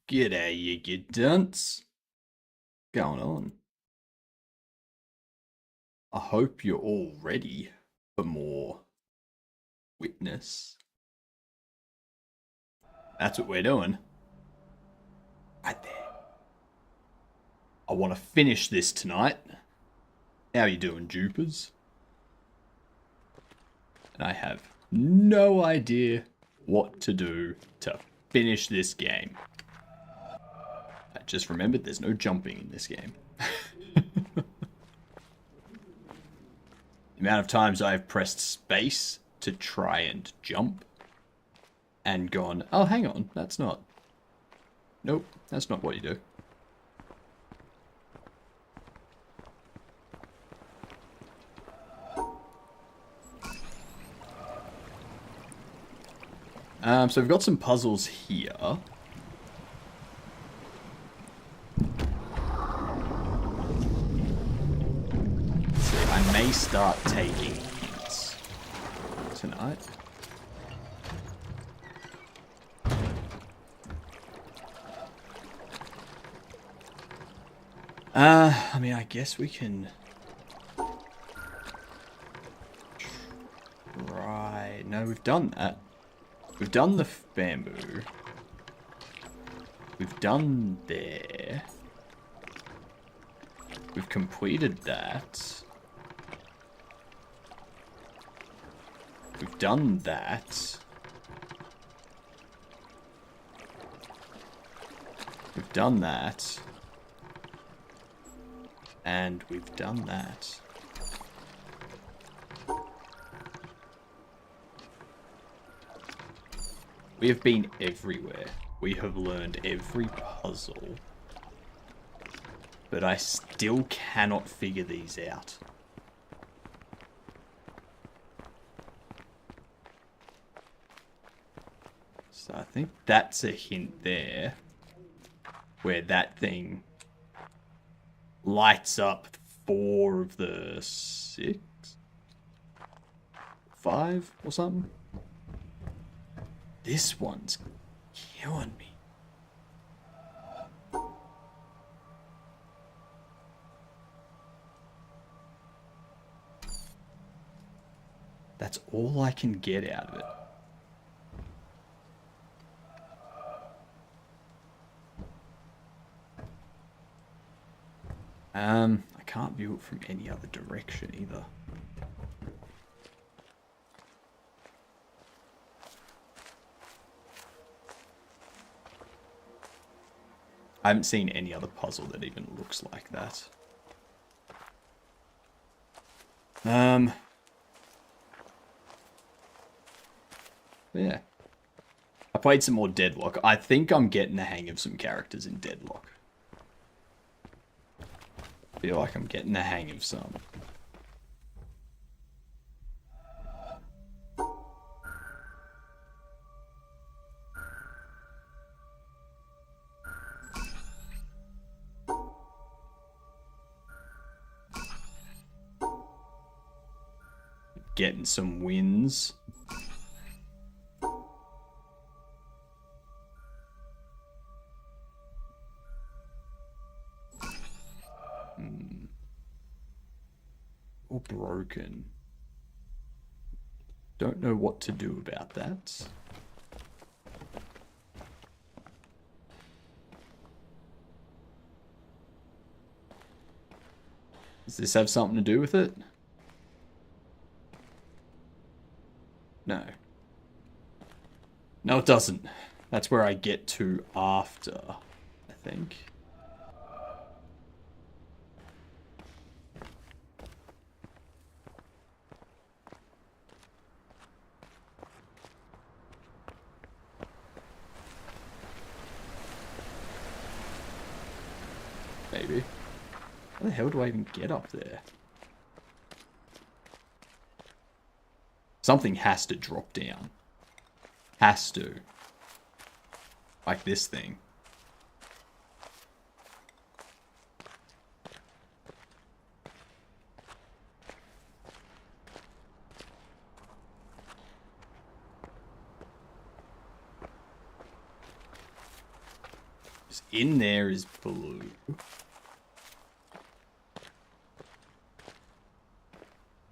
G'day, you dunce. Going on? I hope you're all ready for more witness. That's what we're doing. Right there. I want to finish this tonight. How you doing, Jupers? And I have no idea what to do to finish this game. I just remembered there's no jumping in this game. The amount of times I've pressed space to try and jump and gone, oh, hang on, that's not. Nope, that's not what you do. So we've got some puzzles here. So I may start taking hints tonight. I mean, I guess we can try. No, we've done that. We've done the bamboo. We've done there. We've completed that. We've done that. We've done that. And we've done that. We have been everywhere. We have learned every puzzle. But I still cannot figure these out. So I think that's a hint there. Where that thing lights up 4 of the 6? 5 or something? This one's killing me. That's all I can get out of it. I can't view it from any other direction either. I haven't seen any other puzzle that even looks like that. Yeah. I played some more Deadlock. I think I'm getting the hang of some characters in Deadlock. Feel like I'm getting the hang of some. Getting some wins. Or broken. Don't know what to do about that. Does this have something to do with it? No. No, it doesn't. That's where I get to after, I think. Maybe. How the hell do I even get up there? Something has to drop down. Has to. Like this thing. in there is blue.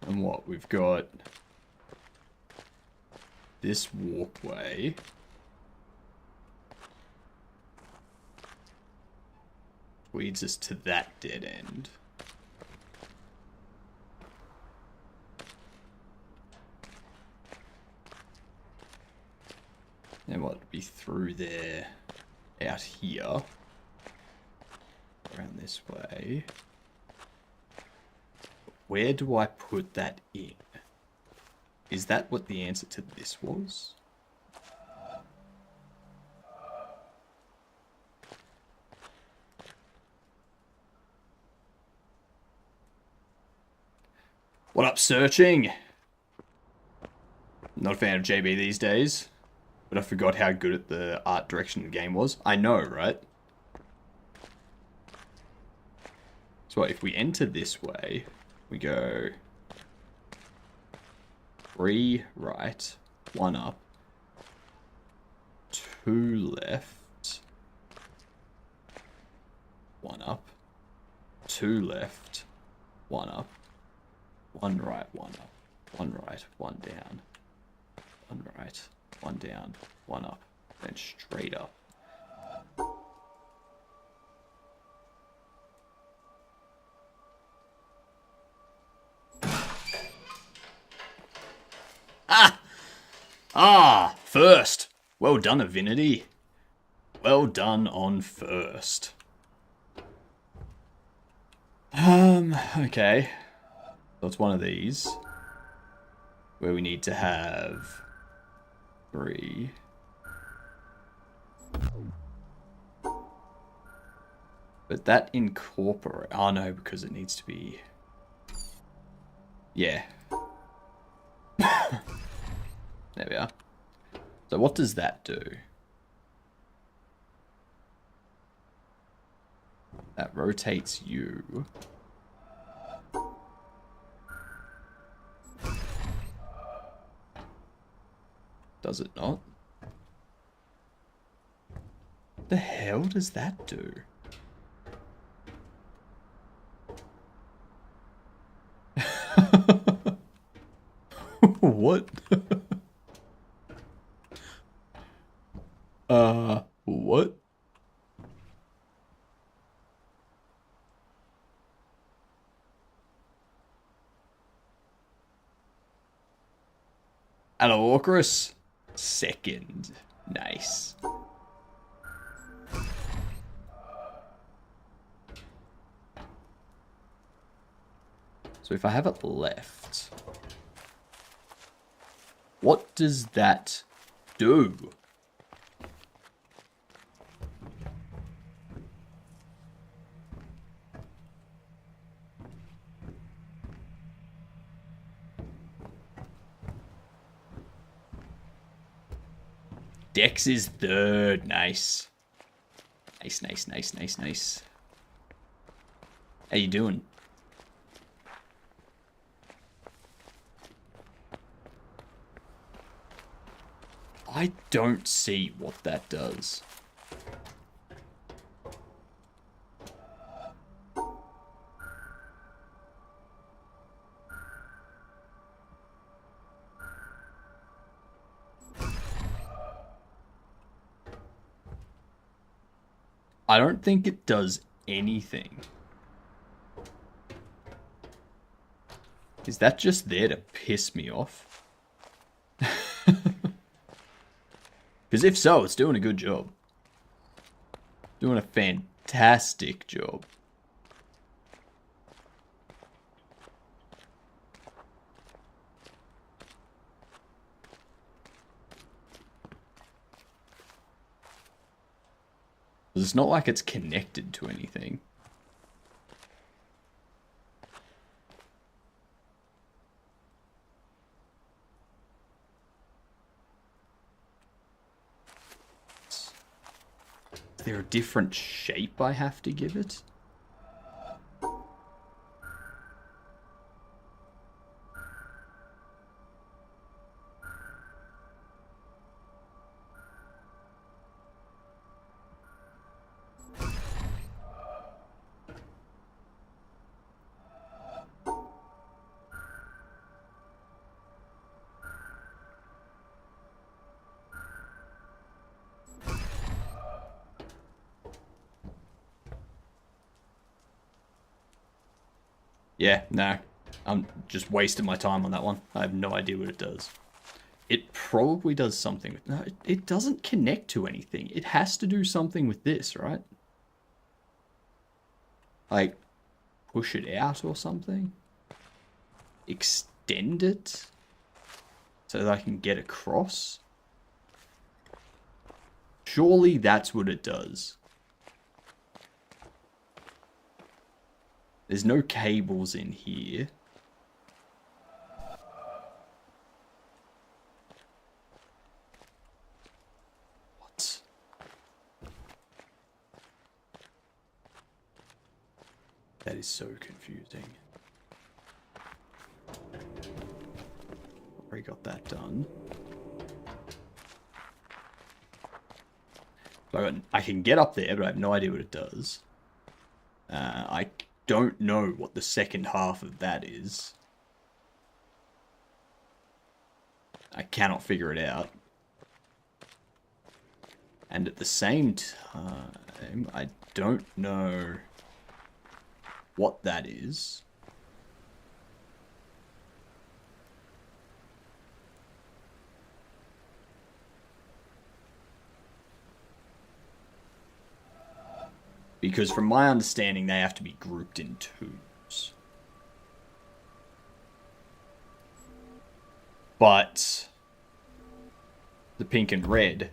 And what? We've got this walkway. Leads us to that dead end. And what would be through there, out here, around this way. Where do I put that in? Is that what the answer to this was? What up, searching? Not a fan of JB these days, but I forgot how good at the art direction the game was. I know, right? So if we enter this way, we go 3 right, 1 up, 2 left, 1 up, 2 left, 1 up, 1 right, 1 up, 1 right, 1 down, 1 right, 1 down, 1 up, then straight up. First. Well done, Avinity. Well done on first. Okay. So it's one of these. Where we need to have 3. But that incorporate... Oh no, because it needs to be... Yeah. There we are. So what does that do? That rotates you. Does it not? What the hell does that do? What? What? Hello, Orcrus. Second. Nice. So if I have it left, what does that do? Dex is third. Nice. Nice, nice, nice, nice, nice. How you doing? I don't see what that does. I don't think it does anything. Is that just there to piss me off? Because if so, it's doing a good job. Doing a fantastic job. It's not like it's connected to anything. Is there a different shape I have to give it? Yeah, no. I'm just wasting my time on that one. I have no idea what it does. It probably does something with... No, it doesn't connect to anything. It has to do something with this, right? Like, push it out or something? Extend it? So that I can get across? Surely that's what it does. There's no cables in here. What? That is so confusing. Already got that done. So I can get up there, but I have no idea what it does. I don't know what the second half of that is. I cannot figure it out. And at the same time, I don't know what that is. Because from my understanding, they have to be grouped in twos. But the pink and red,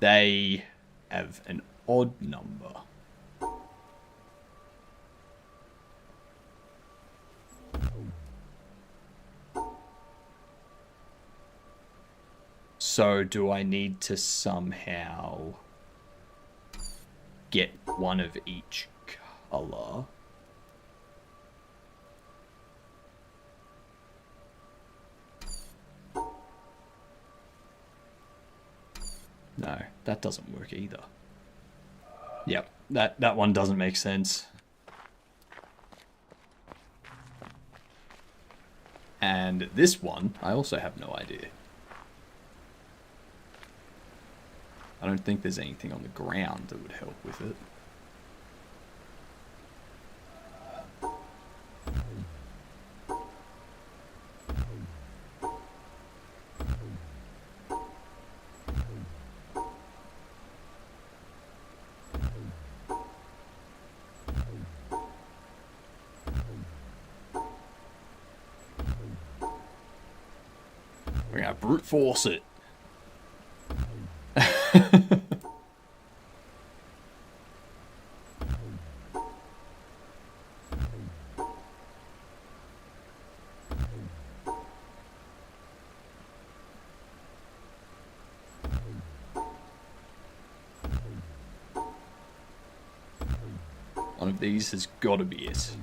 they have an odd number. So do I need to somehow get one of each color? No, that doesn't work either. Yep, that one doesn't make sense. And this one, I also have no idea. I don't think there's anything on the ground that would help with it. We're gonna brute force it. One of these has got to be it.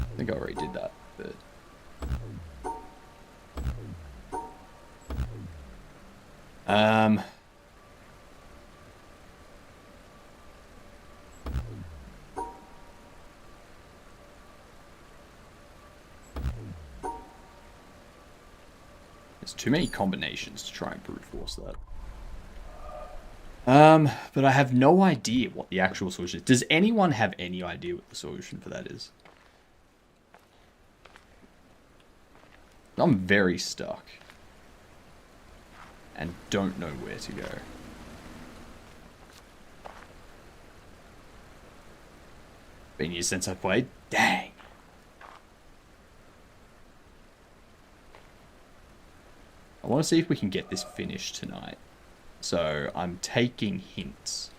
I think I already did that, but... There's too many combinations to try and brute force that. But I have no idea what the actual solution is. Does anyone have any idea what the solution for that is? I'm very stuck. And don't know where to go. Been years since I played? Dang. I want to see if we can get this finished tonight. So, I'm taking hints.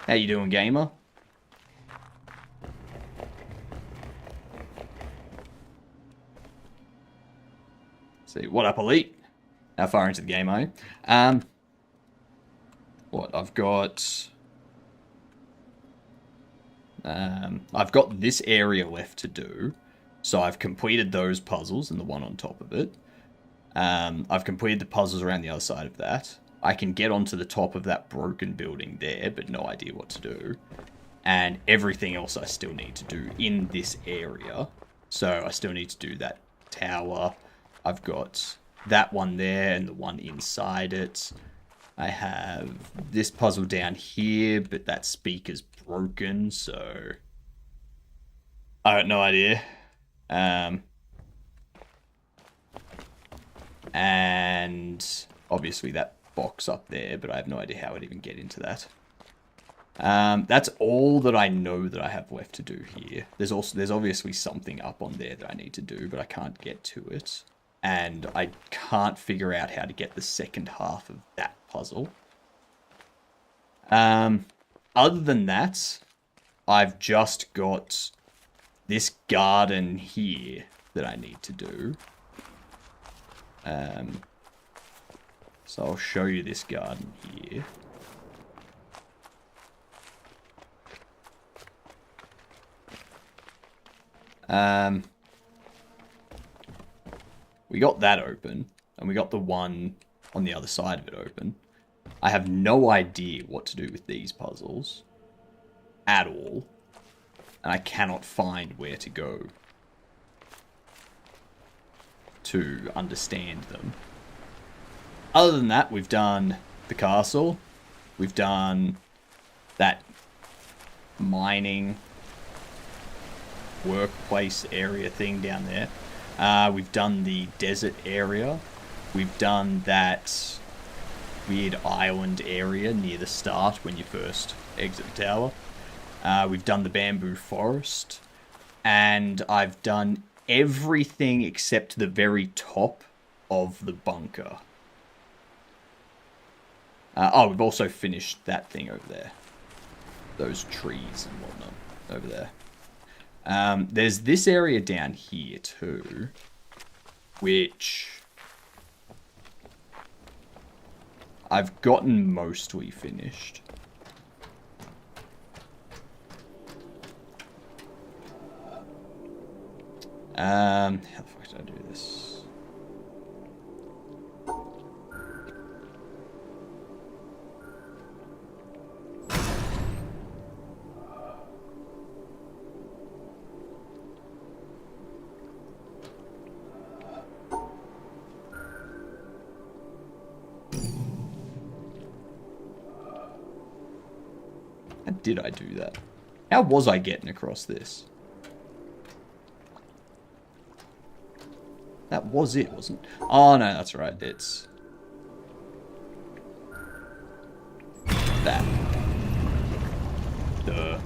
How you doing, gamer? See, what up, Elite? How far into the game are you? what, I've got this area left to do. So I've completed those puzzles and the one on top of it. I've completed the puzzles around the other side of that. I can get onto the top of that broken building there, but no idea what to do. And everything else I still need to do in this area. So I still need to do that tower. I've got that one there and the one inside it. I have this puzzle down here, but that speaker's broken, so I got no idea. And obviously that box up there, but I have no idea how I'd even get into that. That's all that I know that I have left to do here. There's obviously something up on there that I need to do, but I can't get to it. And I can't figure out how to get the second half of that puzzle. Other than that, I've just got this garden here that I need to do. So I'll show you this garden here. We got that open, and we got the one on the other side of it open. I have no idea what to do with these puzzles at all, and I cannot find where to go to understand them. Other than that, we've done the castle, we've done that mining workplace area thing down there. We've done the desert area. We've done that weird island area near the start when you first exit the tower. We've done the bamboo forest. And I've done everything except the very top of the bunker. We've also finished that thing over there. Those trees and whatnot over there. There's this area down here too, which I've gotten mostly finished. How the fuck did I do this? How did I do that? How was I getting across this? That was it, wasn't it? Oh, no, that's right. It's that. Duh.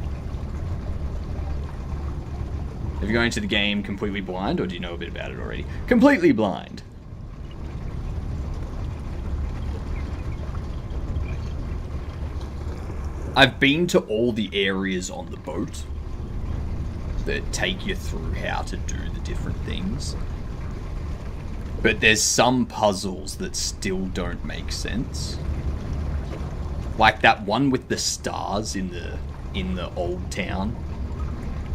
Have you gone into the game completely blind, or do you know a bit about it already? Completely blind. I've been to all the areas on the boat that take you through how to do the different things. But there's some puzzles that still don't make sense. Like that one with the stars in the old town,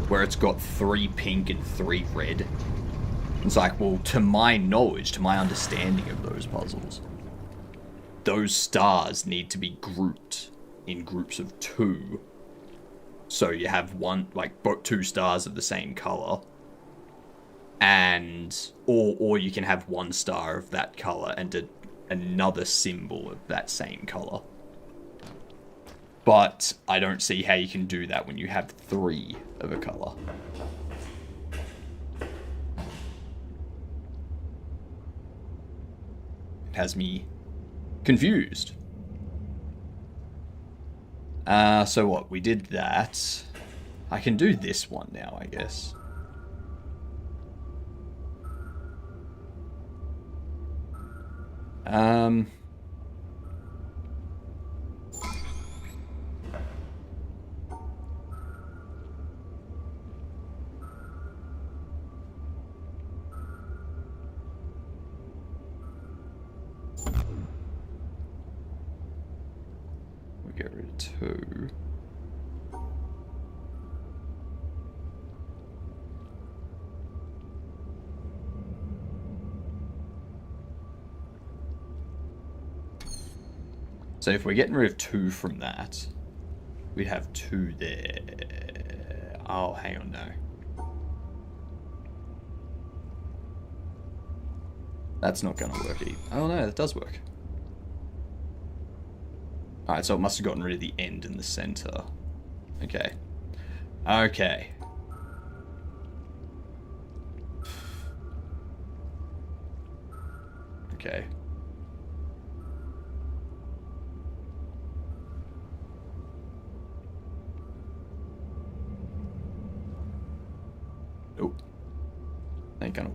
where it's got 3 pink and 3 red. It's like, well, to my knowledge, to my understanding of those puzzles, those stars need to be grouped in groups of 2. So you have one, like, 2 stars of the same color. And or you can have 1 star of that color and another symbol of that same color. But I don't see how you can do that when you have 3 of a color. It has me confused. So what? We did that. I can do this one now, I guess. Get rid of 2. So if we're getting rid of 2 from that, we'd have 2 there. Oh, hang on, no. That's not going to work either. Oh no, that does work. Alright, so it must have gotten rid of the end in the center. Okay. Okay. Okay. Nope. Ain't gonna...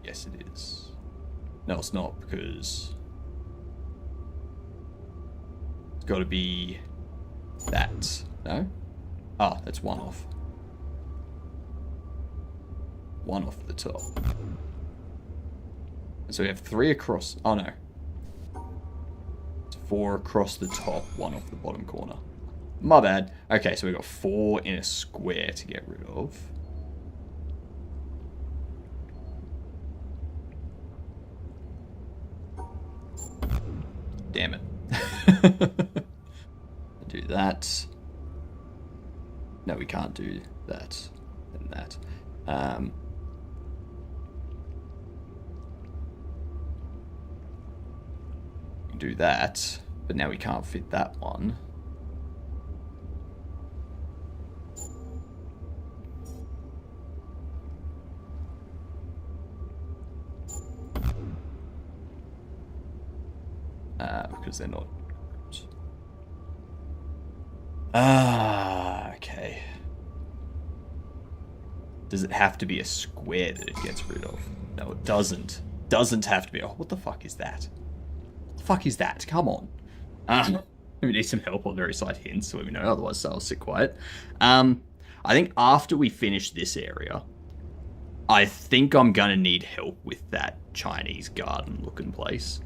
Yes, it is. No, it's not, because... It's got to be... that. No? Ah, that's 1 off. 1 off the top. So we have 3 across... Oh, no. It's 4 across the top, 1 off the bottom corner. My bad. Okay, so we've got 4 in a square to get rid of. Damn it. Do that. No, we can't do that. And that. We can do that, but now we can't fit that one. Because they're not. Okay. Does it have to be a square that it gets rid of? No, it doesn't. Doesn't have to be. Oh, what the fuck is that? What the fuck is that? Come on. We need some help on very slight hints, so let me know. Otherwise, I'll sit quiet. I think after we finish this area, I think I'm gonna need help with that Chinese garden looking place.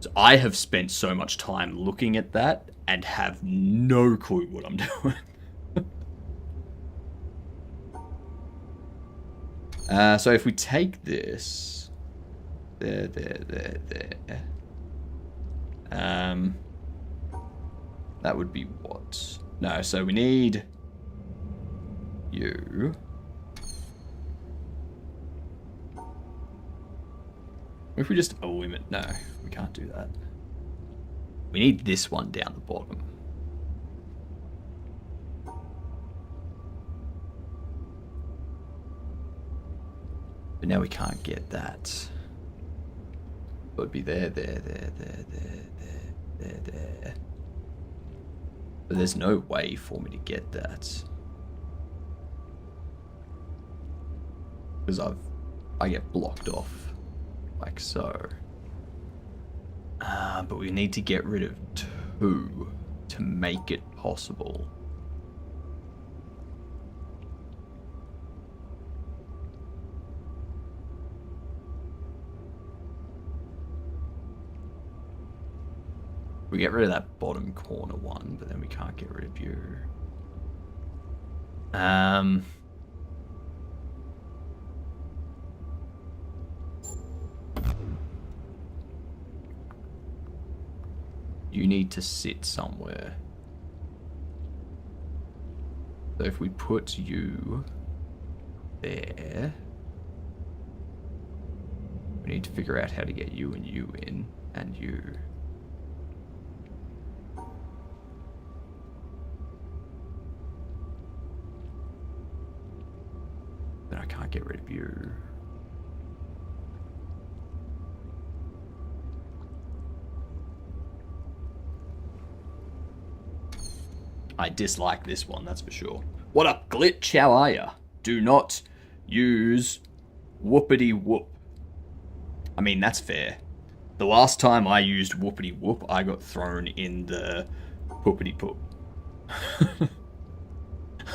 So I have spent so much time looking at that and have no clue what I'm doing. So if we take this, there. That would be what? No, so we need you. If we just eliminate... No, we can't do that. We need this one down the bottom. But now we can't get that. It would be there. But there's no way for me to get that. Because I get blocked off. Like so. But we need to get rid of 2 to make it possible. We get rid of that bottom corner one, but then we can't get rid of you. You need to sit somewhere. So if we put you there, we need to figure out how to get you and you in, and you. Then I can't get rid of you. I dislike this one, that's for sure. What up, Glitch? How are ya? Do not use whoopity whoop. I mean, that's fair. The last time I used whoopity whoop, I got thrown in the poopity poop.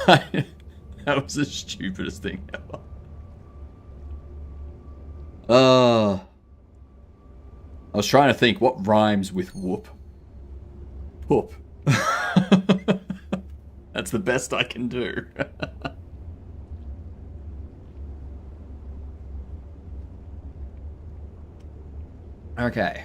That was the stupidest thing ever. I was trying to think what rhymes with whoop. Poop. That's the best I can do. Okay.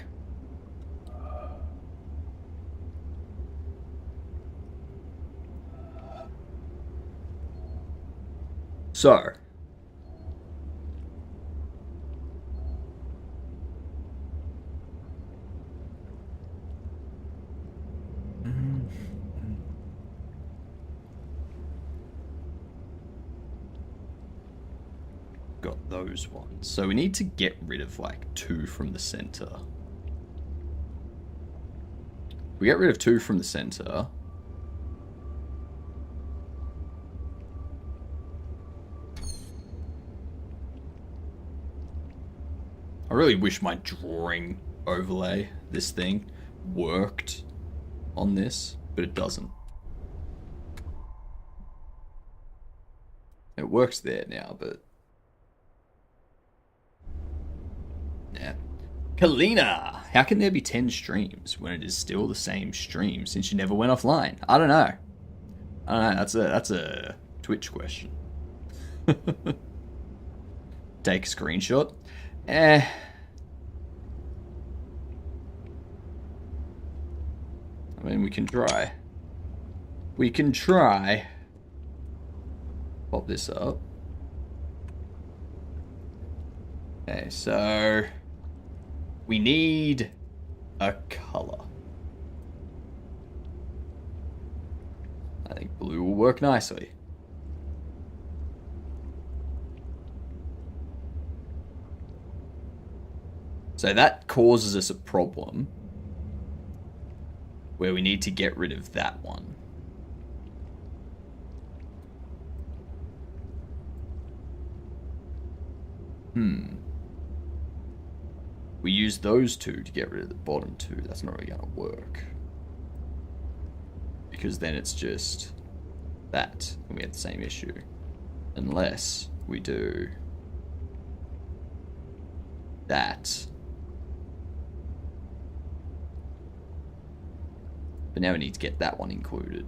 So. Got those ones. So we need to get rid of like 2 from the center. We get rid of 2 from the center. I really wish my drawing overlay, this thing, worked on this, but it doesn't. It works there now, but... yeah. Kalina! How can there be 10 streams when it is still the same stream since you never went offline? I don't know. That's a Twitch question. Take a screenshot. I mean, we can try. We can try. Pop this up. Okay, so we need a color. I think blue will work nicely. So that causes us a problem where we need to get rid of that one. We use those 2 to get rid of the bottom 2. That's not really going to work. Because then it's just that, and we have the same issue. Unless we do that. But now we need to get that one included.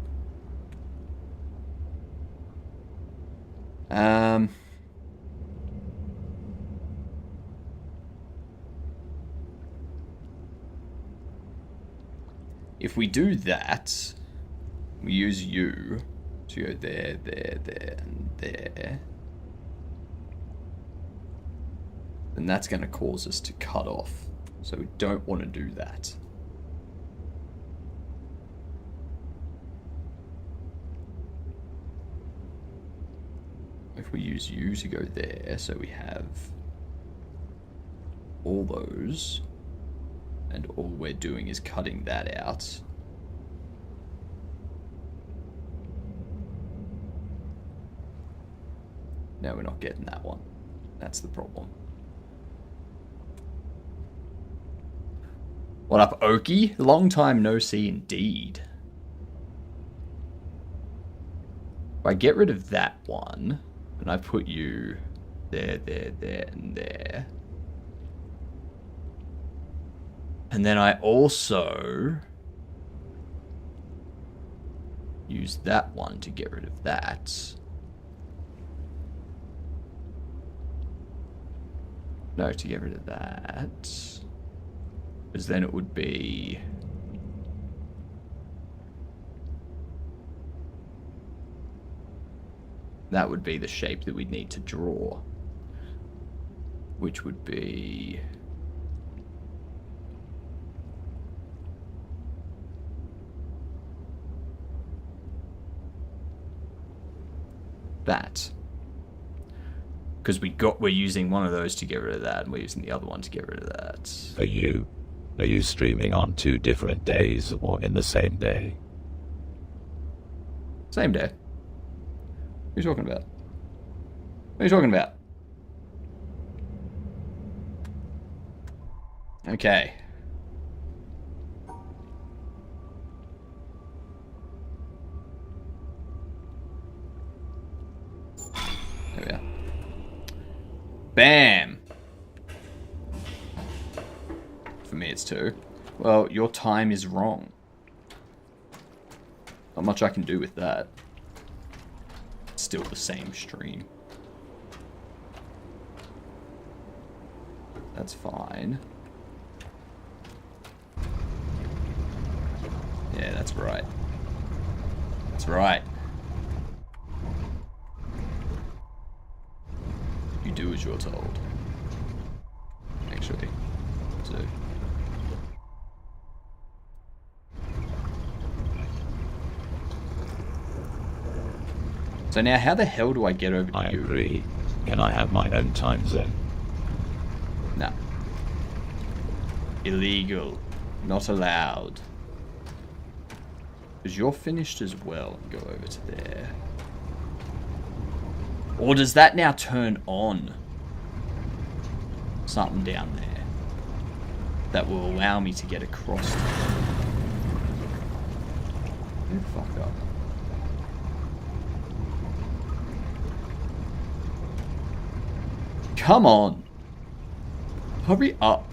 If we do that, we use you to go there, there, there, and there. Then that's going to cause us to cut off. So we don't want to do that. If we use you to go there, so we have all those, and all we're doing is cutting that out. Now we're not getting that one. That's the problem. What up, Oki? Long time no see indeed. If I get rid of that one, and I put you there, there, there, and there. And then I also use that one to get rid of that. No, to get rid of that. Because then it would be... that would be the shape that we'd need to draw. Which would be... that. Because we're using one of those to get rid of that, and we're using the other one to get rid of that. Are you streaming on 2 different days or in the same day? Same day. What are you talking about? What are you talking about? Okay. There we are. Bam! For me it's 2. Well, your time is wrong. Not much I can do with that. It's still the same stream. That's fine. Yeah, that's right. That's right. You do as you're told. Actually, do. So now, how the hell do I get over to I you? agree. Can I have my own time zone? No. Illegal. Not allowed. Because you're finished as well. Go over to there. Or does that now turn on something down there that will allow me to get across? Who the fuck up? Come on. Hurry up.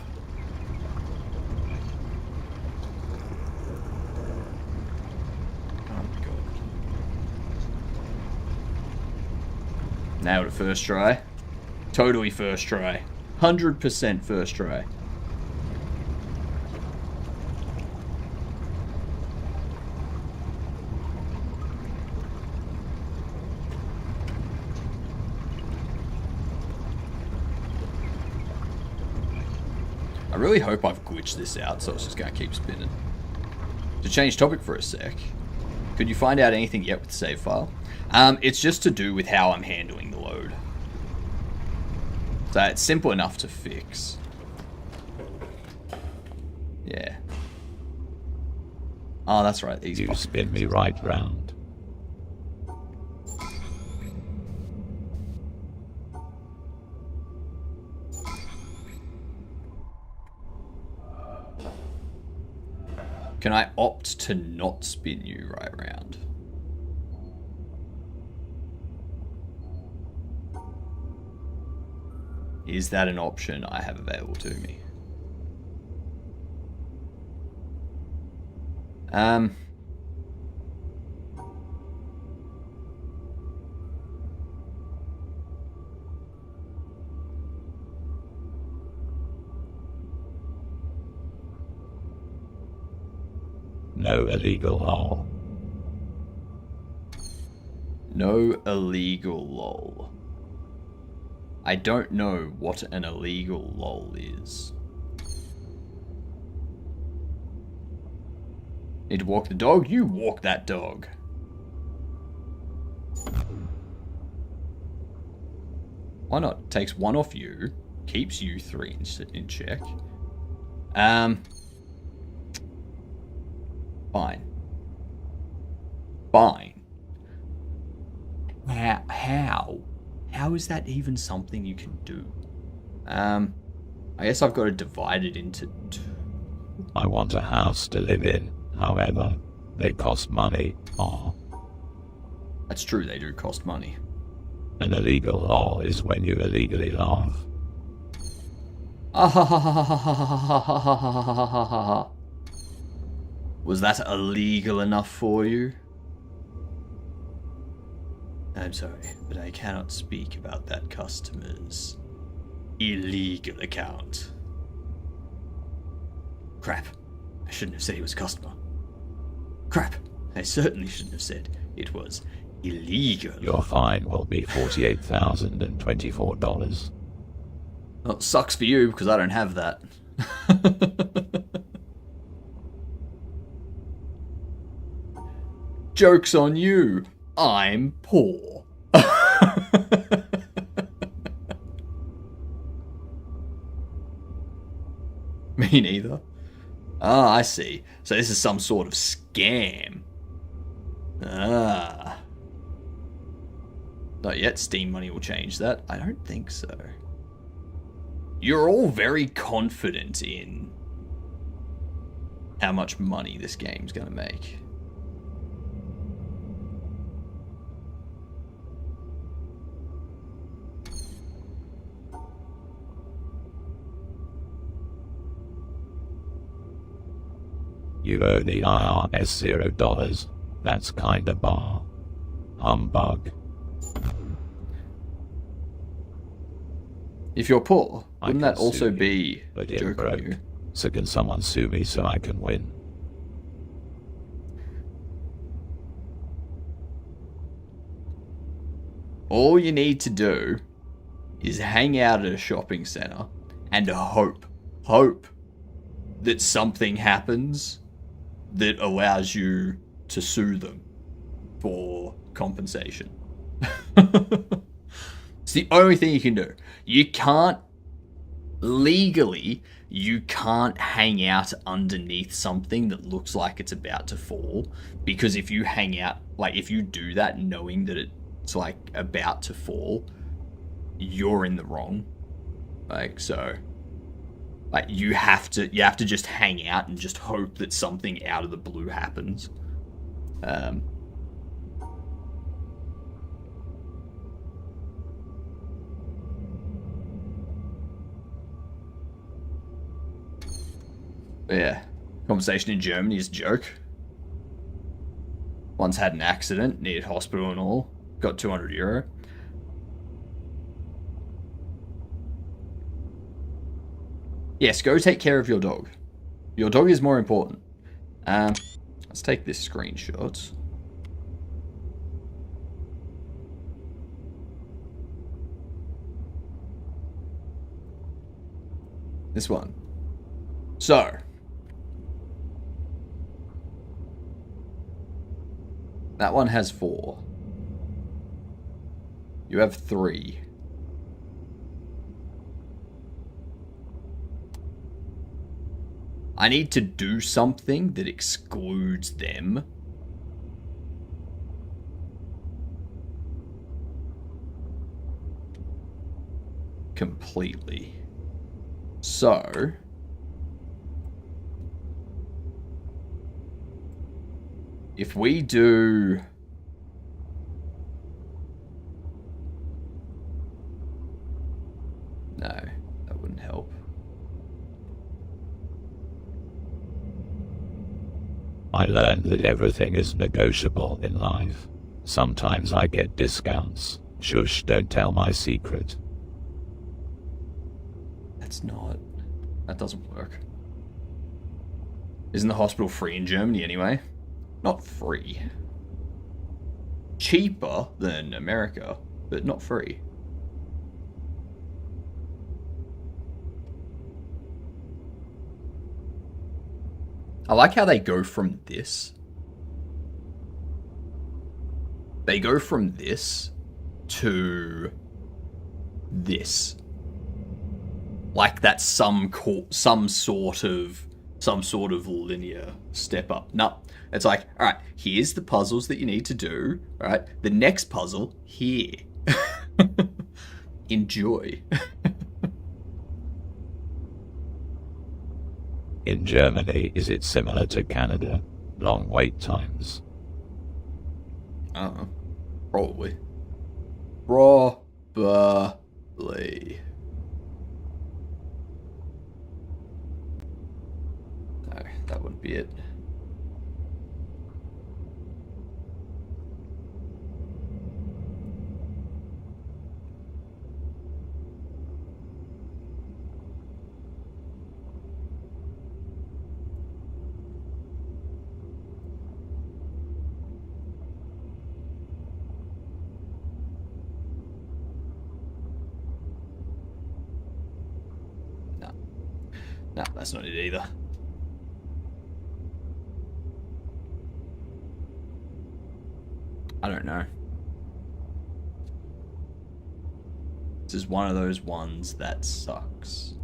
Oh my god. Nailed it first try. Totally first try. 100% first try. I really hope I've glitched this out, so it's just going to keep spinning. To change topic for a sec, could you find out anything yet with the save file? It's just to do with how I'm handling the load. So it's simple enough to fix. Yeah. Oh, that's right. These You spin me right round. Can I opt to not spin you right round? Is that an option I have available to me? No illegal lol. No illegal lol. I don't know what an illegal lol is. Need to walk the dog? You walk that dog. Why not? Takes one off you, keeps you 3 in check. Fine. Fine. How? How is that even something you can do? I guess I've got to divide it into two. I want a house to live in. However, they cost money. Oh. That's true, they do cost money. An illegal lol is when you illegally laugh. Was that illegal enough for you? I'm sorry, but I cannot speak about that customer's illegal account. Crap. I shouldn't have said he was a customer. Crap. I certainly shouldn't have said it was illegal. Your fine will be $48,024. Well, it sucks for you because I don't have that. Joke's on you. I'm poor. Me neither. Ah, I see. So this is some sort of scam. Ah. Not yet. Steam money will change that. I don't think so. You're all very confident in how much money this game's gonna make. You owe the IRS $0. That's kinda bar. Humbug. If you're poor, I wouldn't can that also sue you, be a but you're joke on broke. you? So can someone sue me so I can win? All you need to do is hang out at a shopping center and hope that something happens that allows you to sue them for compensation. It's the only thing you can do. You can't, legally, you can't hang out underneath something that looks like it's about to fall, because if you hang out, like if you do that knowing that it's like about to fall, you're in the wrong. Like, so like you have to just hang out and just hope that something out of the blue happens. But yeah, compensation in Germany is a joke. Once had an accident, needed hospital and all, got €200. Yes, go take care of your dog. Your dog is more important. Let's take this screenshot. This one. So, that one has 4. You have 3. I need to do something that excludes them. Completely. So, if we do... No, that wouldn't help. I learned that everything is negotiable in life. Sometimes I get discounts. Shush, don't tell my secret. That's not... That doesn't work. Isn't the hospital free in Germany anyway? Not free. Cheaper than America, but not free. I like how they go from this. They go from this to this. Like that's some sort of linear step up. No, it's like, all right, here's the puzzles that you need to do. All right, the next puzzle here. Enjoy. In Germany, is it similar to Canada? Long wait times. Probably. Probably. No, that wouldn't be it. No, that's not it either. I don't know. This is one of those ones that sucks.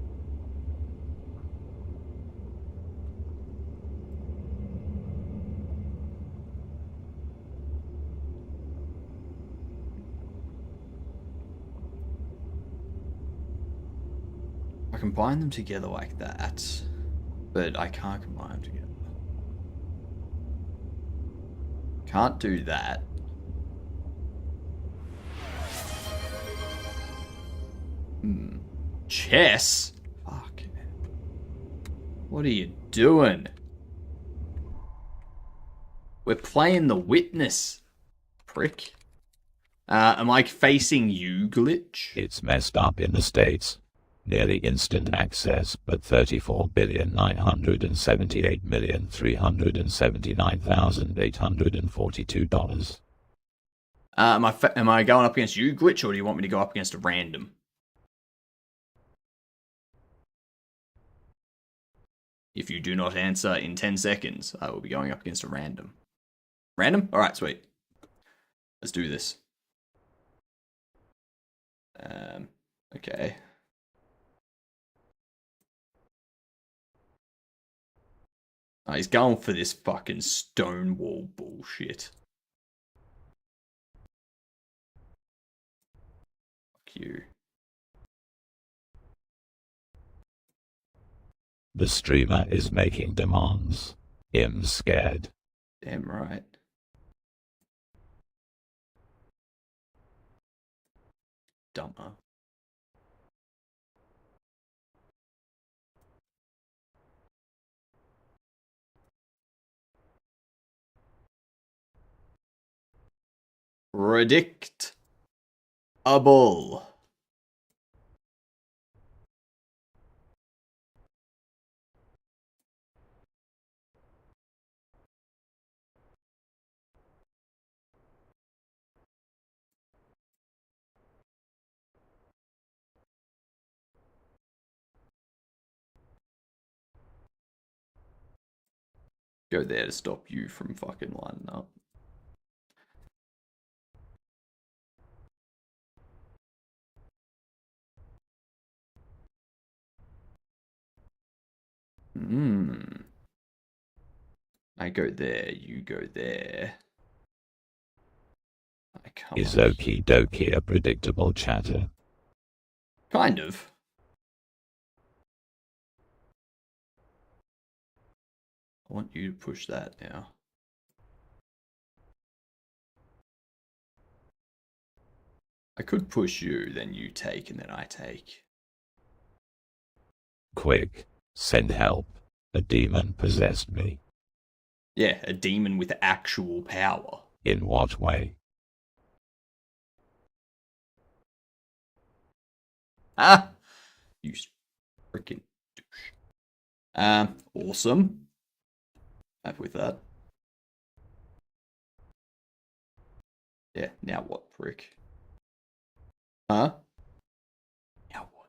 I combine them together like that, but I can't combine them together. Can't do that. Chess? Fuck. What are you doing? We're playing the witness, prick. Am I facing you, glitch? It's messed up in the States. Nearly instant access, but 34,978,379,842 dollars. Am I going up against you, glitch, or do you want me to go up against a random? If you do not answer in 10 seconds, I will be going up against a random. Random? Alright, sweet. Let's do this. Okay. Oh, he's going for this fucking Stonewall bullshit. Fuck you. The streamer is making demands. I'm scared. Damn right. Dumber. Predictable. Go there to stop you from fucking lining up. I go there, you go there. I come Is up okie dokie a predictable chatter? Kind of. I want you to push that now. I could push you, then you take, and then I take. Quick, send help. A demon possessed me. Yeah, a demon with actual power. In what way? Ah! You freaking douche. Awesome. Happy with that. Yeah, now what, prick? Huh? Now what?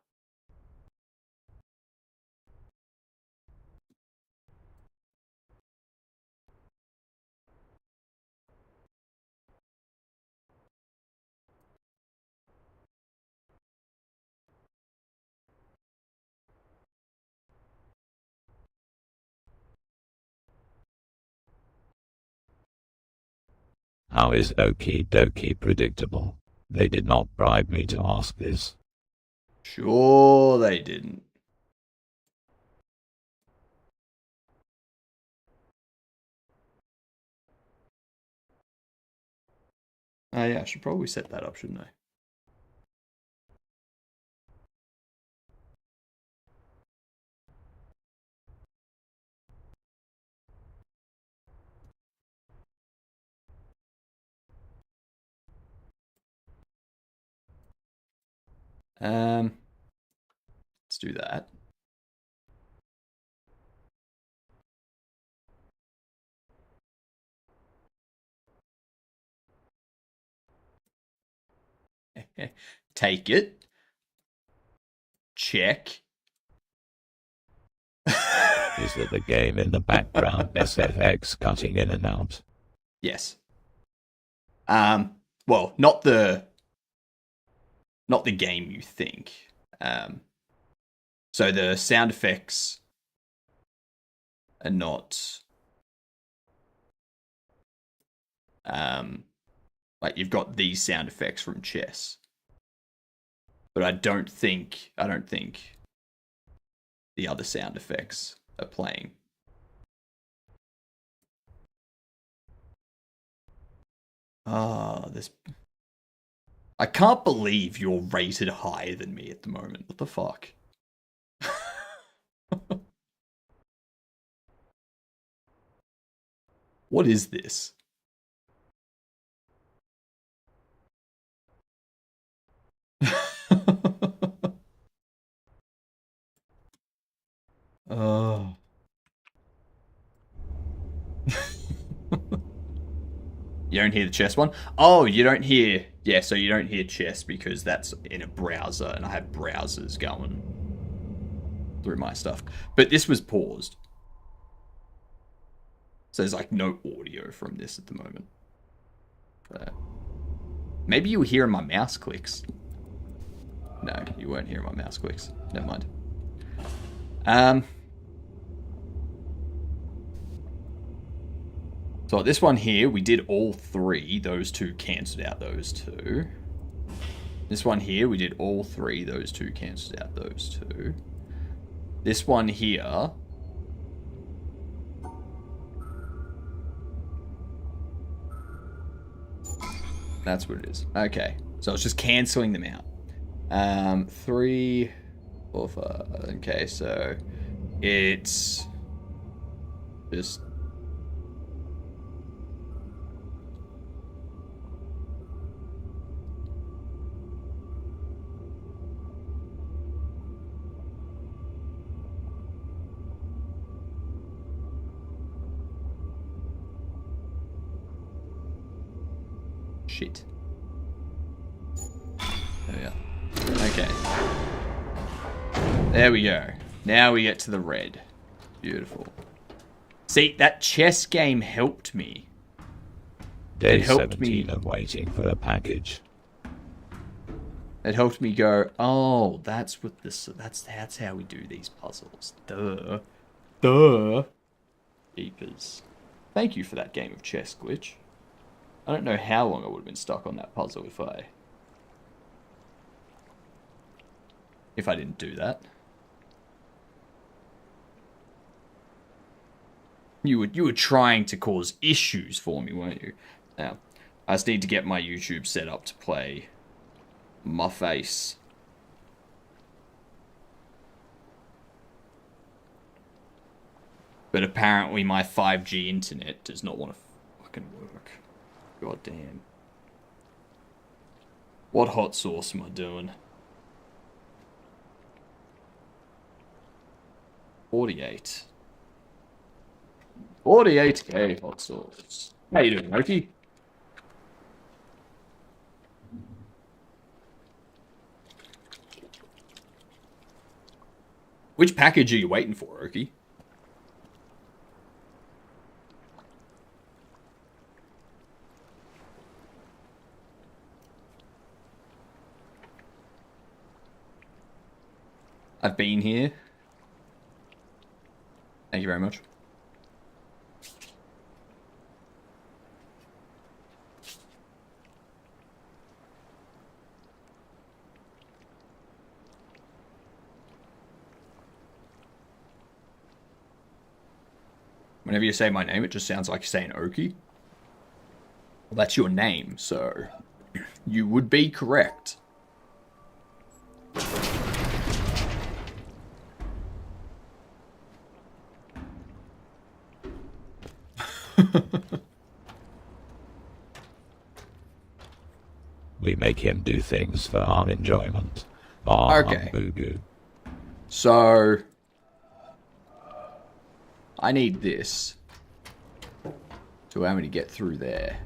How is okie dokie predictable? They did not bribe me to ask this. Sure they didn't. Oh yeah, I should probably set that up, shouldn't I? Let's do that. Take it. Check. Is that the game in the background SFX cutting in and out? Yes. Well, not the game you think. So the sound effects are not like you've got these sound effects from chess. But I don't think the other sound effects are playing. This. I can't believe you're rated higher than me at the moment. What the fuck? What is this? Oh. You don't hear the chest one? Oh, you don't hear... Yeah, so you don't hear chest because that's in a browser, and I have browsers going through my stuff. But this was paused. So there's like no audio from this at the moment. Maybe you were hearing my mouse clicks. No, you weren't hearing my mouse clicks. Never mind. So this one here, we did all three. Those two cancelled out those two. This one here, we did all three. Those two cancelled out those two. This one here... That's what it is. Okay. So it's just cancelling them out. 3, 4, 5. Okay, so it's just... Shit. There we go. Okay. There we go. Now we get to the red. Beautiful. See, that chess game helped me. Day It helped 17 me. of waiting for the package. It helped me go, oh, that's what this... That's how we do these puzzles. Duh. Duh. Beepers. Thank you for that game of chess, Glitch. I don't know how long I would have been stuck on that puzzle if I didn't do that. You were trying to cause issues for me, weren't you? Now, I just need to get my YouTube set up to play my face. But apparently my 5G internet does not want to fucking work. God damn. What hot sauce am I doing? 48. 48k hot sauce. How you doing, Loki? Which package are you waiting for, Oki? I've been here. Thank you very much. Whenever you say my name, it just sounds like you're saying Oki. Well, that's your name, so you would be correct. We make him do things for our enjoyment. Okay. Boo-goo. So I need this to allow me to get through there.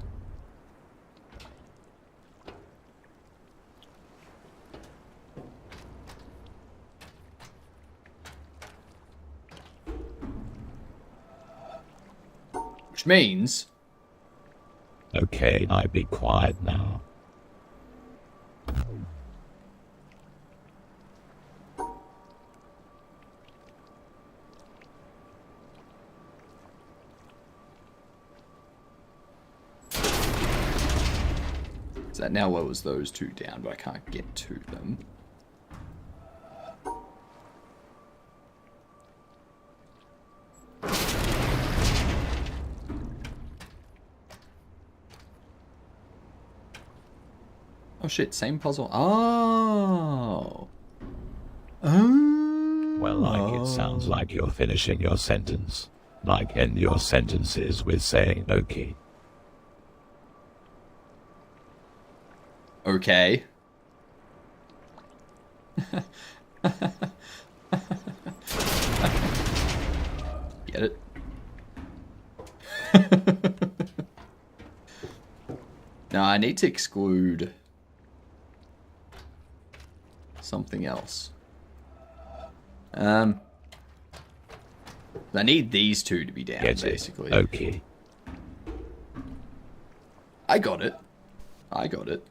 Which means... Okay, I be quiet now. So that now lowers those two down, but I can't get to them. Oh shit, same puzzle. Oh. Oh. Well, like it sounds like you're finishing your sentence. Like end your sentences with saying okay. Okay. Get it? Now I need to exclude something else. I need these two to be down, Get basically. it? Okay. I got it. I got it.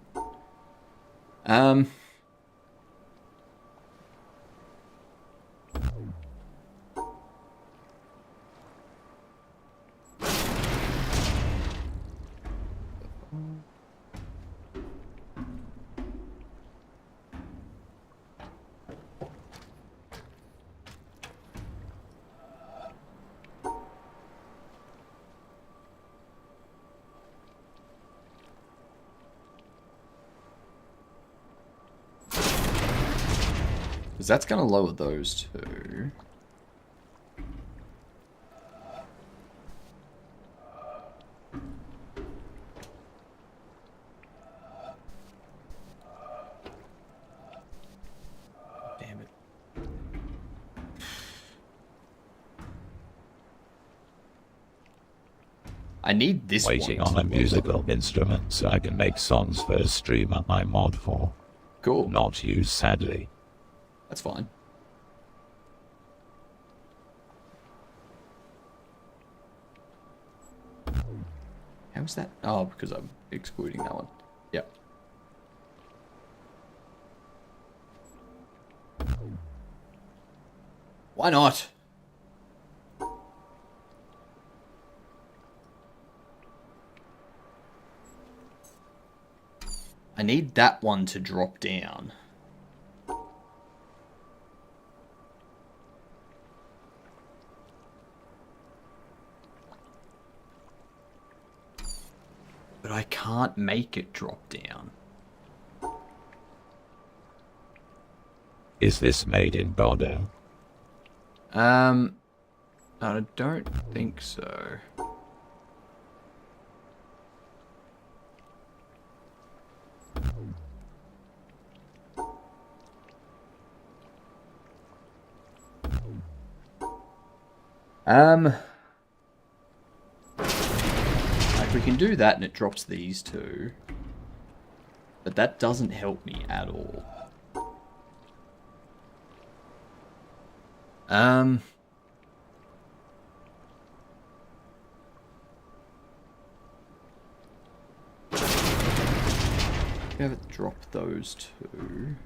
Because that's going to lower those two. Damn it. I need this Waiting one on a musical instrument so I can make songs for a streamer I mod for. Cool. Not used, sadly. That's fine. How's that? Oh, because I'm excluding that one. Yep. Why not? I need that one to drop down. But I can't make it drop down. Is this made in Bordeaux? I don't think so. Like we can do that and it drops these two. But that doesn't help me at all. Have it drop those two.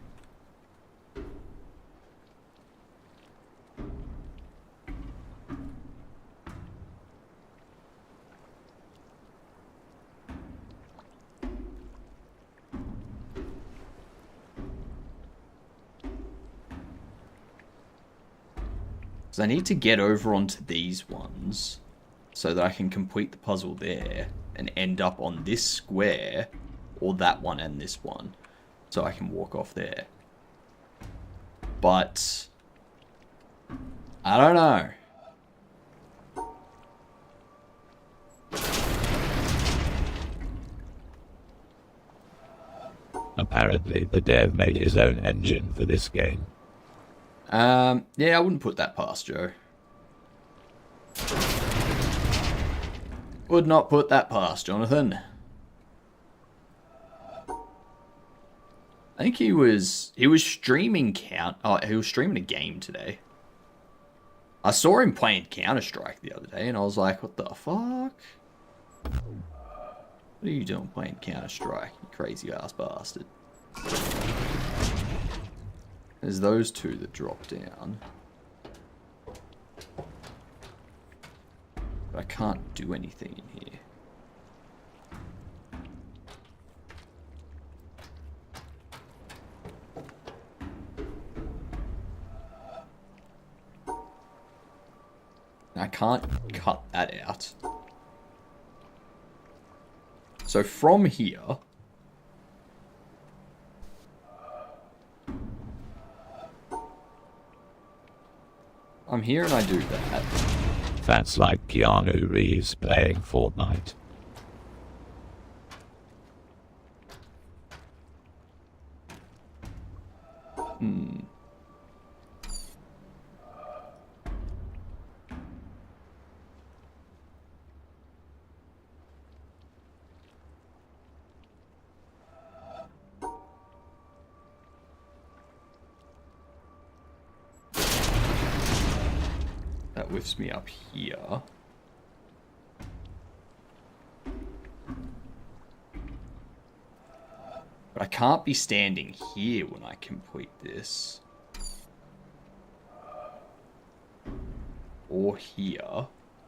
Because I need to get over onto these ones so that I can complete the puzzle there and end up on this square or that one and this one so I can walk off there. But I don't know. Apparently the dev made his own engine for this game. Yeah, I wouldn't put that past Joe. Would not put that past Jonathan. I think he was streaming he was streaming a game today. I saw him playing Counter-Strike the other day and I was like, what the fuck? What are you doing playing Counter-Strike, you crazy ass bastard? There's those two that drop down. But I can't do anything in here. I can't cut that out. So from here, I'm here and I do that. That's like Keanu Reeves playing Fortnite. That whiffs me up here. But I can't be standing here when I complete this. Or here.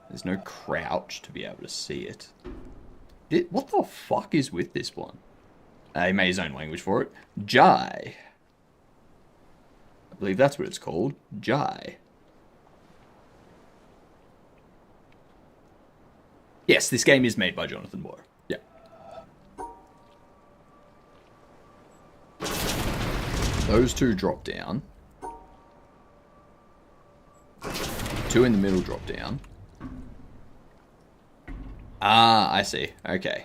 There's no crouch to be able to see it. What the fuck is with this one? He made his own language for it. Jai. I believe that's what it's called. Jai. Yes, this game is made by Jonathan Moore. Yeah. Those two drop down. Two in the middle drop down. Ah, I see. Okay.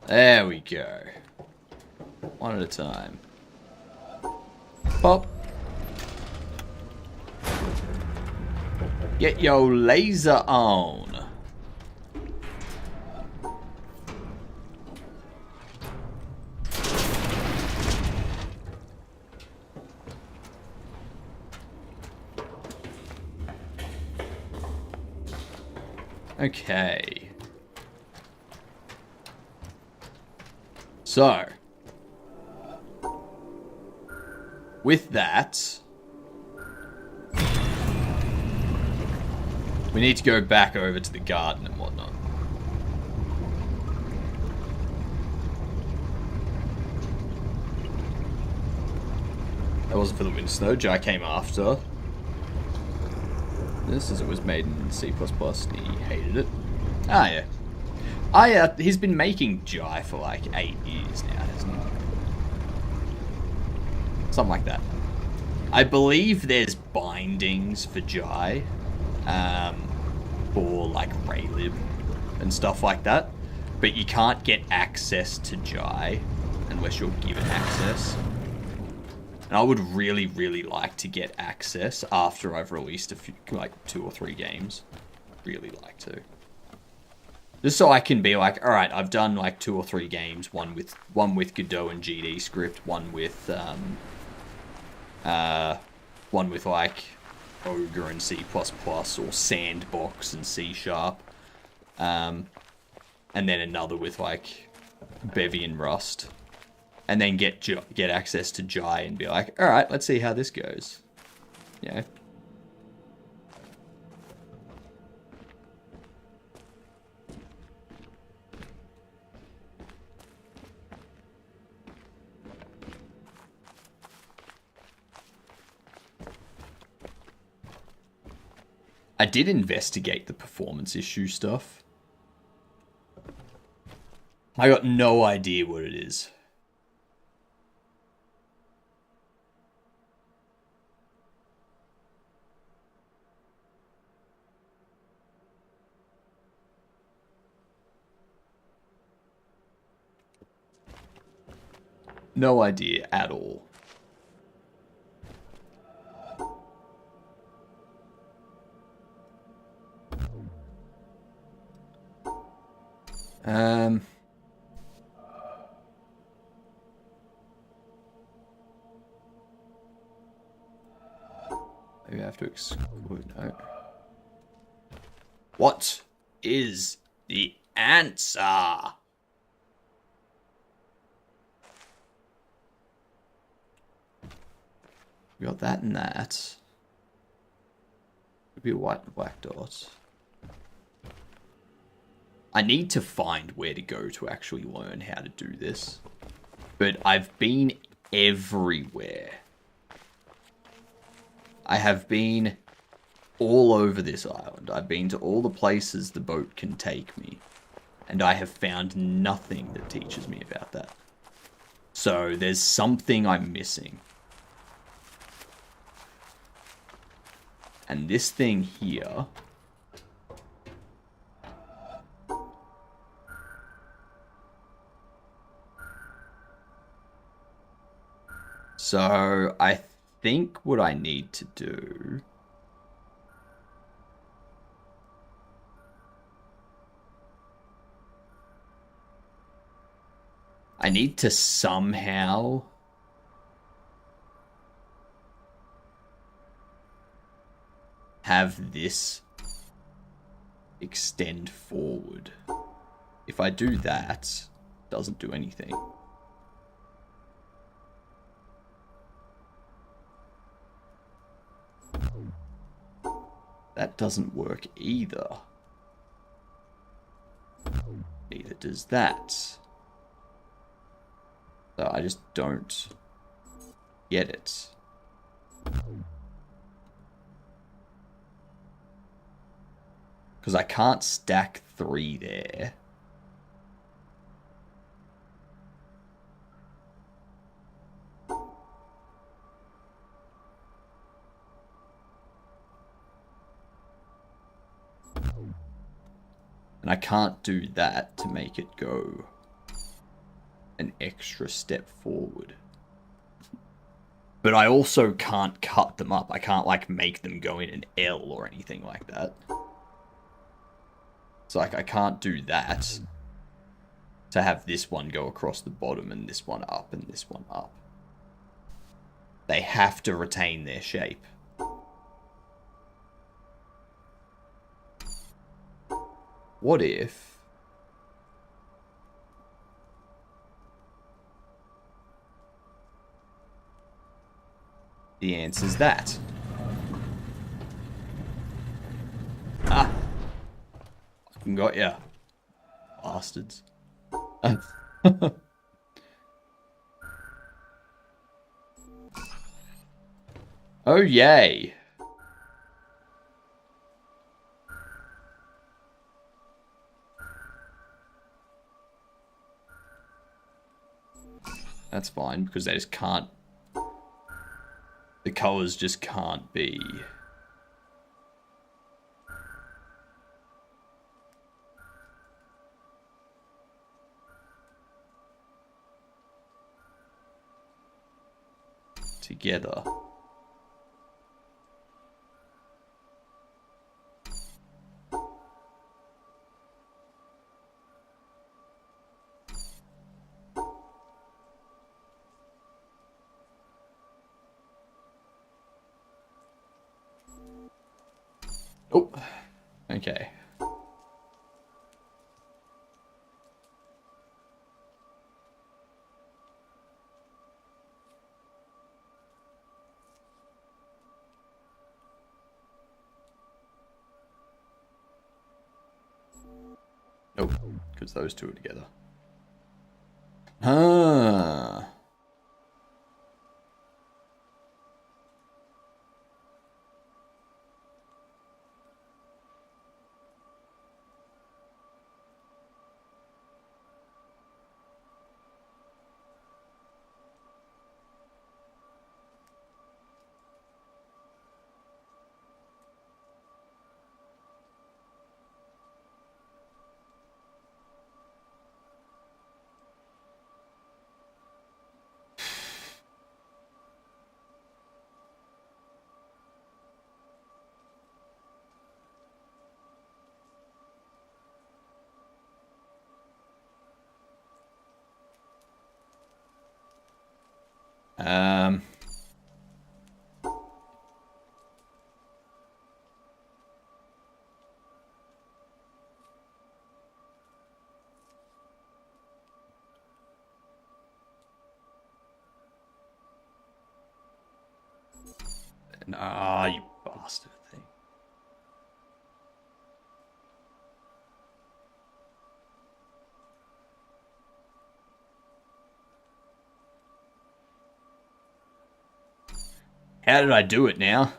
There we go. One at a time. Pop. Get your laser on. Okay. So, with that, we need to go back over to the garden and whatnot. That wasn't for the winter snow. Jai came after this, as it was made in C++, and he hated it. Ah, yeah. He's been making Jai for like 8 years now, hasn't he? Something like that. I believe there's bindings for Jai, for like Raylib and stuff like that, but you can't get access to Jai unless you're given access. And I would really, really like to get access after I've released a few, like 2 or 3 games. Really like to. Just so I can be like, all right, I've done like 2 or 3 games, one with Godot and GD script, one with like Ogre and C++ or Sandbox and C Sharp, and then another with like Bevy and Rust, and then get access to Jai and be like, all right, let's see how this goes. Yeah. I did investigate the performance issue stuff. I got no idea what it is. No idea at all. Maybe I have to exclude. No. What is the answer? We got that and that. Could be a white and black dot. I need to find where to go to actually learn how to do this. But I've been everywhere. I have been all over this island. I've been to all the places the boat can take me. And I have found nothing that teaches me about that. So there's something I'm missing. And this thing here... So I think what I need to do... I need to somehow have this extend forward. If I do that, it doesn't do anything. That doesn't work either. Neither does that. So I just don't get it. Because I can't stack 3 there. And I can't do that to make it go an extra step forward. But I also can't cut them up. I can't, like, make them go in an L or anything like that. So, like, I can't do that to have this one go across the bottom and this one up and this one up. They have to retain their shape. What if... the answer's that? Ah! Fucking got ya. Bastards. Oh, yay. That's fine, because they just can't... the colours just can't be... together. Oh, okay. Nope, because those two are together. Ah. Um... Ah, you bastard thing. How did I do it now?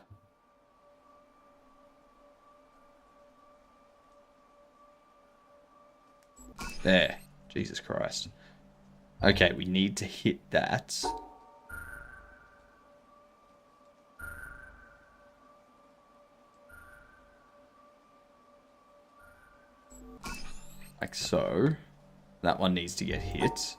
There. Jesus Christ. Okay, we need to hit that. Like so. That one needs to get hit.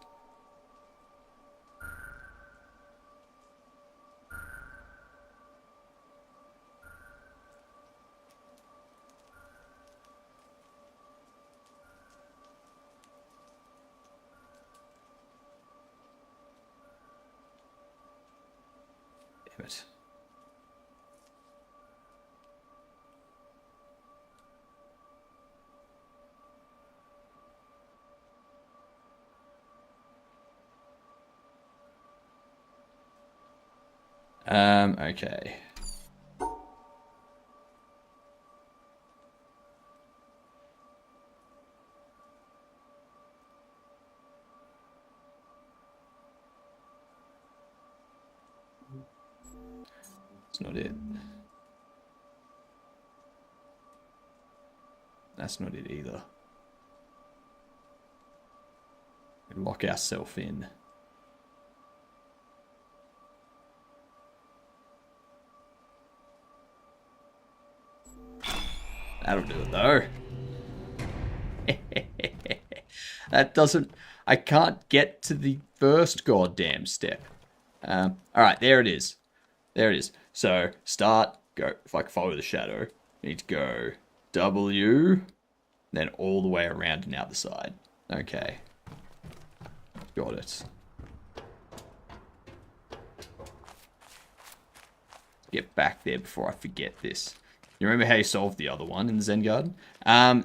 Damn it. Okay. That's not it. That's not it either. We lock ourselves in. That'll do it though. That doesn't... I can't get to the first goddamn step. Alright, there it is. There it is. So, start, go. If I can follow the shadow, I need to go W, then all the way around and out the side. Okay. Got it. Get back there before I forget this. You remember how you solved the other one in the Zen Garden?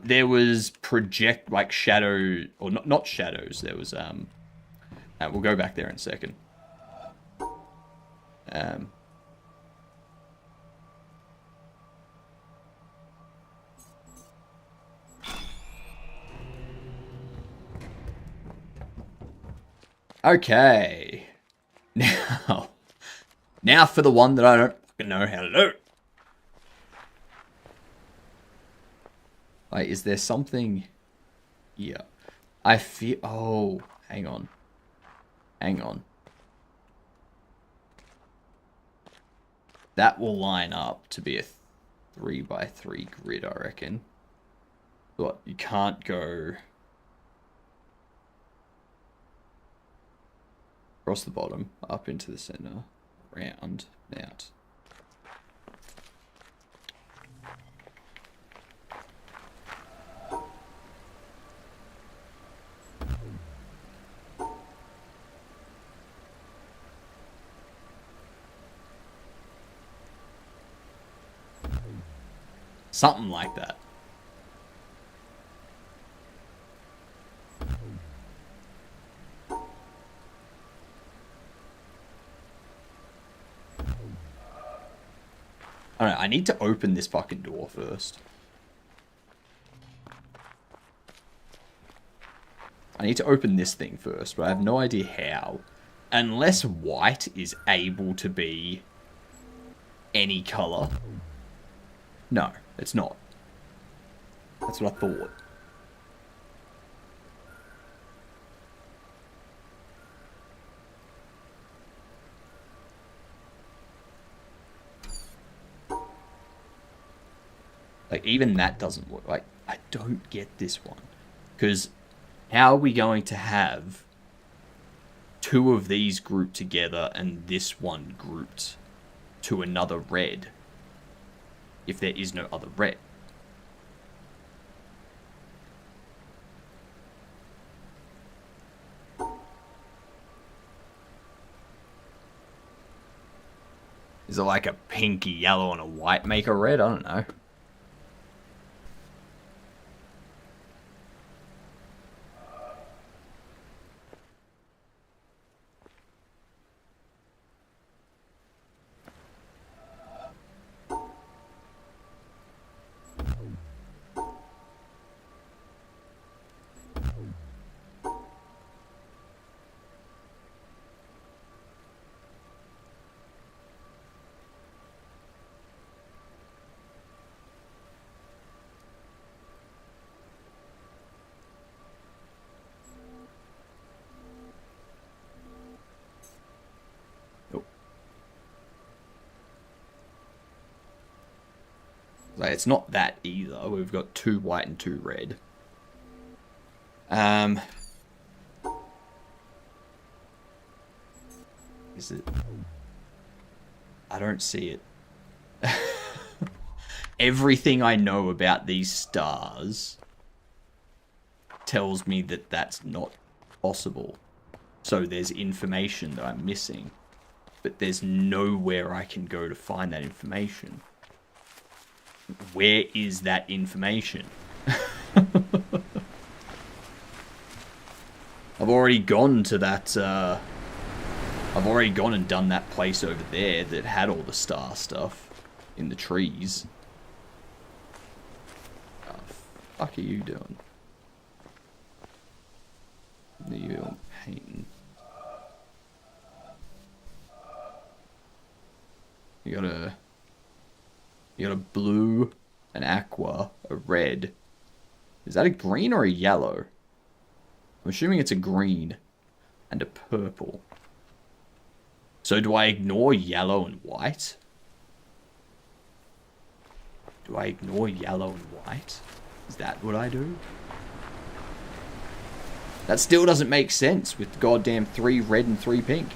There was project, like shadow, or not shadows. There was, we'll go back there in a second. Okay. Now for the one that I don't fucking know how to do. Like, is there something here? I feel... Oh, hang on. Hang on. That will line up to be a 3x3 grid, I reckon. But you can't go... across the bottom, up into the center, round, out. Something like that. I don't know, I need to open this fucking door first. I need to open this thing first, but I have no idea how. Unless white is able to be any color. No, it's not. That's what I thought. Like, even that doesn't work. Like, I don't get this one. Because how are we going to have two of these grouped together and this one grouped to another red if there is no other red? Is it like a pinky yellow and a white make a red? I don't know. Like, it's not that either. We've got 2 white and 2 red. Is it? I don't see it. Everything I know about these stars tells me that that's not possible. So there's information that I'm missing. But there's nowhere I can go to find that information. Where is that information? I've already gone to that, I've already gone and done that place over there that had all the star stuff in the trees. What the fuck are you doing? You're painting. You got a blue, an aqua, a red. Is that a green or a yellow? I'm assuming it's a green and a purple. So do I ignore yellow and white? Do I ignore yellow and white? Is that what I do? That still doesn't make sense with goddamn 3 red and 3 pink.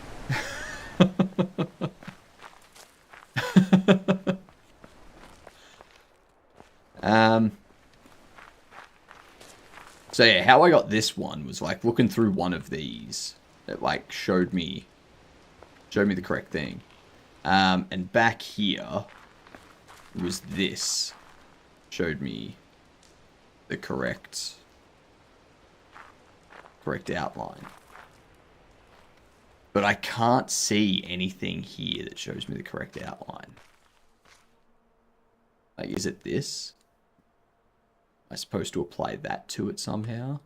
So yeah, how I got this one was like looking through one of these that like showed me the correct thing. And back here was this. Showed me the correct outline. But I can't see anything here that shows me the correct outline. Like, is it this? Am I supposed to apply that to it somehow?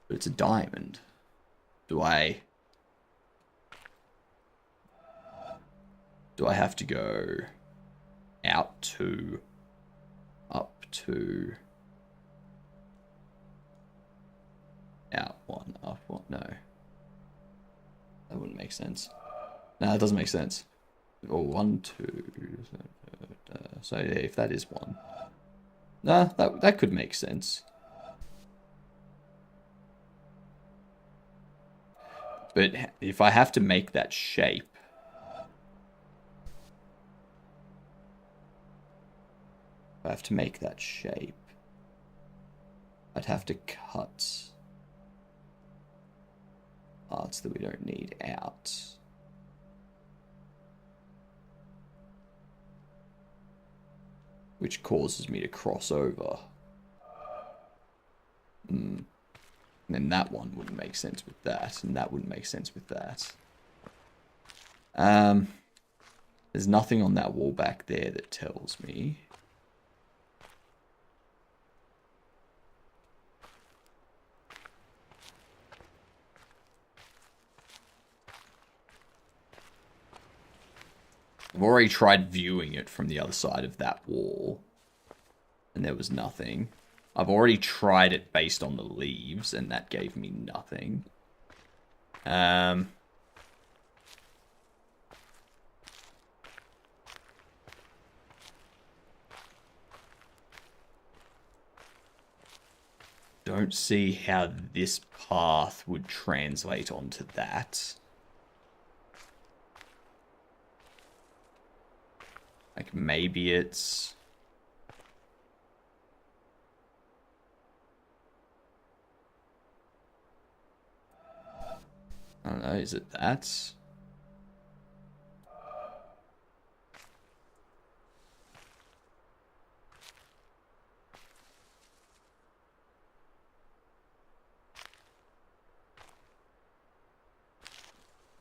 But it's a diamond. Do I have to go out to, up to, out 1, up 1? No. That wouldn't make sense. No, that doesn't make sense. Or 1, 2. So yeah, if that is 1. Nah, that could make sense. But if I have to make that shape, I'd have to cut parts that we don't need out. Which causes me to cross over. And then that one wouldn't make sense with that, and that wouldn't make sense with that. There's nothing on that wall back there that tells me. I've already tried viewing it from the other side of that wall, and there was nothing. I've already tried it based on the leaves, and that gave me nothing. Don't see how this path would translate onto that. Like, maybe it's... I don't know, is it that?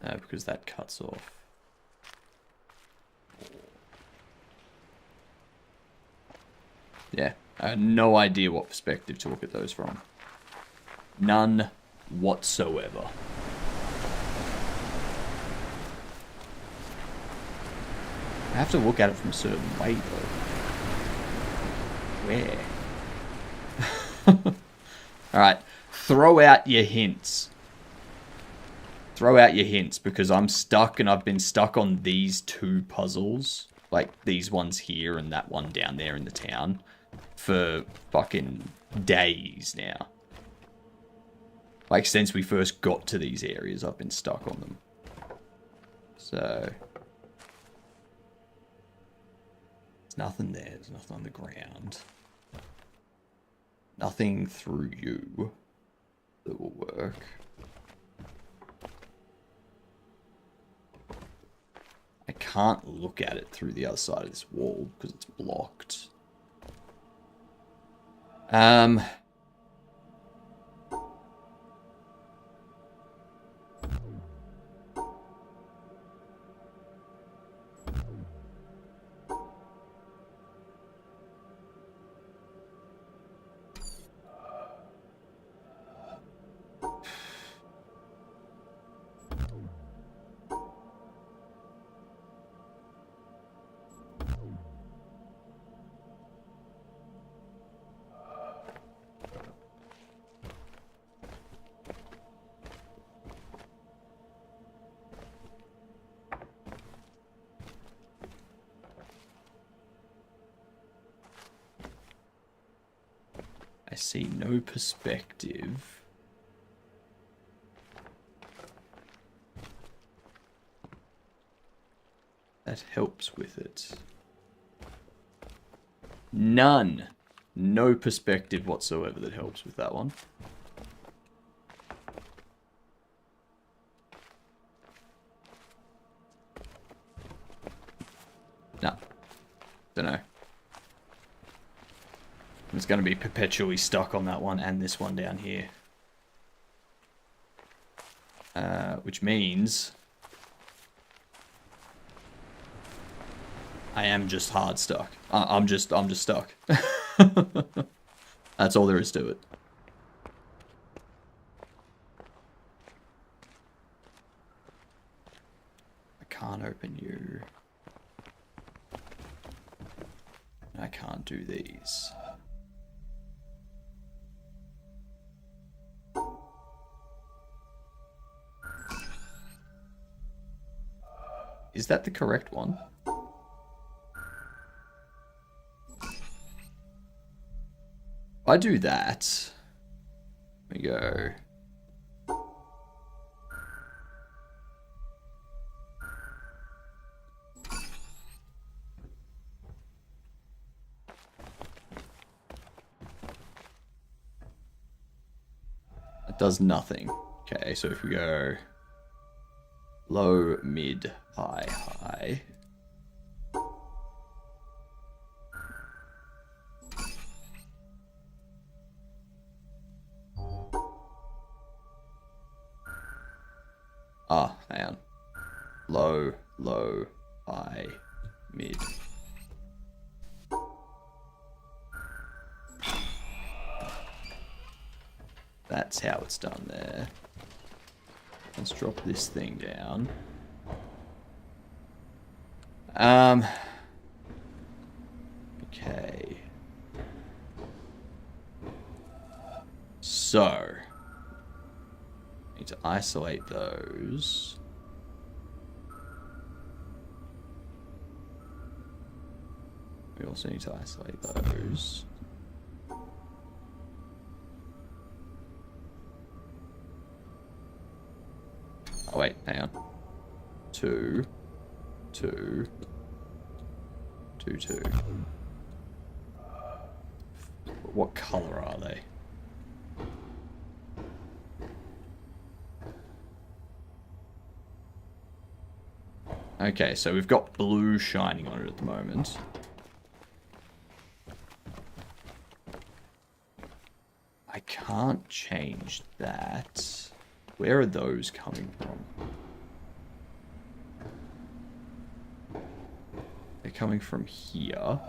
No, because that cuts off. Yeah, I had no idea what perspective to look at those from. None whatsoever. I have to look at it from a certain way, though. Where? Alright, throw out your hints. Throw out your hints, because I'm stuck, and I've been stuck on these two puzzles. Like, these ones here and that one down there in the town. For fucking days now. Like, since we first got to these areas, I've been stuck on them. So... there's nothing there. There's nothing on the ground. Nothing through you that will work. I can't look at it through the other side of this wall because it's blocked. I see no perspective. That helps with it. None. No perspective whatsoever that helps with that one. No. Dunno. It's going to be perpetually stuck on that one and this one down here. Which means... I am just hard stuck. I'm just stuck. That's all there is to it. I can't open you. I can't do these. Is that the correct one? If I do that, we go. It does nothing. Okay, so if we go low, mid, high, high. Ah, hang on. Low, low, high, mid. That's how it's done there. Let's drop this thing down. Okay. So, need to isolate those. We also need to isolate those. Oh wait, hang on. 2, 2, 2, 2. What color are they? Okay, so we've got blue shining on it at the moment. I can't change that. Where are those coming from? They're coming from here.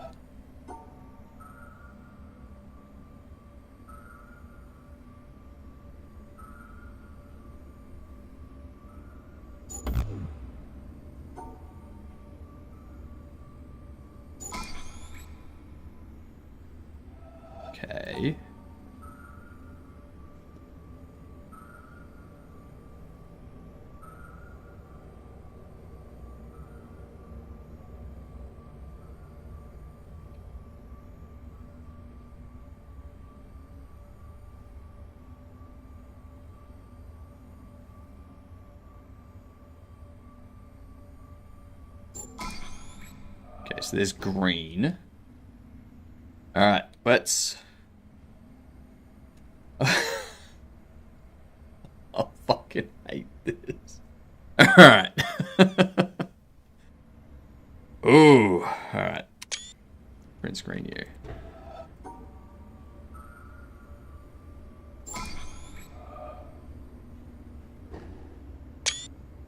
Okay. Okay, so there's green. Alright, let's... I fucking hate this. Alright. Ooh, alright. Print screen you.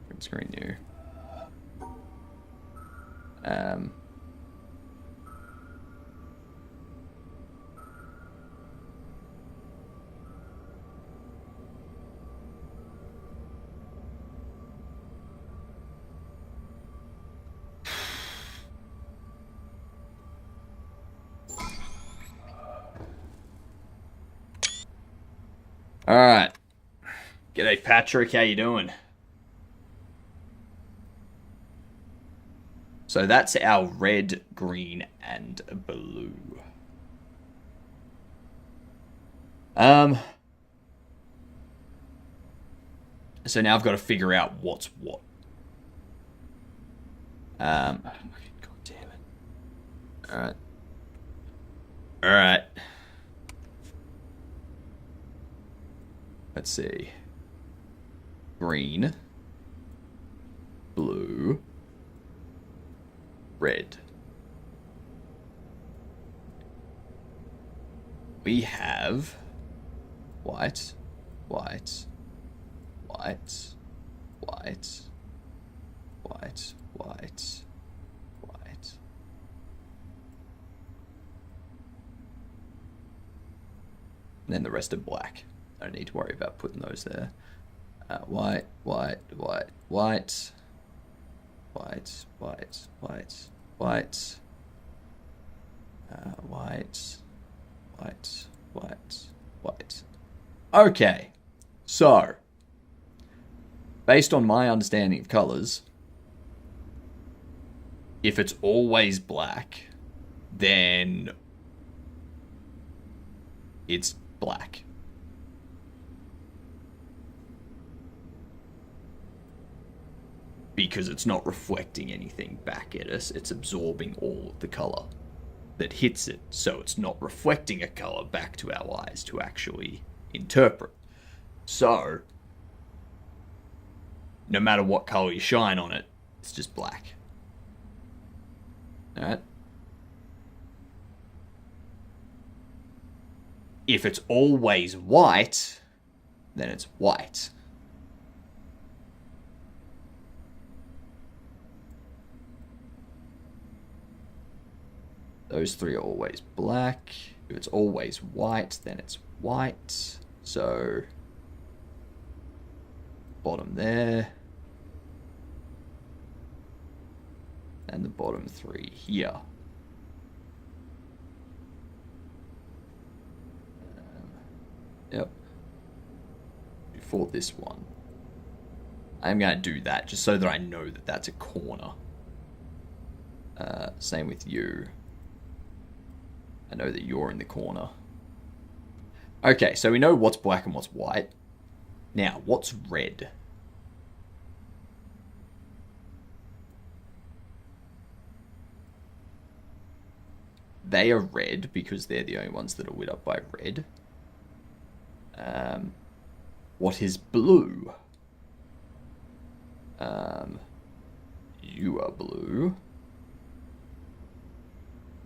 Print screen you. Alright. G'day, Patrick. How you doing? So that's our red, green, and blue. So now I've got to figure out what's what. God damn it. Alright. Alright. Let's see. Green. Blue. Red. We have white, white, white, white, white, white, white. And then the rest are black. I don't need to worry about putting those there. White, white, white, white, white, white, white, white, white, white, white, white. Okay, so based on my understanding of colors, if it's always black, then it's black. Because it's not reflecting anything back at us, it's absorbing all of the color that hits it, so it's not reflecting a color back to our eyes to actually interpret. So, no matter what color you shine on it, it's just black. Alright? If it's always white, then it's white. Those three are always black. If it's always white, then it's white. So, bottom there. And the bottom three here. Yep. For this one. I'm going to do that just so that I know that that's a corner. Same with you. I know that you're in the corner. Okay, so we know what's black and what's white. Now, what's red? They are red because they're the only ones that are lit up by red. What is blue? You are blue.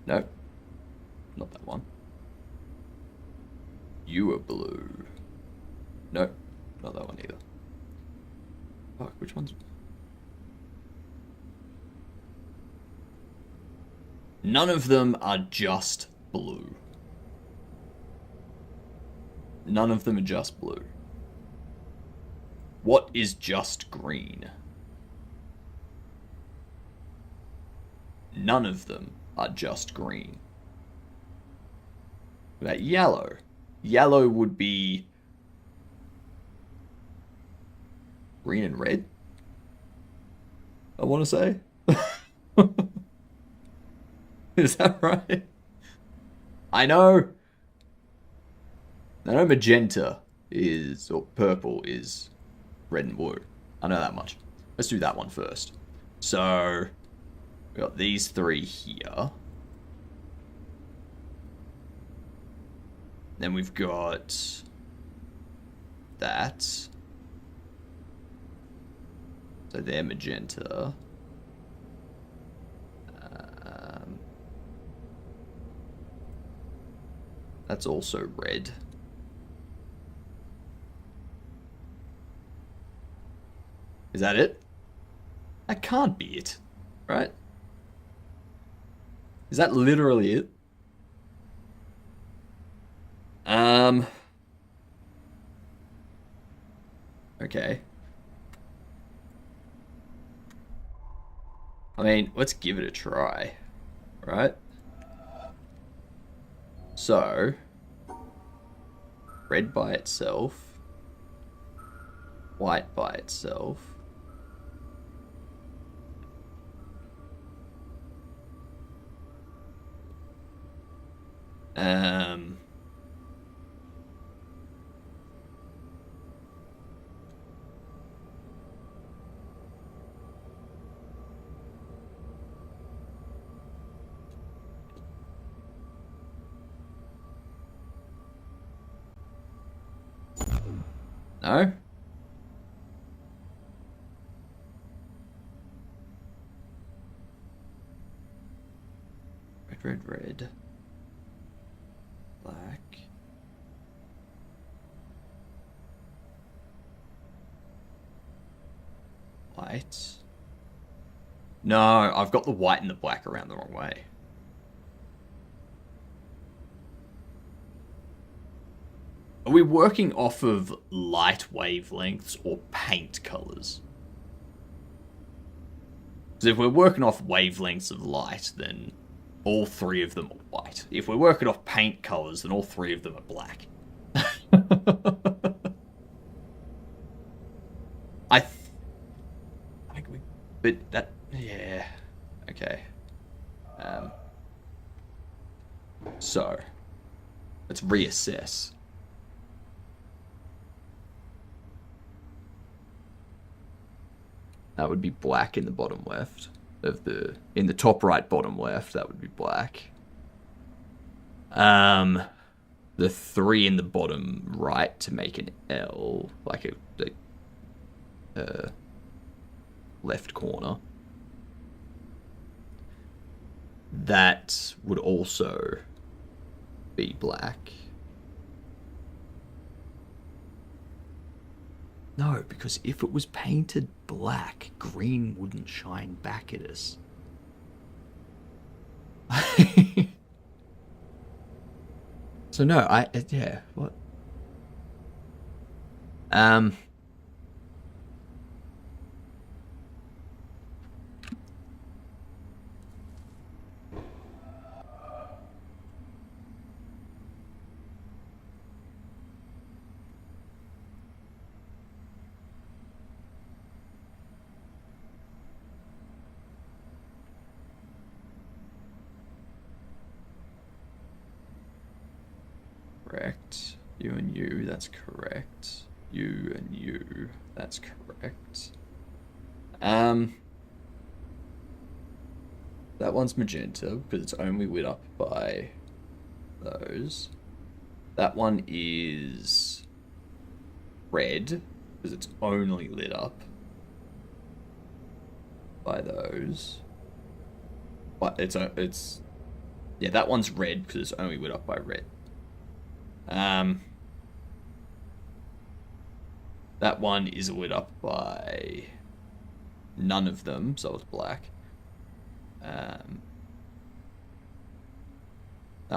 No. Not that one. You are blue. No, not that one either. Fuck, which one's... None of them are just blue. None of them are just blue. What is just green? None of them are just green. What about yellow? Yellow would be green and red, I want to say. Is that right? I know magenta is, or purple is red and blue. I know that much. Let's do that one first. So, We got these three here. Then we've got that. So they're magenta. That's also red. Is that it? That can't be it, right? Is that literally it? Okay. I mean, let's give it a try, right? So, red by itself, white by itself. No? Red. Black. White. No, I've got the white and the black around the wrong way. Are we working off of light wavelengths or paint colors? Because if we're working off wavelengths of light, then all three of them are white. If we're working off paint colors, then all three of them are black. I think we... But that... Yeah. Okay. So, let's reassess. That would be black in the bottom left of the... In the top right bottom left, that would be black. The 3 in the bottom right to make an L, like a left corner. That would also be black. No, because if it was painted black, green wouldn't shine back at us. So no, yeah, what? Correct. You and you, that's correct. You and you, that's correct. That one's magenta because it's only lit up by those. That one is red because it's only lit up by those. But it's yeah, that one's red because it's only lit up by red. That one is lit up by none of them, so it's black. That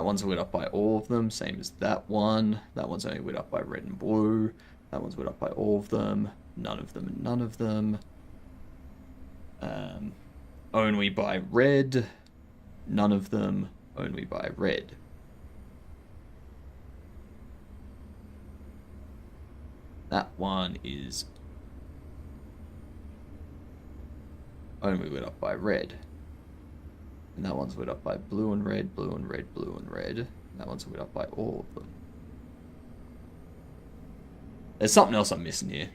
one's lit up by all of them, same as that one. That one's only lit up by red and blue. That one's lit up by all of them. None of them and none of them. Only by red. None of them. Only by red. That one is only lit up by red. And that one's lit up by blue and red, blue and red, blue and red. And that one's lit up by all of them. There's something else I'm missing here.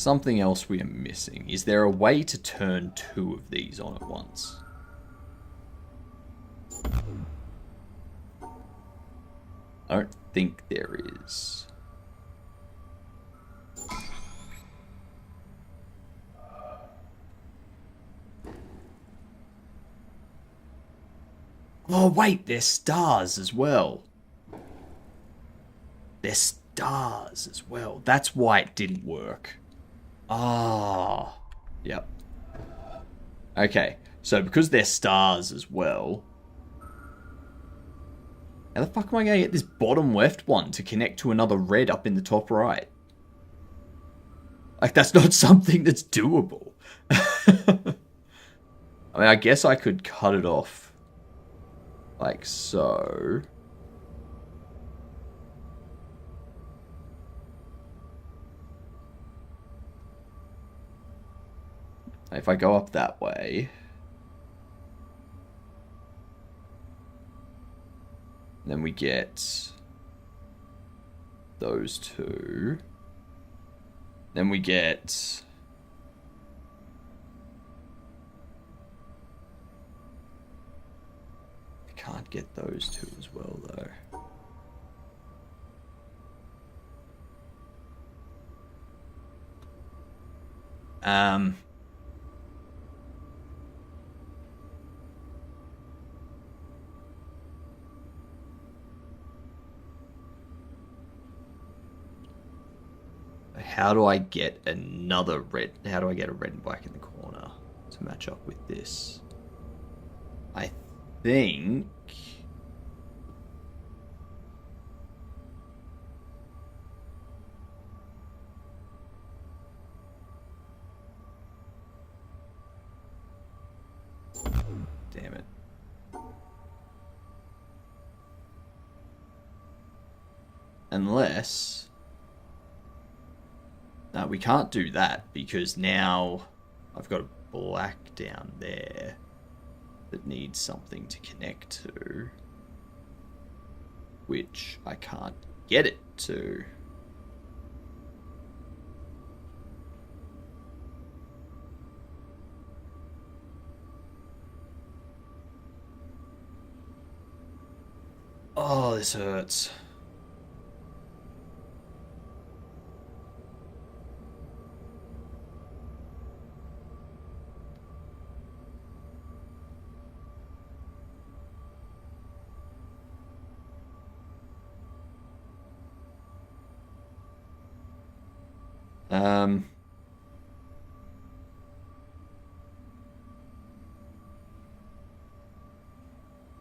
something else we are missing. Is there a way to turn 2 of these on at once? I don't think there is. Oh, wait, they're stars as well. They're stars as well. That's why it didn't work. Ah. Yep. Okay, so because they're stars as well, how the fuck am I going to get this bottom left one to connect to another red up in the top right? Like, that's not something that's doable. I mean, I guess I could cut it off like so. If I go up that way, then we get those 2. Then we get I can't get those 2 as well though. How do I get another red? How do I get a red and black in the corner to match up with this? I think damn it. Unless... No, we can't do that because now I've got a black down there that needs something to connect to, which I can't get it to. Oh, this hurts.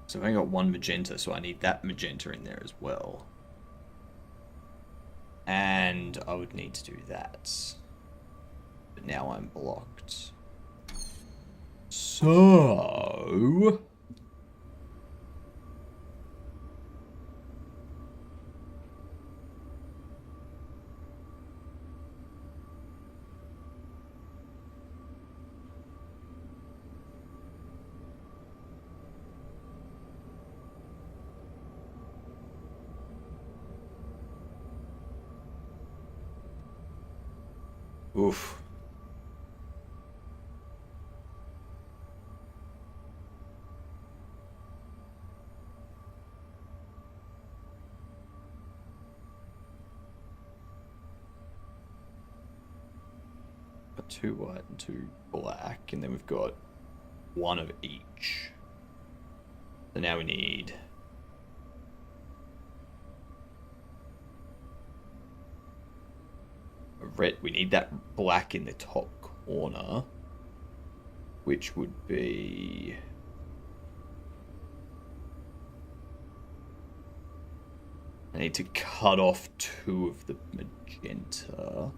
So I only got 1 magenta, so I need that magenta in there as well. And I would need to do that. But now I'm blocked. So... Oof. Got 2 white and 2 black, and then we've got 1 of each. So now we need... red. We need that black in the top corner, which would be... I need to cut off 2 of the magenta.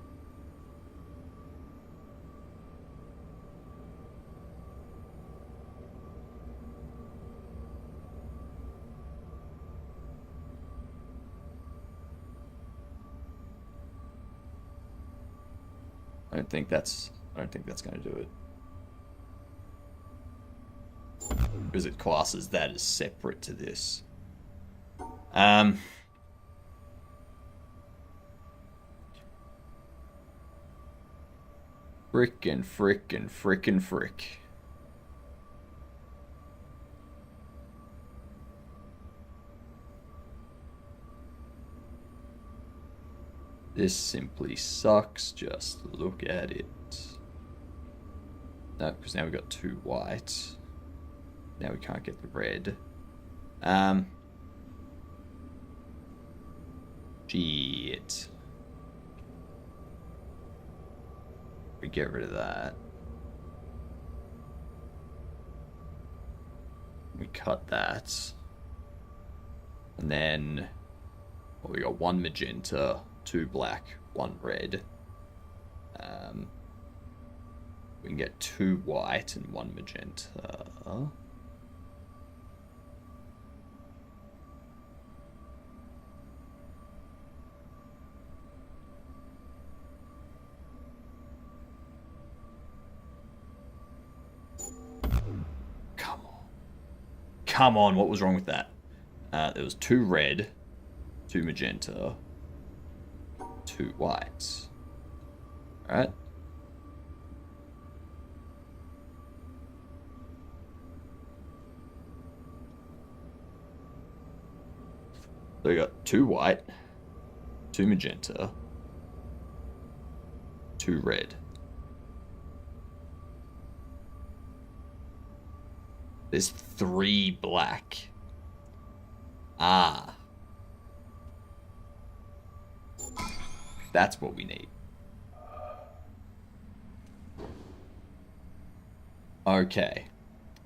I don't think that's going to do it. Because it classes that as separate to this. Frickin' frickin' frickin' frick. This simply sucks. Just look at it. No, because now we've got 2 white. Now we can't get the red. Shit. We get rid of that. We cut that. And then, well, we got 1 magenta, 2 black, 1 red. We can get 2 white and 1 magenta. Come on. Come on, what was wrong with that? There was 2 red, 2 magenta, 2 whites. Alright. So we got 2 white, 2 magenta, 2 red. There's 3 black. Ah. That's what we need. Okay.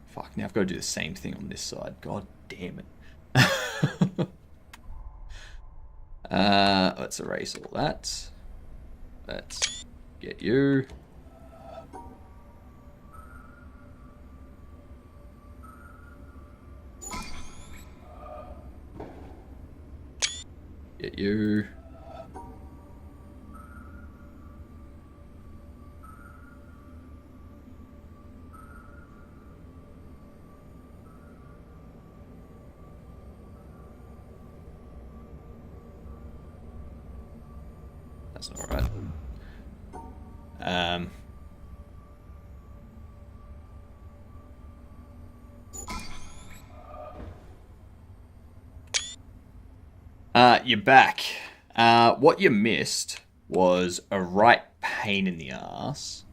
Fuck, now I've got to do the same thing on this side. God damn it. Let's erase all that. Let's get you. Get you. That's not right. You're back. What you missed was a right pain in the ass.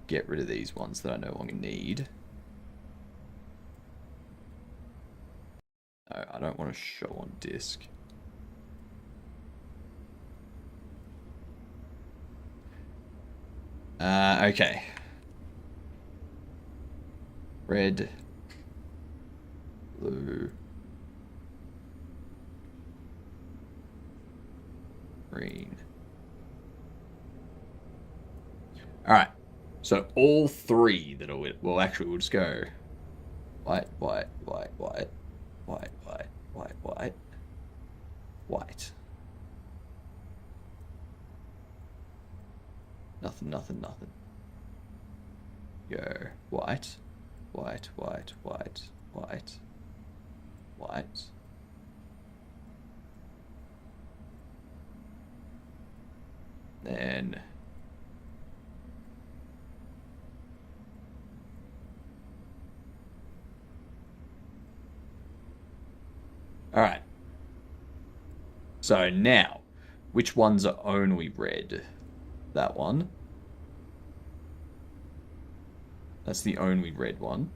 Get rid of these ones that I no longer need. No, I don't want to show on disk. Okay. Red. Blue. Green. Alright. So all 3 that are, well, actually, we'll just go white, white, white, white, white, white, white, white, white. Nothing, nothing, nothing. Go white, white, white, white, white, white. Then all right. So now, which ones are only red? That one. That's the only red one.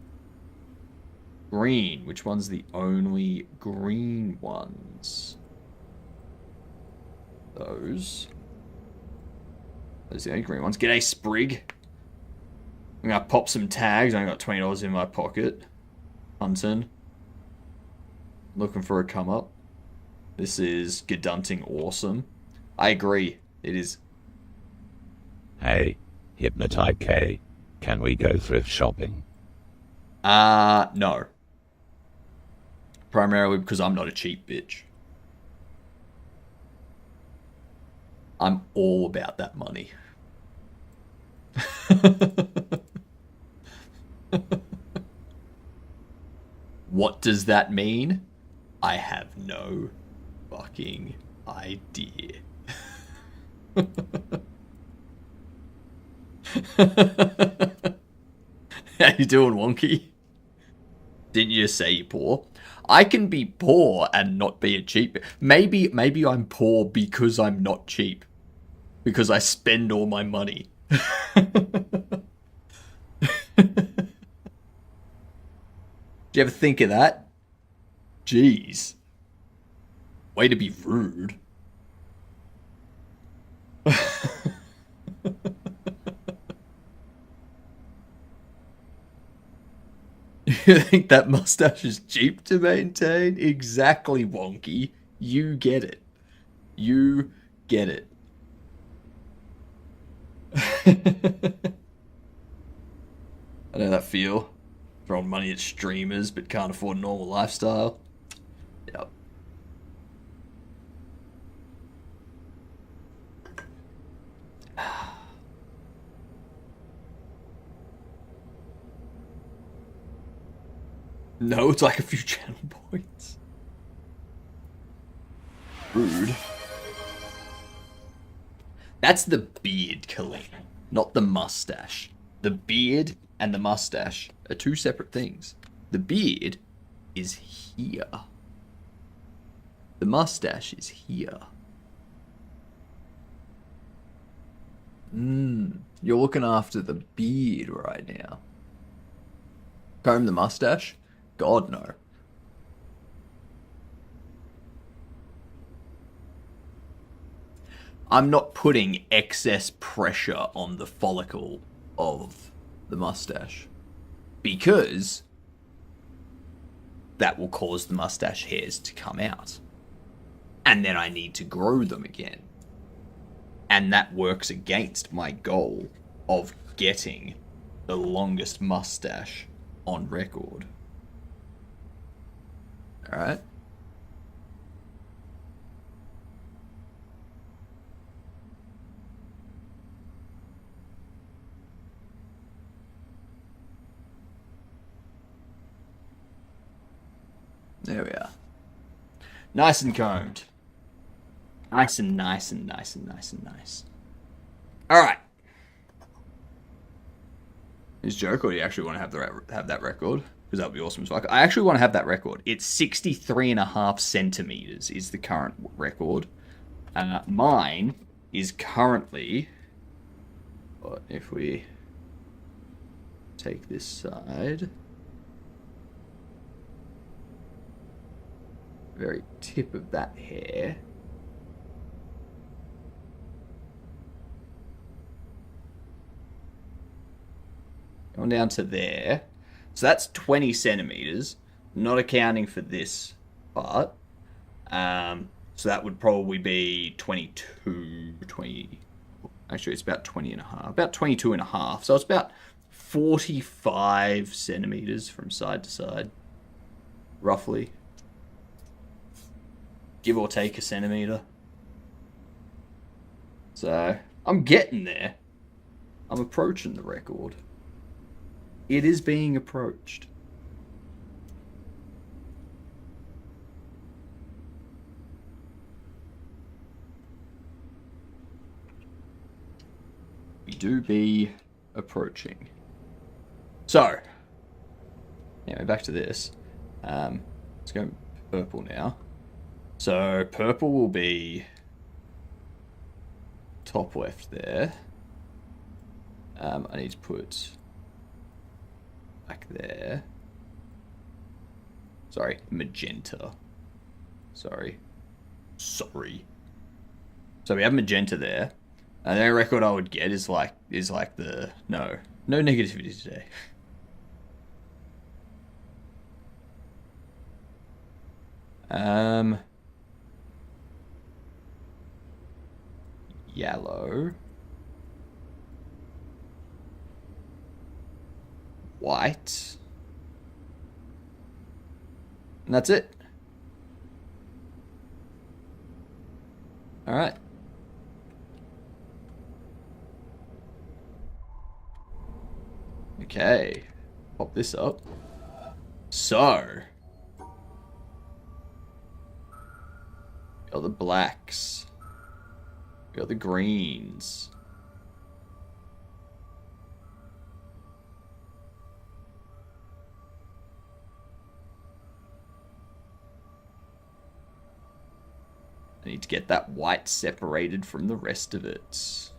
Green. Which one's the only green ones? Those. Those are the only green ones. G'day, Sprig. I'm gonna pop some tags. I got $20 in my pocket. Hunting. Looking for a come up. This is Gedunting awesome. I agree. It is. Hey, Hypnotite K, can we go thrift shopping? No. Primarily because I'm not a cheap bitch. I'm all about that money. What does that mean? I have no fucking idea. How you doing, Wonky? Didn't you say you're poor? I can be poor and not be a cheap. Maybe I'm poor because I'm not cheap. Because I spend all my money. Do you ever think of that? Jeez. Way to be rude. You think that mustache is cheap to maintain? Exactly, Wonky. You get it. You get it. I know that feel. Throwing money at streamers but can't afford a normal lifestyle. Yep. No, it's like a few channel points. Rude. That's the beard, Colleen, not the mustache. The beard and the mustache are two separate things. The beard is here. The mustache is here. You're looking after the beard right now. Comb the mustache? God, no. I'm not putting excess pressure on the follicle of the mustache because that will cause the mustache hairs to come out. And then I need to grow them again. And that works against my goal of getting the longest mustache on record. Alright? There we are. Nice and combed. Nice and nice and nice and nice and nice. Alright. Is joke, or do you actually want to have that record? Because that would be awesome as fuck. I actually want to have that record. It's 63.5 centimeters is the current record. Mine is currently... if we take this side... very tip of that hair. Going down to there. So that's 20 centimeters, not accounting for this part. So that would probably be 20. Actually, it's about 20 and a half. About 22 and a half. So it's about 45 centimeters from side to side, roughly. Give or take a centimeter. So, I'm getting there. I'm approaching the record. It is being approached. We do be approaching. So, anyway, back to this. Let's go purple now. So purple will be top left there. I need to put back there. Sorry, magenta. Sorry. So we have magenta there. And the record I would get is like the no negativity today. Yellow, white, and that's it. All right. Okay, pop this up. So, Got the blacks. Got the greens. I need to get that white separated from the rest of it.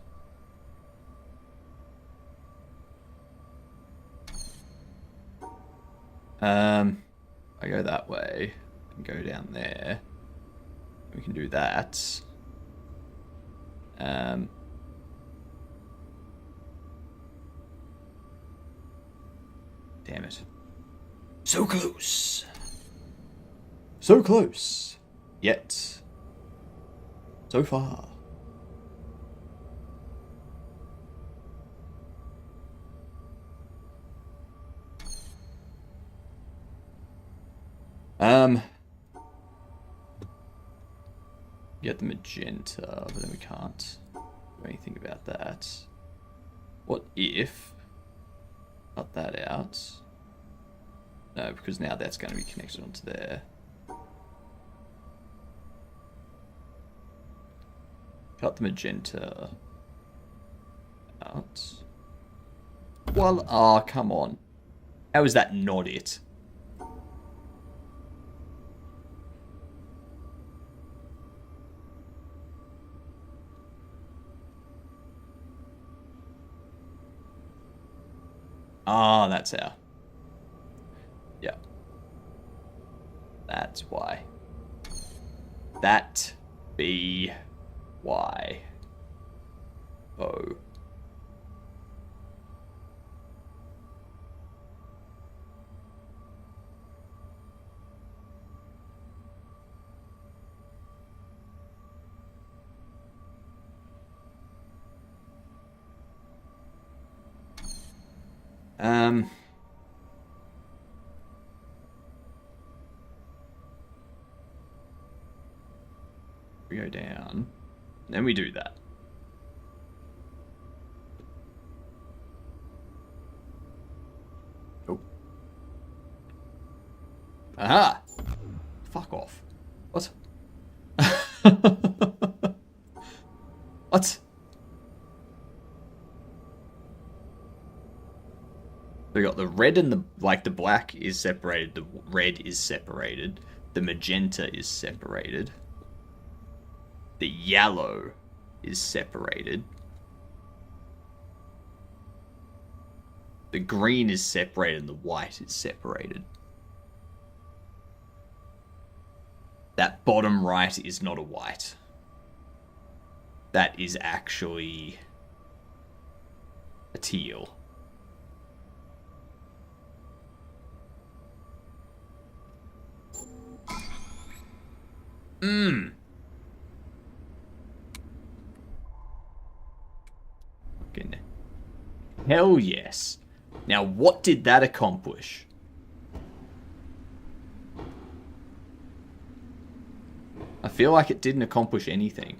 I go that way. I can go down there. We can do that. Damn it. So close. So close. Yet. So far. Get the magenta, but then we can't do anything about that. What if... Cut that out. No, because now that's going to be connected onto there. Cut the magenta out. Well, oh, come on. How is that not it? Ah, that's how. Yeah. That's why. That be why. Oh. We go down. Then we do that. Oh. Aha! Fuck off. What? What? We got the red and the black is separated, the red is separated, the magenta is separated, the yellow is separated, the green is separated, and the white is separated. That bottom right is not a white. That is actually a teal. Mmm. Fucking hell yes. Now, what did that accomplish? I feel like it didn't accomplish anything.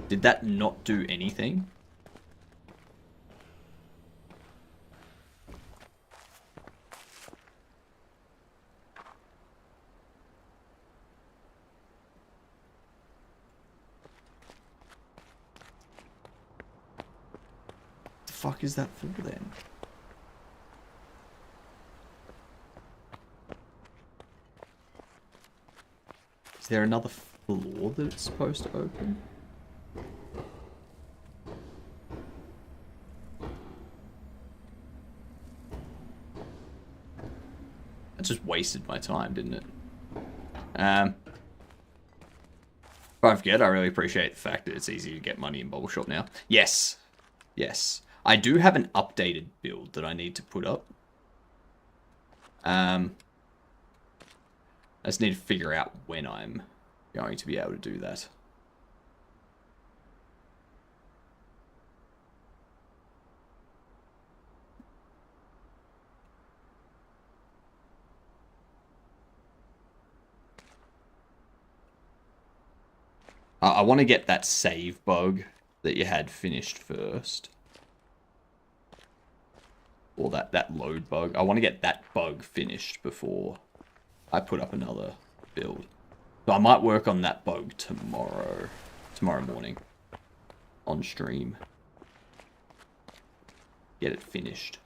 Did that not do anything? The fuck is that for then? Is there another floor that it's supposed to open? That just wasted my time, didn't it? If I forget, I really appreciate the fact that it's easy to get money in Bobble Shop now. Yes. Yes. I do have an updated build that I need to put up. I just need to figure out when I'm going to be able to do that. I want to get that save bug that you had finished first. Or that load bug. I want to get that bug finished before I put up another build. So I might work on that bug tomorrow. Tomorrow morning. On stream. Get it finished.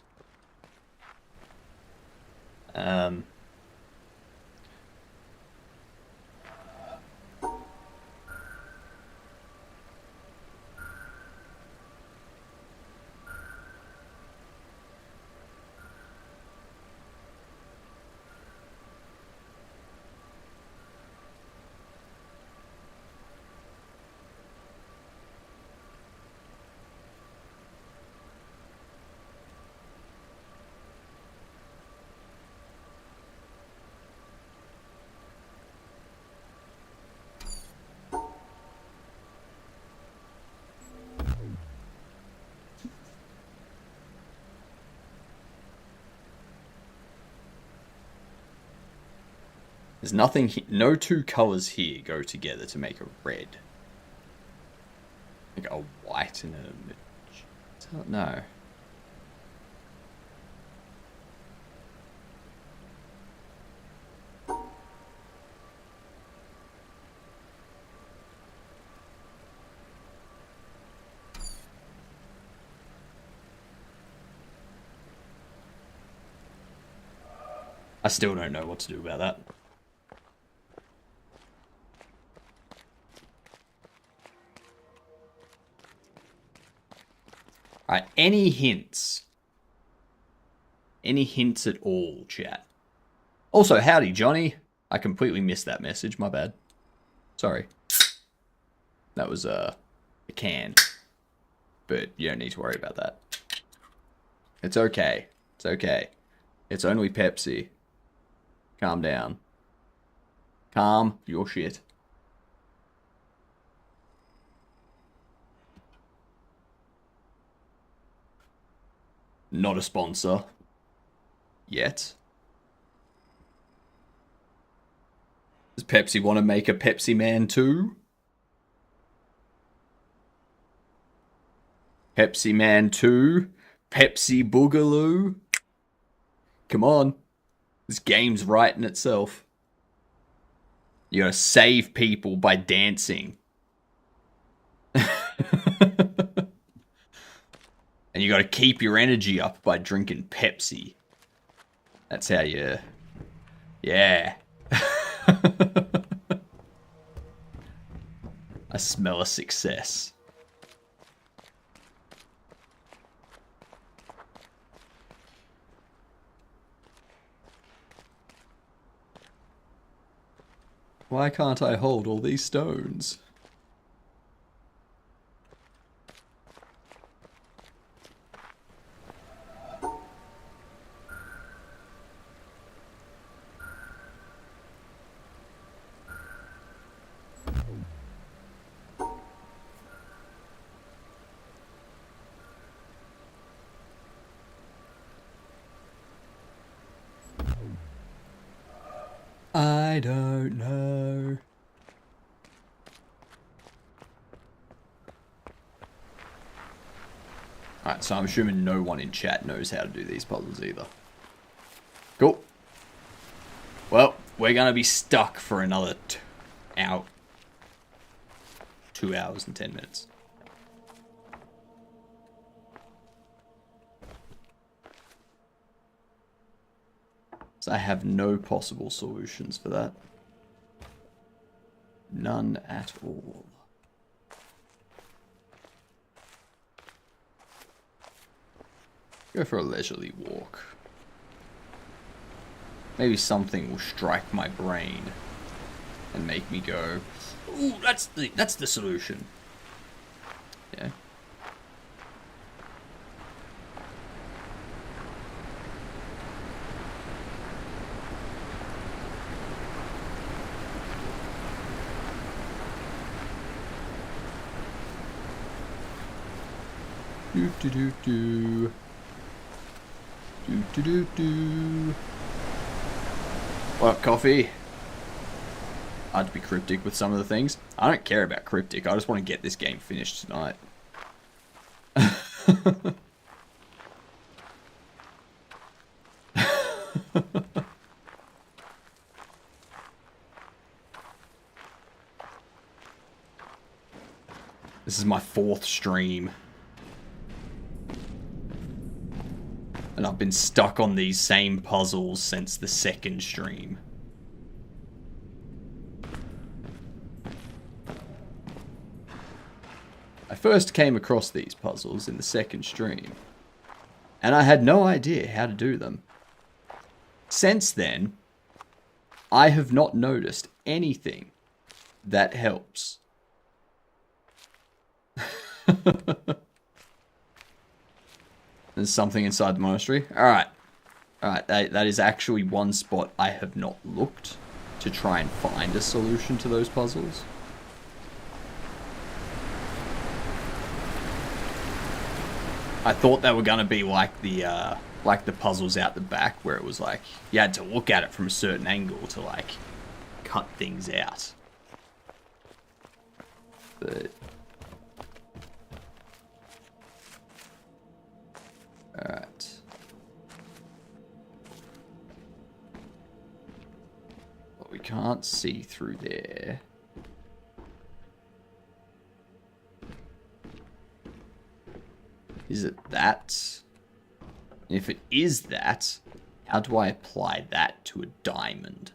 There's nothing, no two colors here go together to make a red. Like a white and a... No. I still don't know what to do about that. Alright, any hints? Any hints at all, chat? Also, howdy, Johnny. I completely missed that message, my bad. Sorry. That was, a can. But you don't need to worry about that. It's okay. It's okay. It's only Pepsi. Calm down. Calm your shit. Not a sponsor. Yet. Does Pepsi want to make a Pepsi Man too? Pepsi Man 2? Pepsi Boogaloo? Come on. This game's writing itself. You gotta save people by dancing. And you gotta keep your energy up by drinking Pepsi. That's how you... Yeah. I smell a success. Why can't I hold all these stones? I don't know. Alright, so I'm assuming no one in chat knows how to do these puzzles either. Cool. Well, we're gonna be stuck for another 2 hours and 10 minutes. So I have no possible solutions for that. None at all. Go for a leisurely walk. Maybe something will strike my brain and make me go, ooh, that's the solution. Yeah. Do do do do. Do do do do. What up, coffee? hard to be cryptic with some of the things. I don't care about cryptic. I just want to get this game finished tonight. This is my 4th stream. And I've been stuck on these same puzzles since the 2nd stream. I first came across these puzzles in the 2nd stream. And I had no idea how to do them. Since then, I have not noticed anything that helps. There's something inside the monastery. Alright. Alright, that is actually one spot I have not looked to try and find a solution to those puzzles. I thought they were gonna be like the puzzles out the back, where it was like you had to look at it from a certain angle to like cut things out. But alright. Well, we can't see through there. Is it that? If it is that, how do I apply that to a diamond?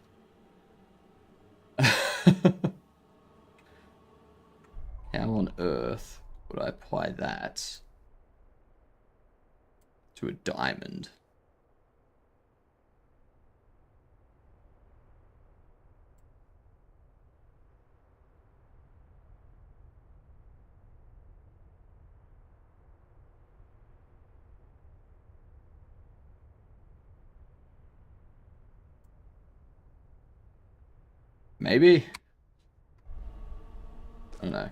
How on earth would I apply that to a diamond? Maybe? I don't know.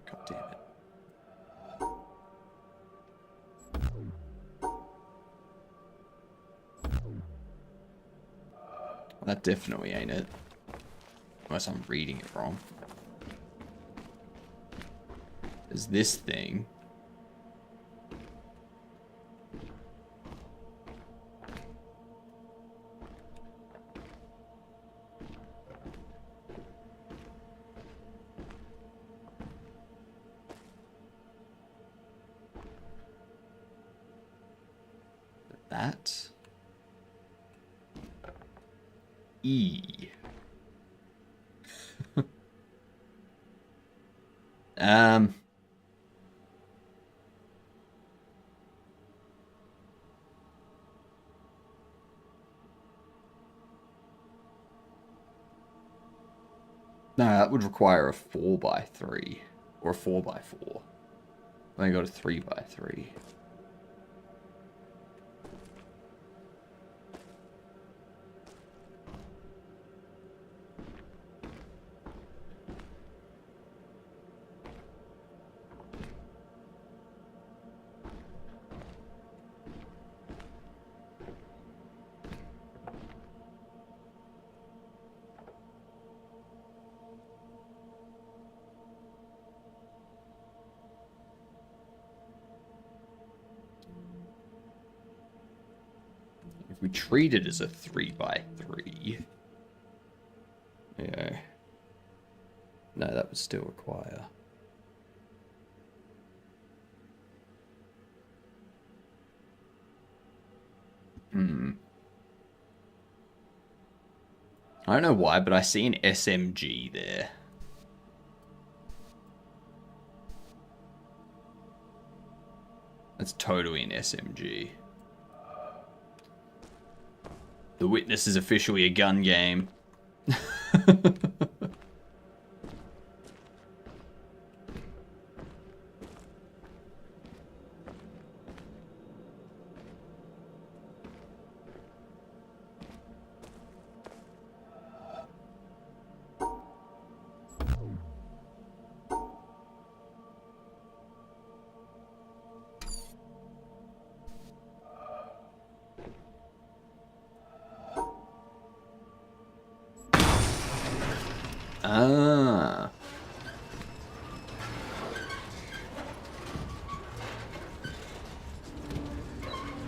God damn it. Well, that definitely ain't it. Unless I'm reading it wrong. There's this thing. That. E. No, that would require a 4x3 or a 4x4. I only got a 3x3. If we treat it as a 3x3, yeah. No, that would still require. I don't know why, but I see an SMG there. That's totally an SMG. The Witness is officially a gun game.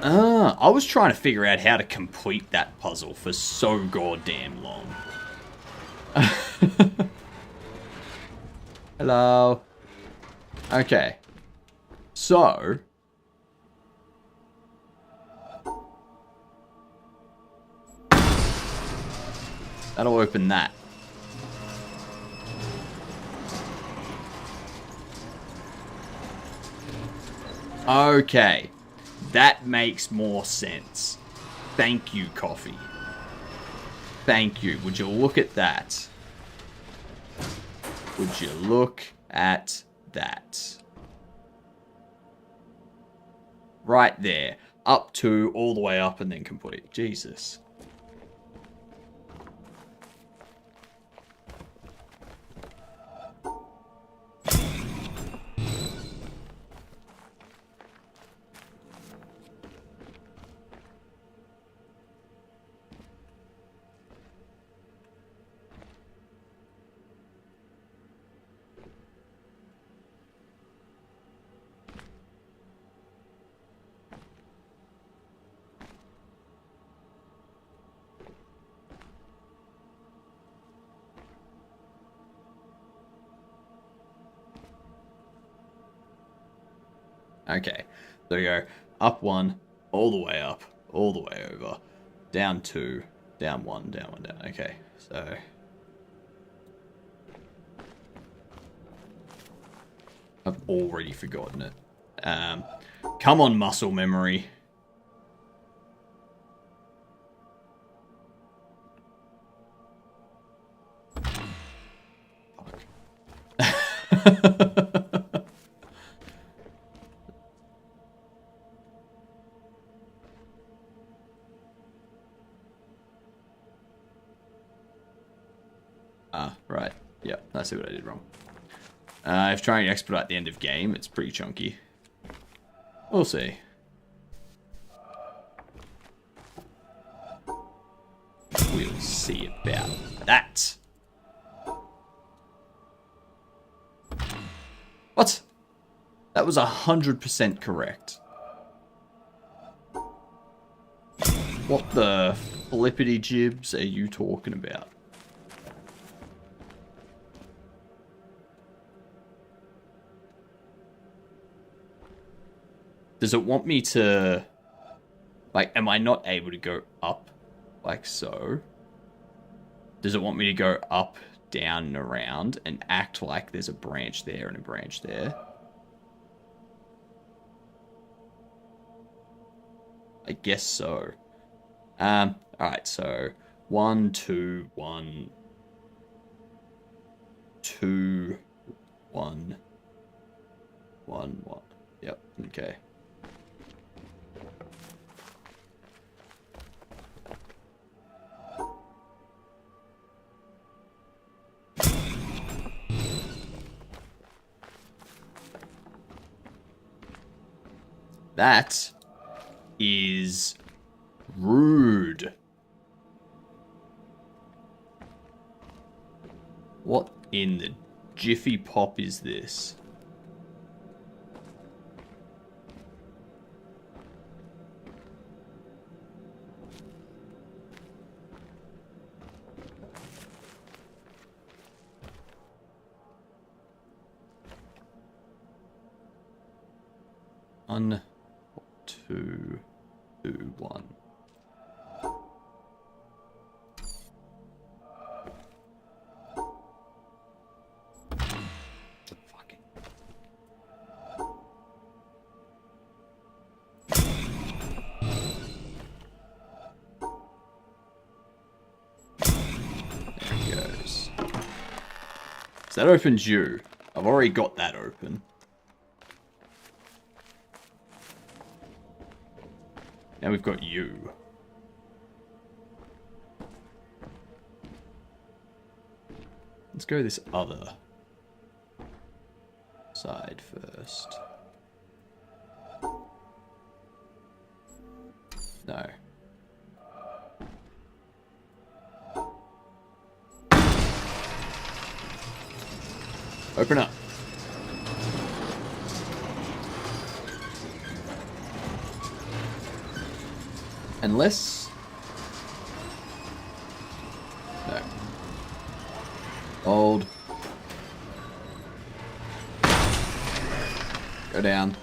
I was trying to figure out how to complete that puzzle for so goddamn long. Hello. Okay. So... that'll open that. Okay. That makes more sense. Thank you, coffee. Thank you. Would you look at that? Would you look at that? Right there. Up to, all the way up, and then complete. Jesus. Okay, there we go. Up one, all the way up, all the way over. Down two, down one, down one, down. Okay, so... I've already forgotten it. Come on, muscle memory. Fuck. Right. Yep, I see what I did wrong. If trying to expedite the end of game, it's pretty chunky. We'll see. We'll see about that. What? That was 100% correct. What the flippity jibs are you talking about? Does it want me to... like, am I not able to go up like so? Does it want me to go up, down, and around and act like there's a branch there and a branch there? I guess so. Alright, so 1, 2, 1, 2, 1, 1, 1. Yep, okay. That is rude. What in the Jiffy Pop is this? One, two, two, one. Fucking. There it goes. So that opens you. I've already got that open. Now we've got you. Let's go this other side first. No. Open up. Unless... No. Hold. Go down.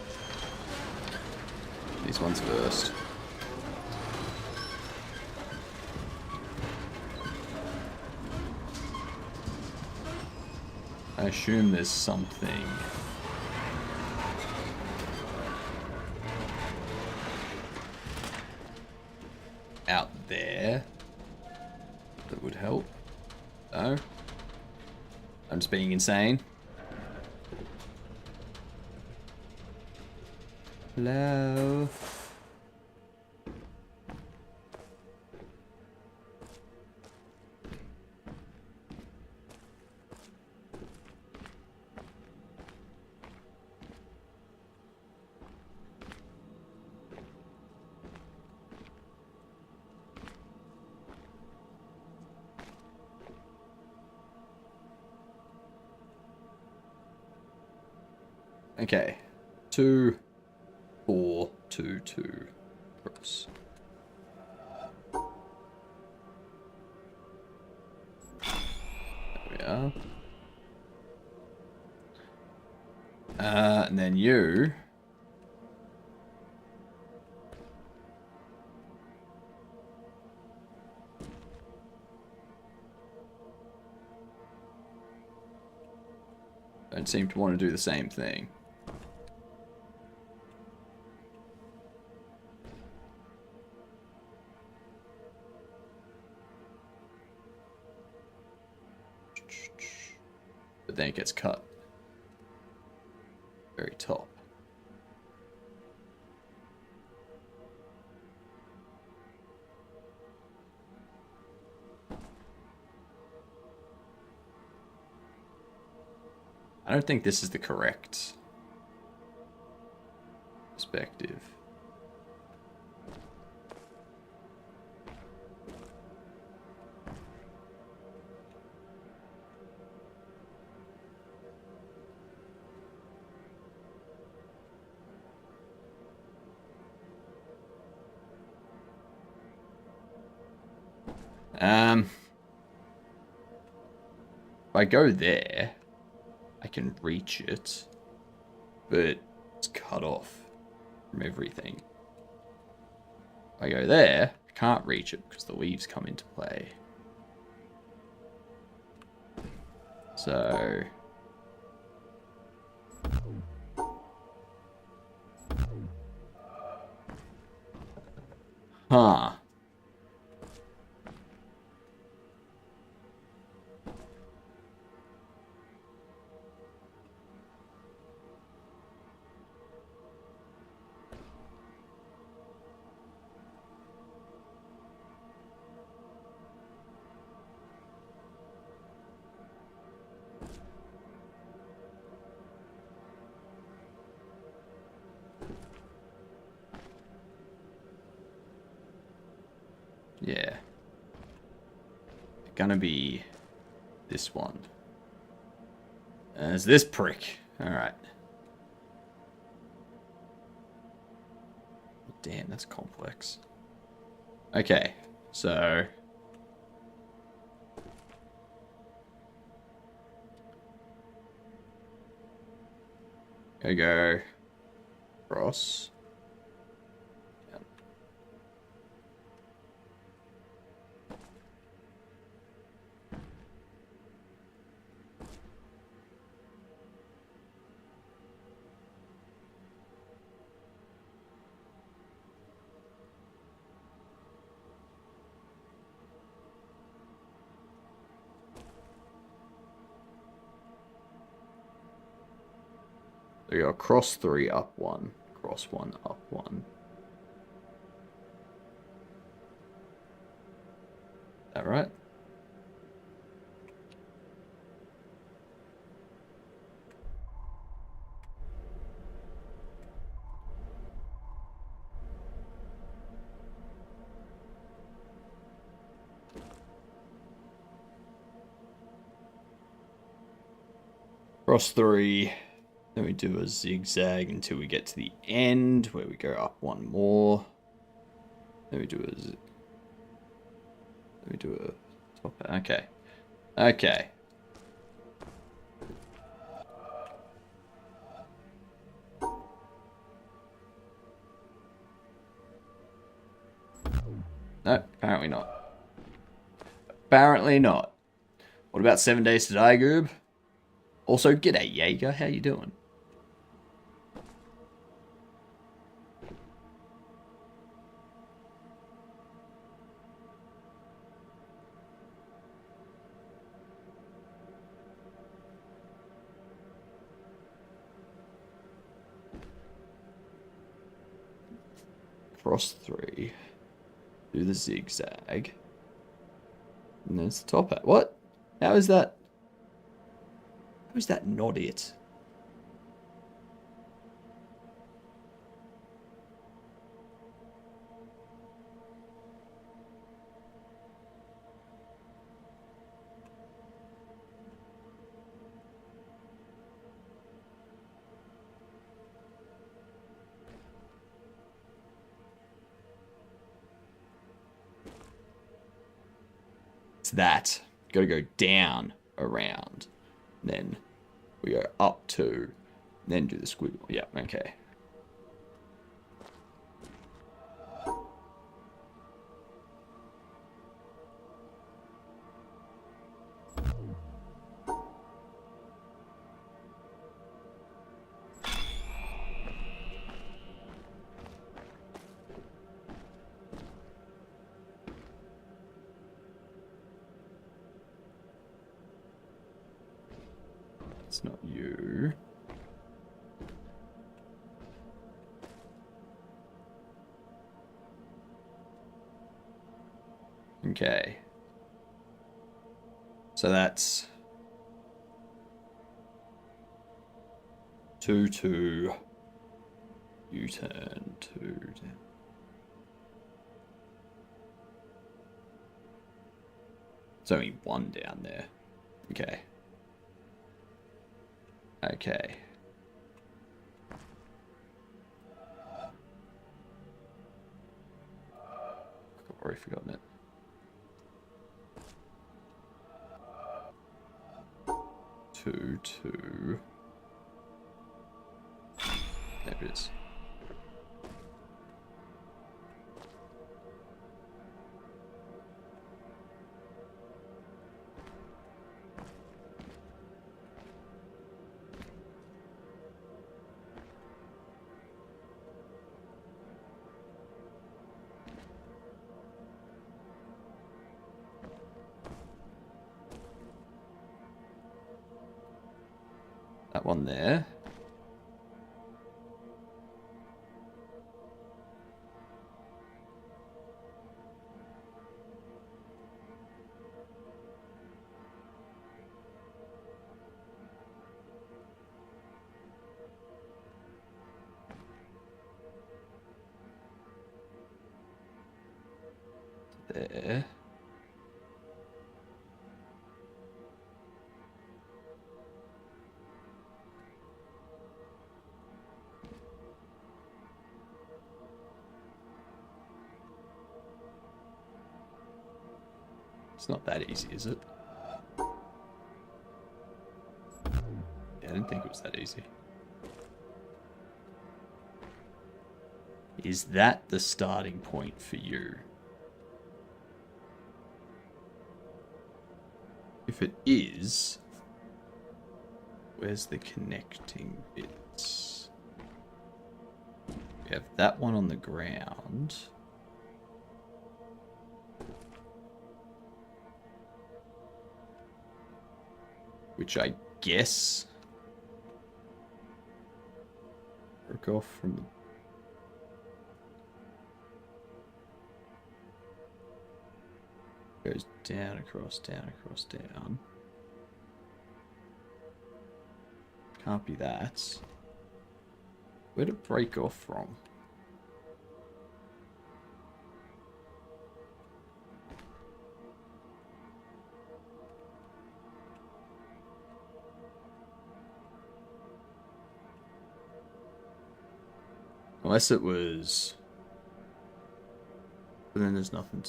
These ones first. I assume there's something out there that would help. No? I'm just being insane. Hello? Okay. 2, 4, 2, 2. Cross. There we are. And then you. Don't seem to want to do the same thing. But then it gets cut. Very top. I don't think this is the correct perspective. If I go there, I can reach it, but it's cut off from everything. If I go there, I can't reach it because the leaves come into play. So... Huh. Yeah. Gonna be this one. There's this prick. Alright. Damn, that's complex. Okay, so... Go cross. Yep. So you go cross 3, up 1. Cross 1, up 1. Is that right? Cross 3. Then we do a zigzag until we get to the end, where we go up 1 more. Let me do a top. Okay. Okay. No, apparently not. Apparently not. What about 7 Days to Die, Goob? Also, g'day, Jaeger. How you doing? Cross 3. Do the zigzag. And there's the top hat. What? How is that? How is that not it? It's that. Gotta go down, around. Then we go up 2. Then do the squiggle. Yeah, okay. It's not you. Okay. So that's 2, 2. U-turn 2 down. It's only 1 down there. Okay. Okay. I've already forgotten it. 2, 2. There it is. That one there. There. It's not that easy, is it? Yeah, I didn't think it was that easy. Is that the starting point for you? If it is, where's the connecting bits? We have that one on the ground. Which I guess broke off from the... Goes down, across, down, across, down. Can't be that. Where'd it break off from? Unless it was... But then there's nothing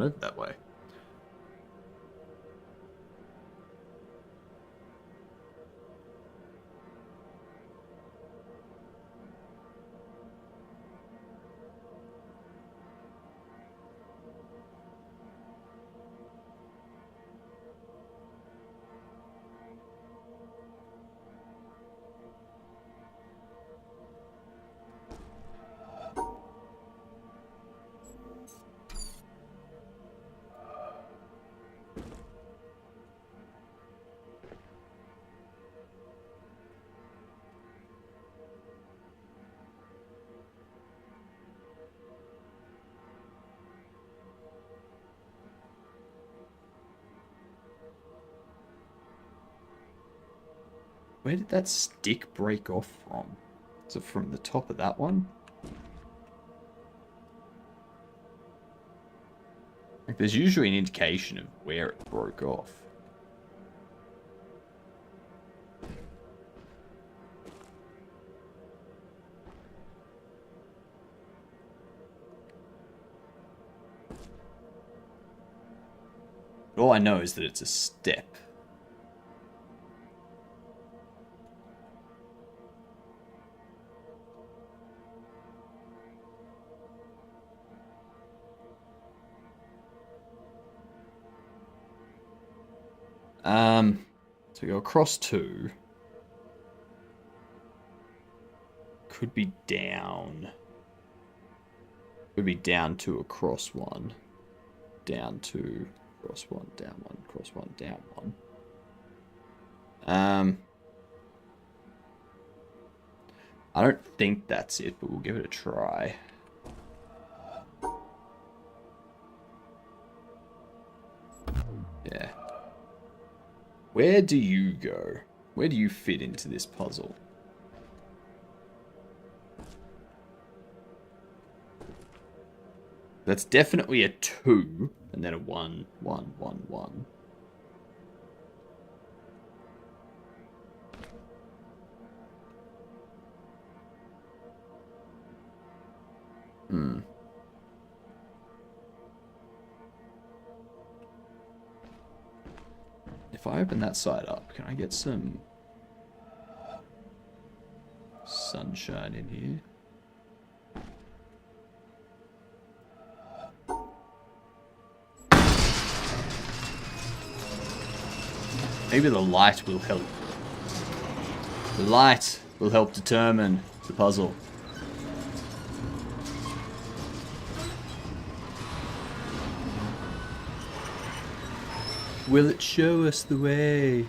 over that way. Where did that stick break off from? Is it from the top of that one? Like, there's usually an indication of where it broke off. All I know is that it's a step. So we go across 2. Could be down. Could be down 2 across 1. Down 2, across 1, down 1, across 1, down 1. I don't think that's it, but we'll give it a try. Yeah. Where do you go? Where do you fit into this puzzle? That's definitely a 2, and then a 1, 1, 1, 1. If I open that side up, can I get some sunshine in here? Maybe the light will help. The light will help determine the puzzle. Will it show us the way?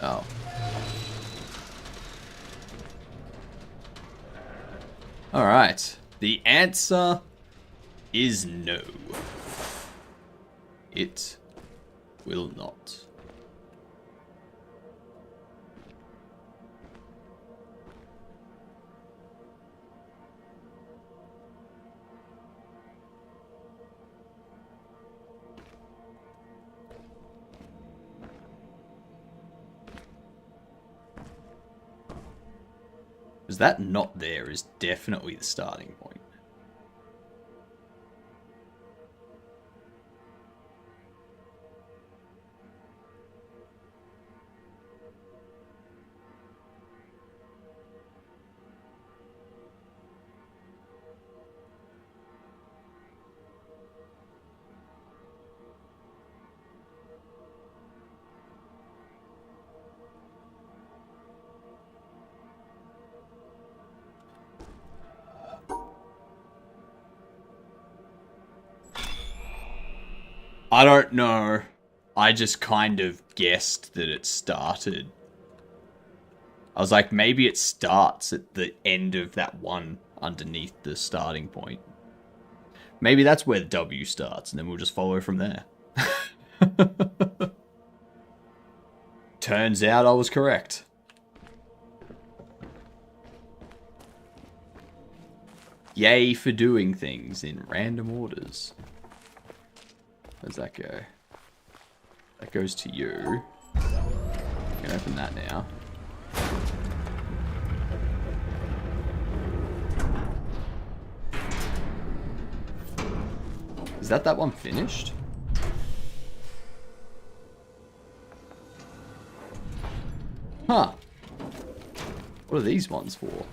Oh. Alright. The answer is no. It will not. Because that not there is definitely the starting point. I don't know. I just kind of guessed that it started. I was like, maybe it starts at the end of that one underneath the starting point. Maybe that's where the W starts, and then we'll just follow from there. Turns out I was correct. Yay for doing things in random orders. Where's that go? That goes to you. You can open that now. that one finished? Huh. What are these ones for?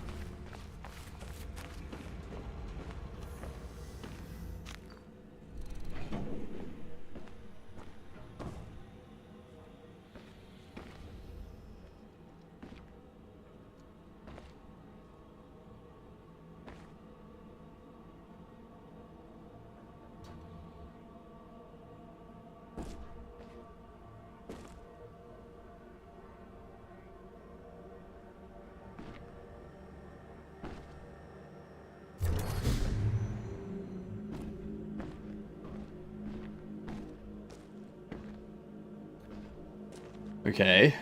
Okay.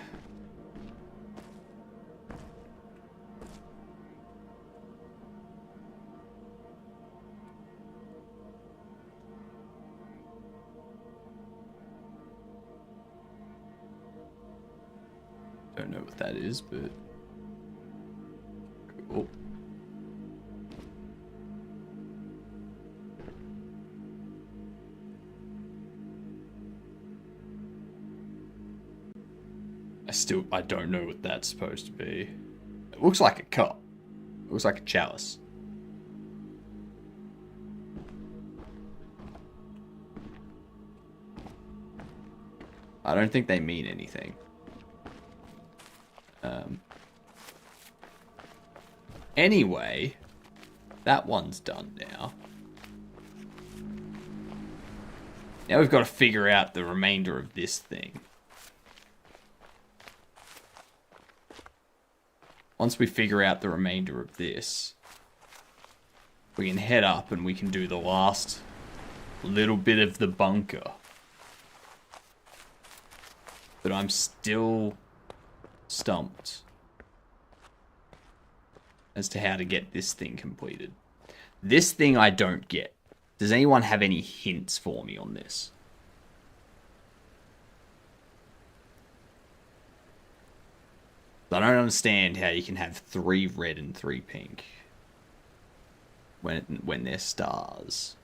Don't know what that is, but cool. I don't know what that's supposed to be. It looks like a cup. It looks like a chalice. I don't think they mean anything. Anyway, that one's done now. Now we've got to figure out the remainder of this thing. Once we figure out the remainder of this, we can head up and we can do the last little bit of the bunker. But I'm still stumped as to how to get this thing completed. This thing I don't get. Does anyone have any hints for me on this? I don't understand how you can have 3 red and 3 pink when they're stars.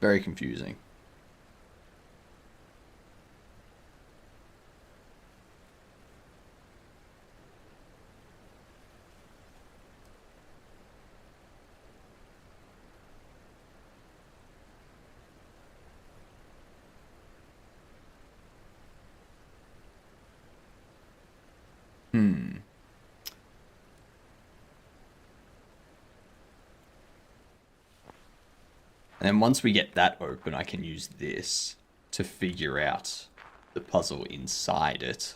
Very confusing. And then once we get that open, I can use this to figure out the puzzle inside it.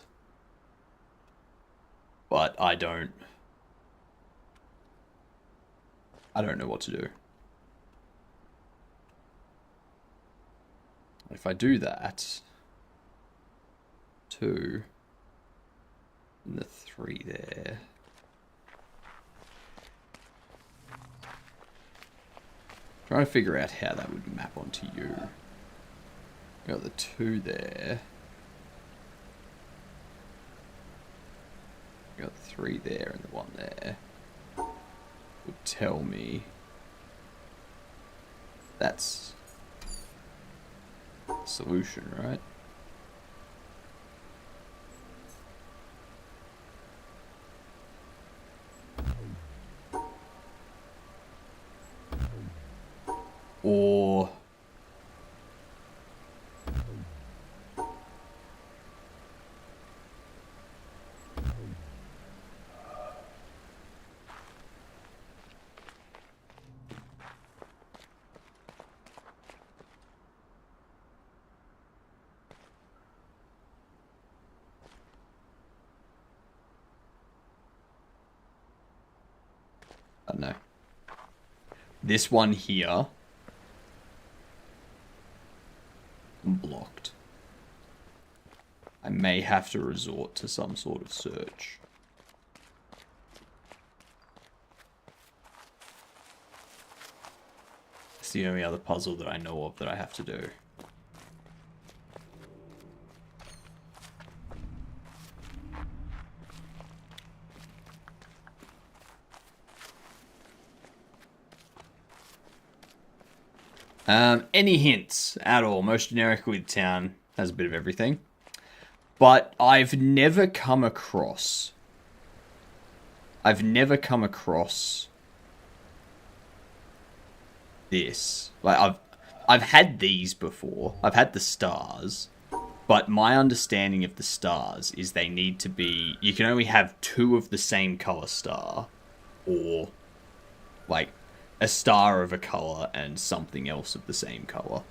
But I don't know what to do. If I do that, 2, and the 3 there. Trying to figure out how that would map onto you. Got the 2 there. Got the 3 there and the 1 there. Would tell me that's the solution, right? Or I don't know. This one here, blocked. I may have to resort to some sort of search. It's the only other puzzle that I know of that I have to do. Any hints at all? Most generically, the town has a bit of everything. But I've never come across this. Like I've had these before. I've had the stars, but my understanding of the stars is they need to be, you can only have two of the same color star, or like a star of a color and something else of the same color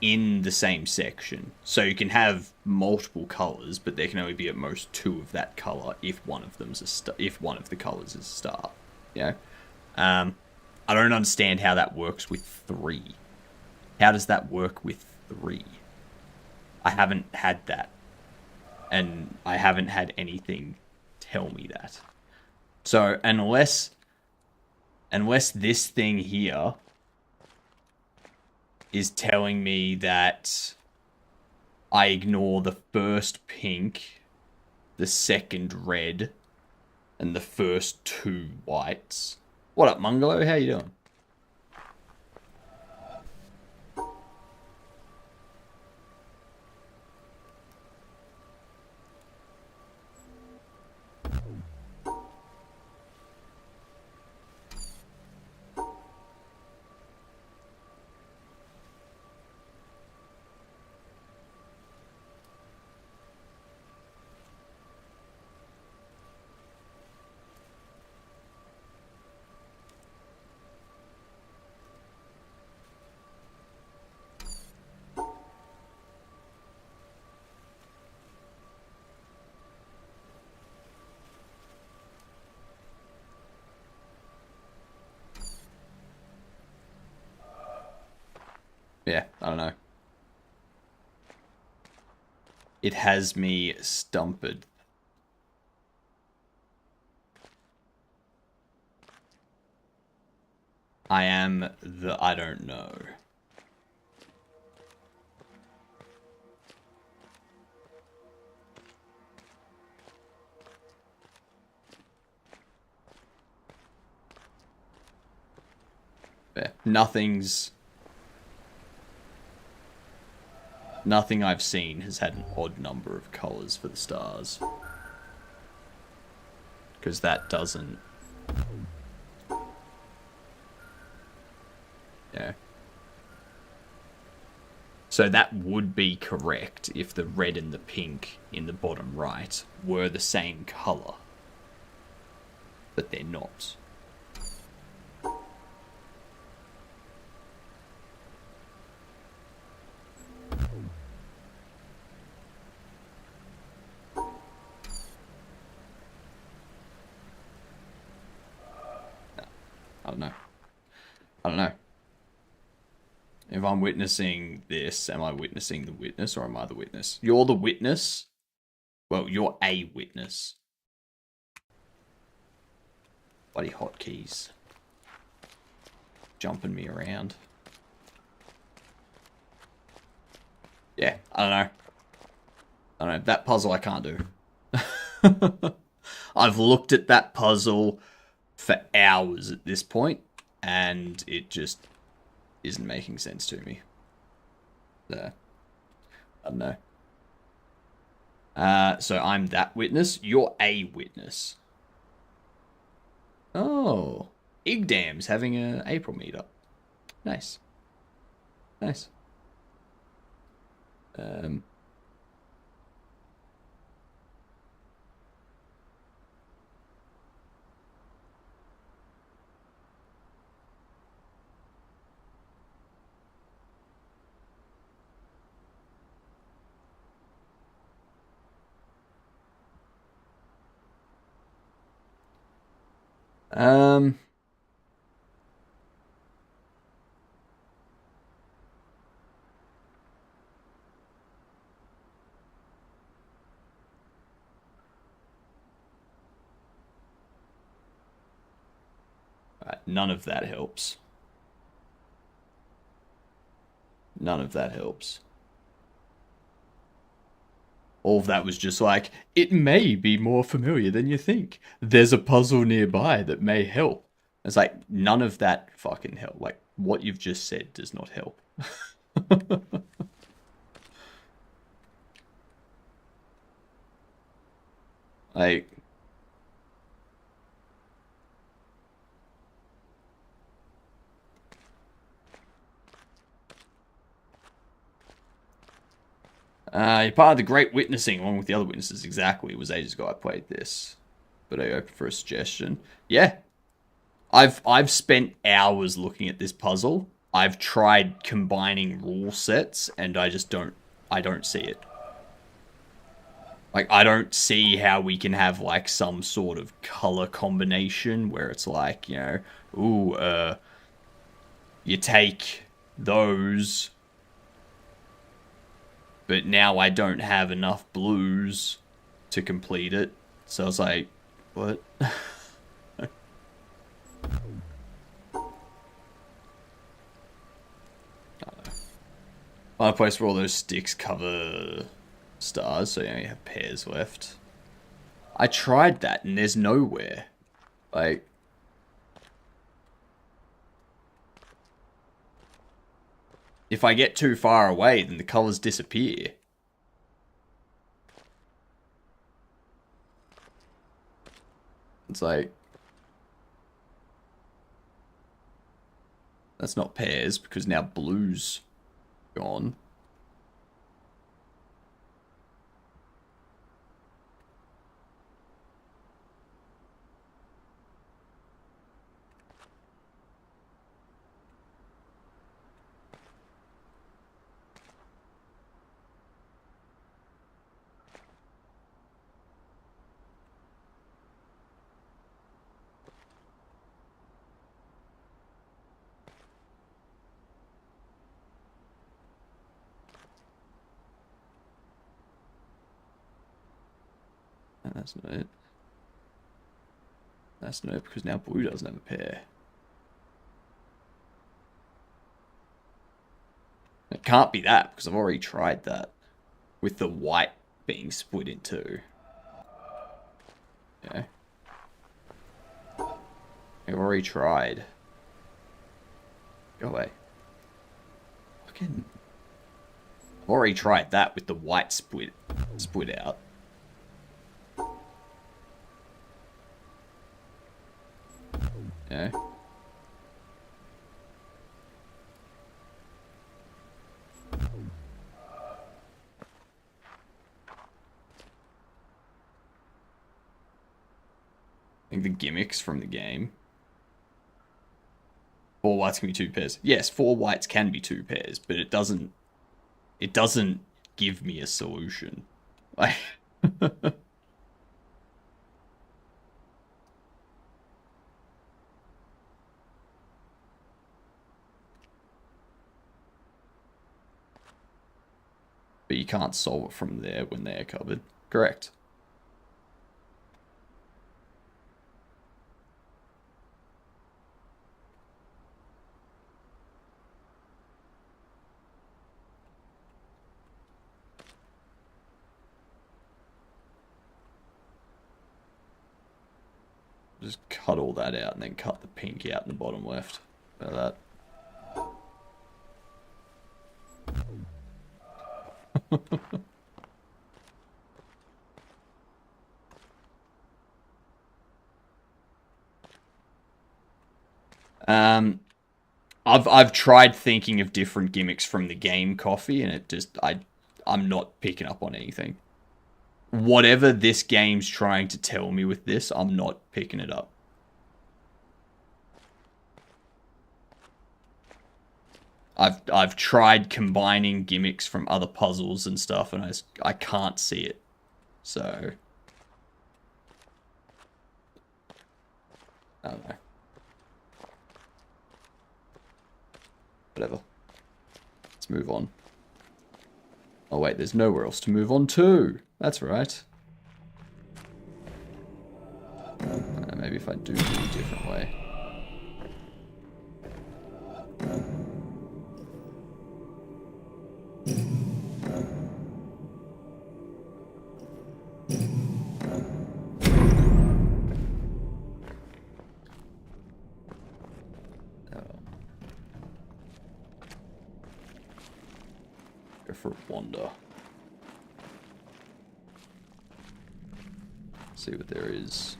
in the same section. So you can have multiple colors, but there can only be at most two of that color if one of them's if one of the colors is a star. Yeah. I don't understand how that works with 3. How does that work with 3? I haven't had that. And I haven't had anything tell me that. So unless this thing here is telling me that I ignore the first pink, the second red, and the first 2 whites. What up, Mungalo? How you doing? Yeah, I don't know. It has me stumped. I am the I don't know. Yeah, nothing I've seen has had an odd number of colors for the stars. Because that doesn't... Yeah. So that would be correct if the red and the pink in the bottom right were the same color. But they're not. I don't know. If I'm witnessing this, am I witnessing the witness or am I the witness? You're the witness? Well, you're a witness. Bloody hotkeys. Jumping me around. Yeah, I don't know. That puzzle I can't do. I've looked at that puzzle for hours at this point, and it just isn't making sense to me. I don't know. So I'm that witness. You're a witness. Oh, Igdam's having an April meetup. Nice. Nice. None of that helps. None of that helps. All of that was just like, it may be more familiar than you think. There's a puzzle nearby that may help. It's like, none of that fucking help. Like, what you've just said does not help. Like, you're part of the great witnessing along with the other witnesses. Exactly. It was ages ago I played this, but I open for a suggestion. Yeah, I've spent hours looking at this puzzle. I've tried combining rule sets, and I don't see it. Like, I don't see how we can have, like, some sort of color combination where it's like, you know, ooh, you take those, but now I don't have enough blues to complete it. So I was like, what? Find a place where all those sticks cover stars, so you only have pairs left. I tried that, and there's nowhere. Like, if I get too far away, then the colors disappear. It's like, that's not pairs, because now blue's gone. And that's not it. That's not it, because now blue doesn't have a pair. It can't be that, because I've already tried that. With the white being split in two. Okay. I've already tried. Go away. Fucking... I've already tried that with the white split out. Yeah. I think the gimmicks from the game. 4 whites can be 2 pairs. Yes, 4 whites can be 2 pairs, but it doesn't give me a solution. Like but you can't solve it from there when they're covered. Correct. Just cut all that out and then cut the pink out in the bottom left. Like that. I've tried thinking of different gimmicks from the game Coffee, and it just I'm not picking up on anything. Whatever this game's trying to tell me with this, I'm not picking it up. I've tried combining gimmicks from other puzzles and stuff, and I can't see it. So I don't know. Whatever. Let's move on. Oh wait, there's nowhere else to move on to. That's right. Maybe if I do it a different way. see what there is.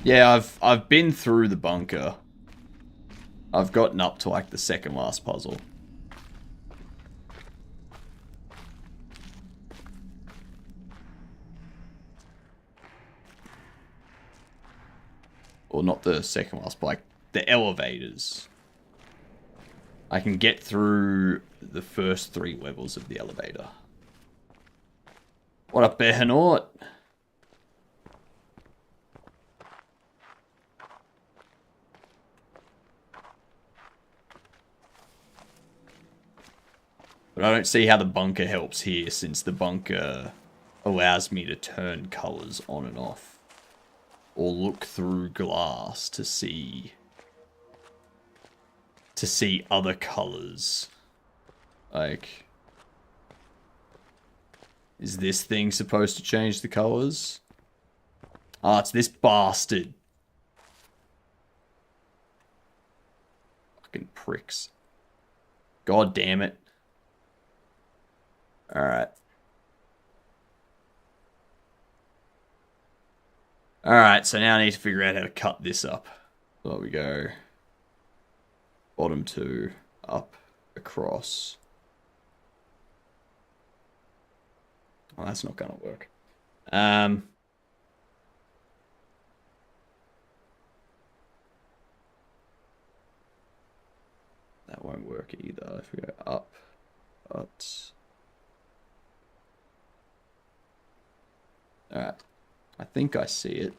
Yeah, I've been through the bunker. I've gotten up to like the second last puzzle. Or not the second last, but like the elevators. I can get through the first 3 levels of the elevator. What up, Behemoth? But I don't see how the bunker helps here, since the bunker allows me to turn colors on and off. Or look through glass to see other colors. Like, is this thing supposed to change the colors? Ah, it's this bastard. Fucking pricks. God damn it. Alright. Alright, so now I need to figure out how to cut this up. So there we go. Bottom 2, up, across. Oh, that's not gonna work. That won't work either. If we go up, but... Alright. I think I see it.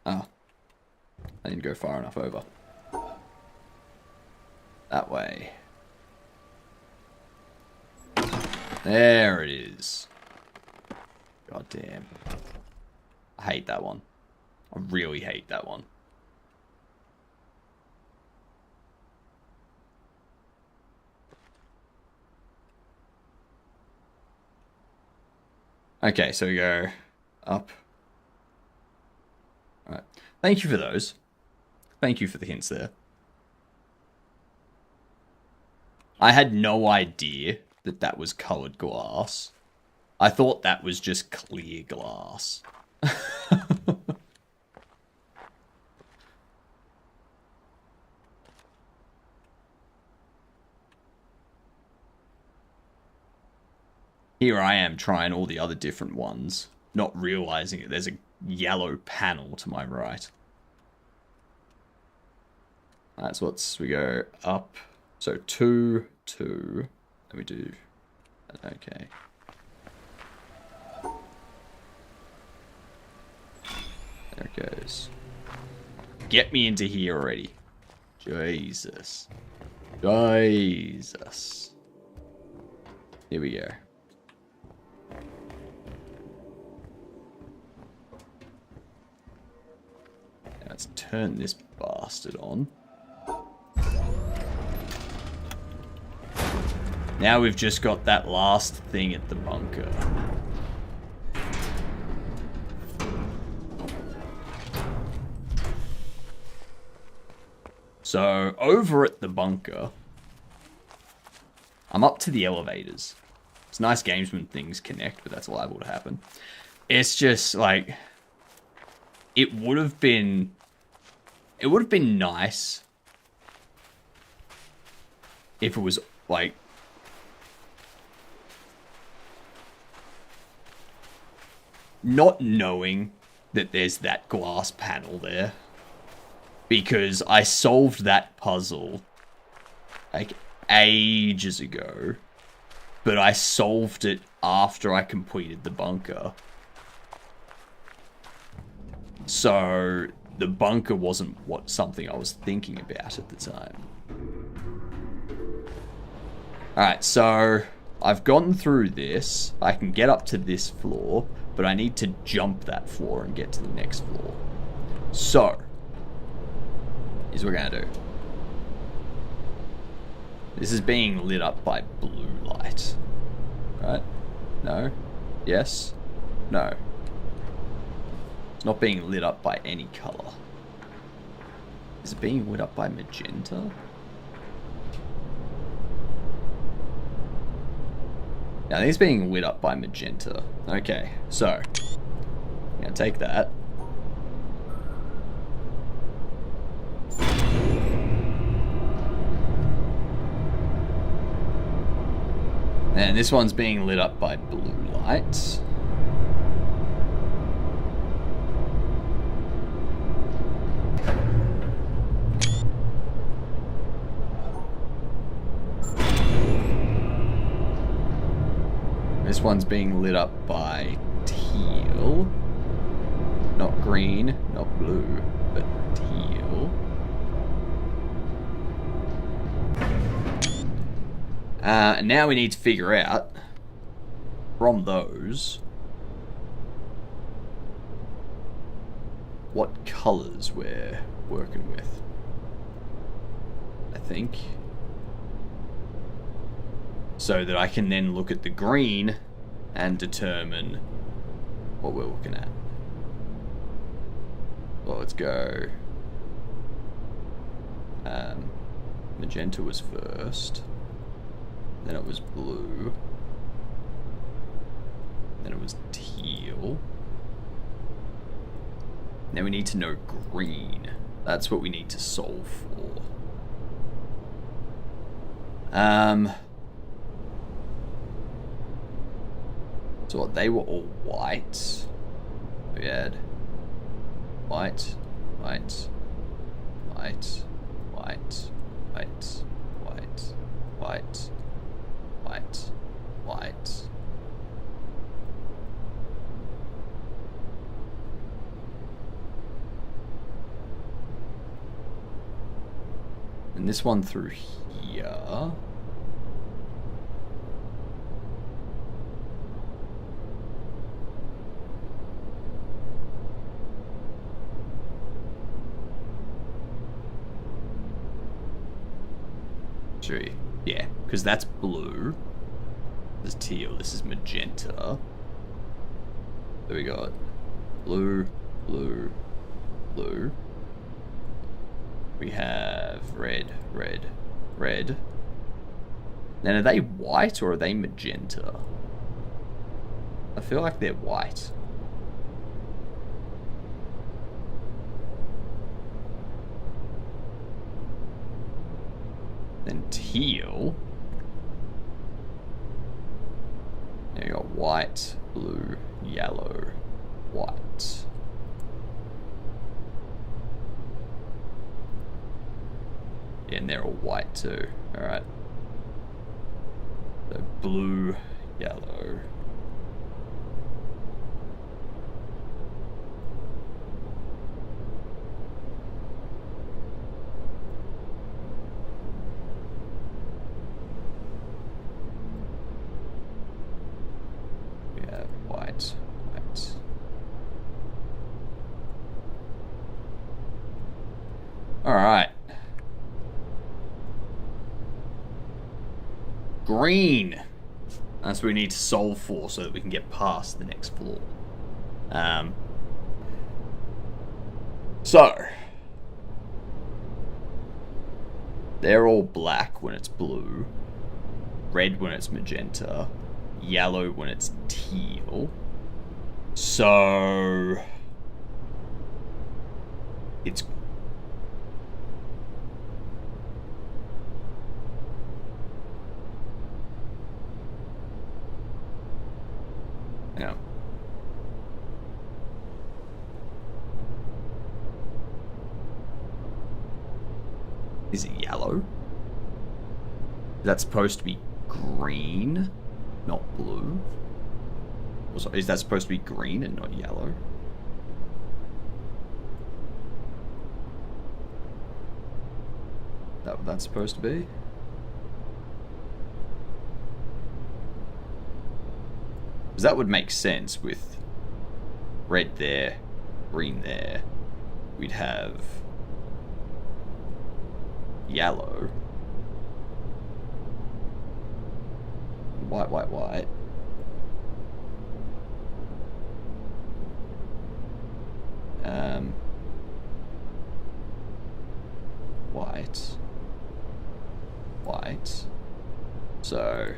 Ah. I didn't go far enough over. That way. There it is. God damn. I hate that one. I really hate that one. Okay, so we go up. Alright. Thank you for those. Thank you for the hints there. I had no idea that that was colored glass. I thought that was just clear glass. Here I am trying all the other different ones, not realizing it. There's a yellow panel to my right. That's what's, we go up. So 2, 2. Then we do, okay. There it goes. Get me into here already. Jesus. Jesus. Here we go. Let's turn this bastard on. Now we've just got that last thing at the bunker. So, over at the bunker, I'm up to the elevators. It's nice games when things connect, but that's liable to happen. It's just, like, it would have been nice if it was, like, not knowing that there's that glass panel there. Because I solved that puzzle, like, ages ago. But I solved it after I completed the bunker. So, the bunker wasn't something I was thinking about at the time. Alright, so I've gotten through this. I can get up to this floor, but I need to jump that floor and get to the next floor. So, here's what we're gonna do. This is being lit up by blue light. Right? No? Yes? No. It's not being lit up by any color. Is it being lit up by magenta? Yeah, I think it's being lit up by magenta. Okay, so I'm gonna take that. And this one's being lit up by blue lights. This one's being lit up by teal. Not green, not blue, but teal. And now we need to figure out from those what colors we're working with. I think. So that I can then look at the green and determine what we're looking at. Well, let's go. Magenta was first. Then it was blue. Then it was teal. Now we need to know green. That's what we need to solve for. So what, they were all white. We had white, white, white, white, white, white, white, white, white. And this one through here. Yeah, because that's blue. This is teal. This is magenta. So we got blue, blue, blue. We have red, red, red. Then are they white or are they magenta? I feel like they're white. Then teal. Now you got white, blue, yellow, white. Yeah, and they're all white too. Alright. So blue, yellow. White. Alright. Green. That's what we need to solve for so that we can get past the next floor. So. They're all black when it's blue. Red when it's magenta. Yellow when it's teal. So it's yeah. Is it yellow? Is that supposed to be green? Not blue? Also, is that supposed to be green and not yellow? Is that what that's supposed to be? Because that would make sense with red there, green there. We'd have yellow. White, white, white. White. White. So...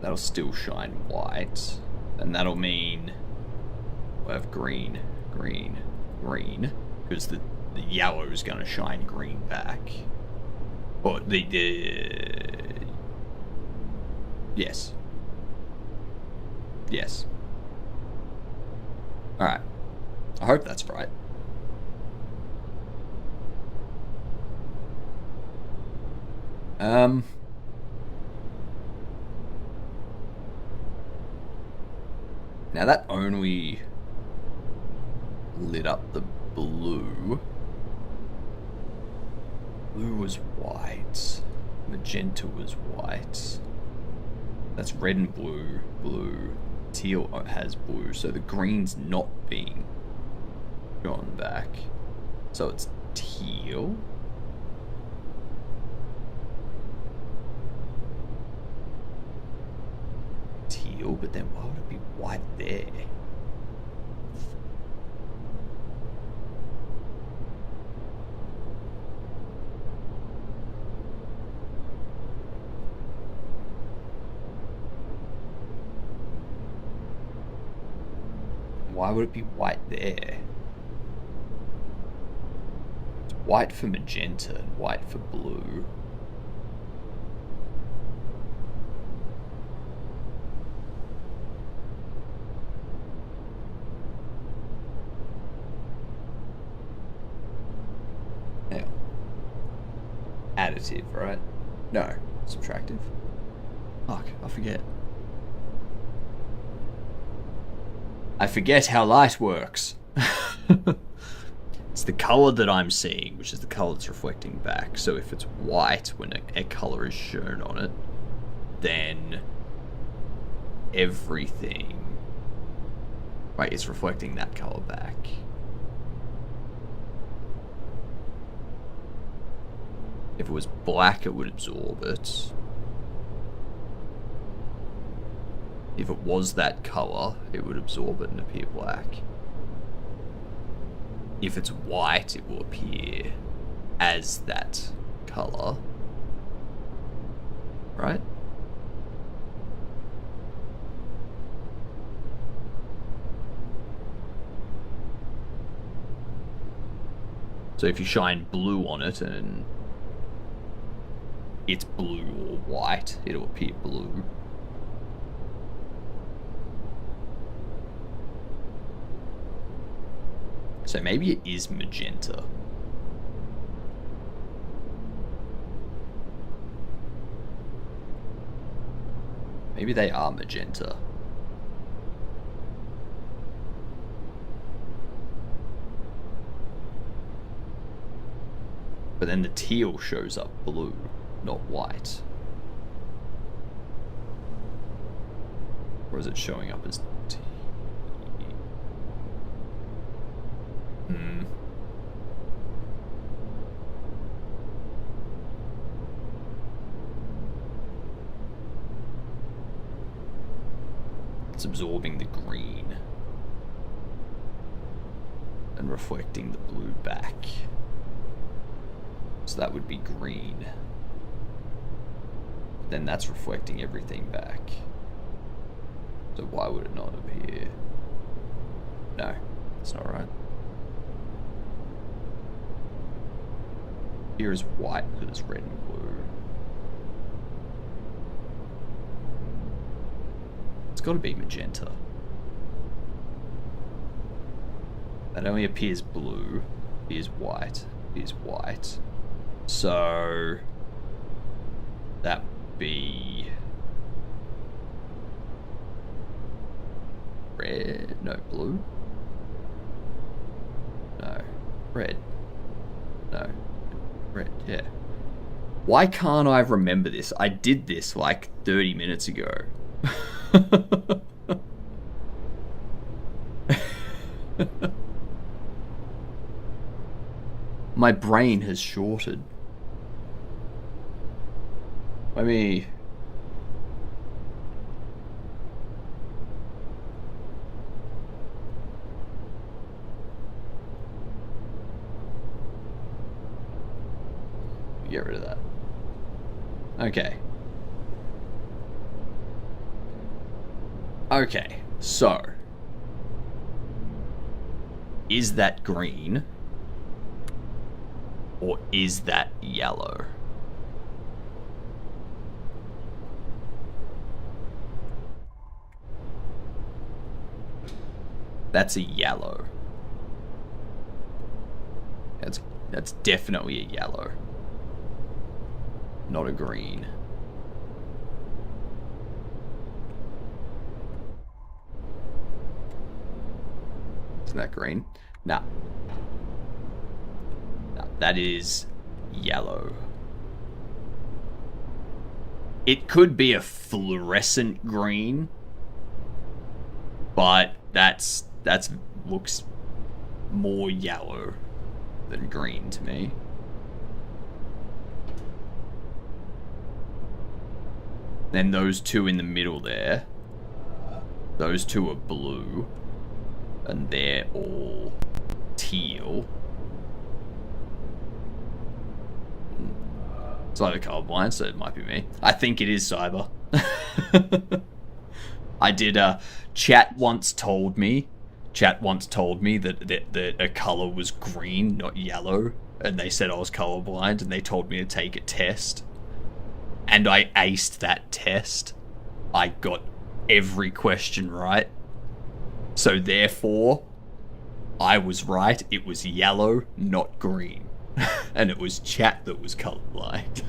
that'll still shine white. And that'll mean we'll have green, green, green. Because the yellow is going to shine green back. Or yes. Yes. Alright. I hope that's right. Now that only lit up the blue. Blue was white. Magenta was white. That's red and blue. Blue. Teal has blue. So the green's not being gone back. So it's teal. Teal, but then why would it be white there? Why would it be white there? It's white for magenta and white for blue. Now, additive, right? No, subtractive. Fuck, I forget. I forget how light works. It's the color that I'm seeing, which is the color that's reflecting back. So if it's white when a color is shown on it, then everything, right, is reflecting that color back. If it was black, it would absorb it. If it was that color, it would absorb it and appear black. If it's white, it will appear as that color. Right? So if you shine blue on it and it's blue or white, it'll appear blue. So maybe it is magenta. Maybe they are magenta. But then the teal shows up blue, not white. Or is it showing up as teal? It's absorbing the green and reflecting the blue back. So that would be green. Then that's reflecting everything back. So why would it not appear? No, that's not right. Here is white because it's red and blue. It's got to be magenta. That only appears blue, appears white, appears white. So that would be red, no, blue, no, red, no, red, yeah. Why can't I remember this? I did this like 30 minutes ago. My brain has shorted. Let me... get rid of that. Okay. Okay, so... is that green? Or is that yellow? That's a yellow. That's definitely a yellow. Not a green. Isn't that green? Nah. Nah, that is yellow. It could be a fluorescent green, but that's looks more yellow than green to me. Then those two in the middle there, those two are blue, and they're all teal. It's either colorblind, so it might be me. I think it is cyber. I did, chat once told me that a color was green, not yellow, and they said I was colorblind, and they told me to take a test. And I aced that test. I got every question right. So therefore, I was right. It was yellow, not green. And it was chat that was colorblind.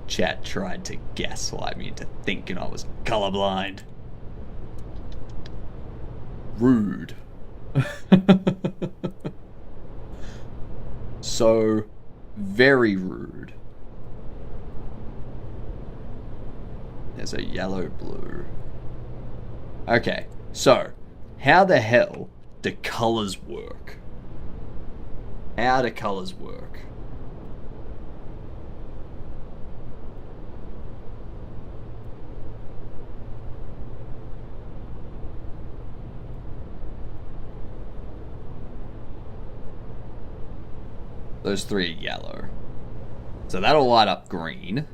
Chat tried to gaslight me into thinking I was colorblind. Rude. So, very rude. There's a yellow blue. Okay, so, how the hell do colors work? How do colors work? Those three are yellow. So that'll light up green.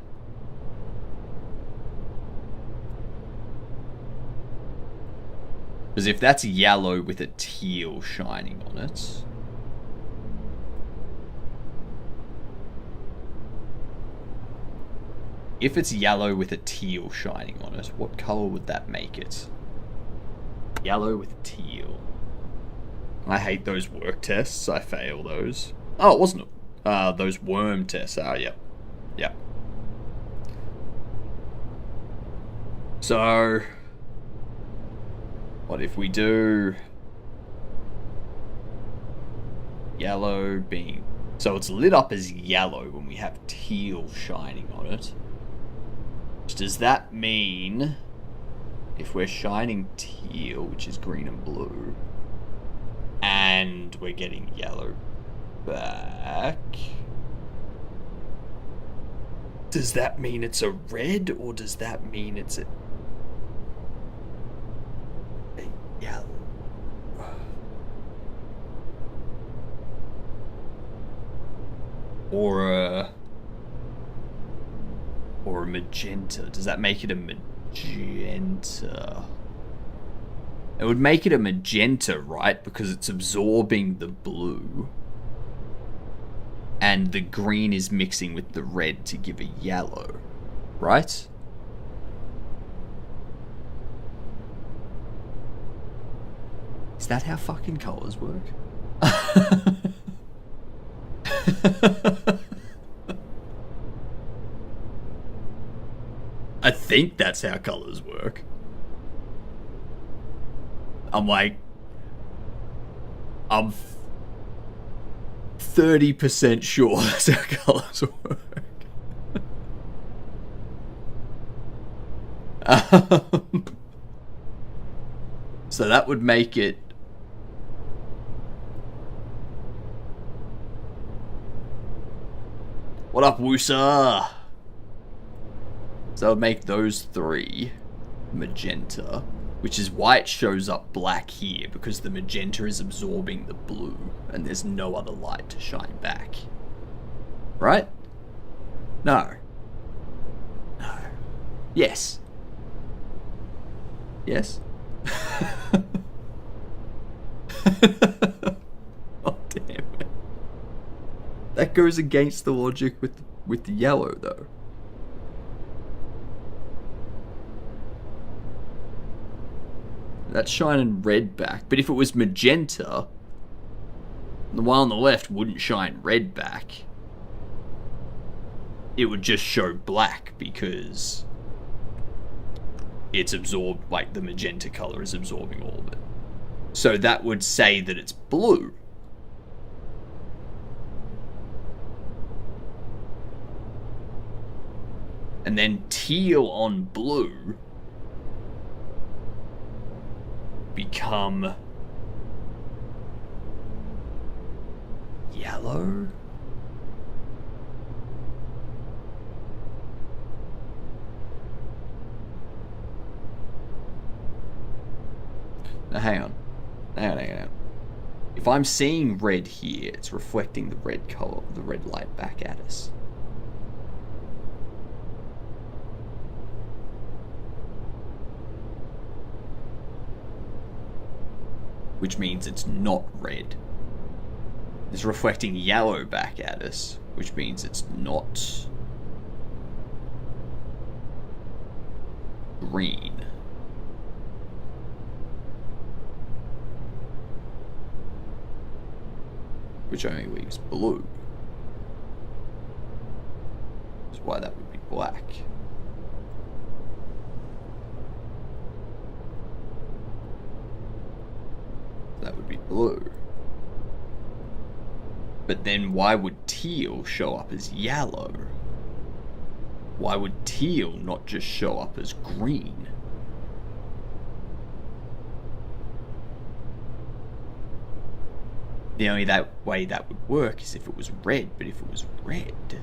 Because if that's yellow with a teal shining on it... if it's yellow with a teal shining on it, what color would that make it? Yellow with teal. I hate those work tests. I fail those. Oh, it wasn't those worm tests. Oh, yep. Yep. So, what if we do yellow being... so it's lit up as yellow when we have teal shining on it. Does that mean if we're shining teal, which is green and blue, and we're getting yellow back, does that mean it's a red, or does that mean it's a yellow? Or a magenta? Does that make it a magenta? It would make it a magenta, right? Because it's absorbing the blue. And the green is mixing with the red to give a yellow, right? Is that how fucking colors work? I think that's how colors work. I'm 30% sure that's how colors work. So that would make it... What up, Woosa? So that would make those three magenta, which is why it shows up black here, because the magenta is absorbing the blue and there's no other light to shine back. Right? No. No. Yes. Yes. Oh, damn it. That goes against the logic with the yellow, though. That's shining red back. But if it was magenta, the one on the left wouldn't shine red back. It would just show black because it's absorbed, like the magenta color is absorbing all of it. So that would say that it's blue. And then teal on blue become yellow? Now hang on. Hang on. If I'm seeing red here, it's reflecting the red color, the red light back at us. Which means it's not red. It's reflecting yellow back at us, which means it's not green. Which only leaves blue. That's why that would be black. That would be blue. But then why would teal show up as yellow? Why would teal not just show up as green? The only way that would work is if it was red, but if it was red...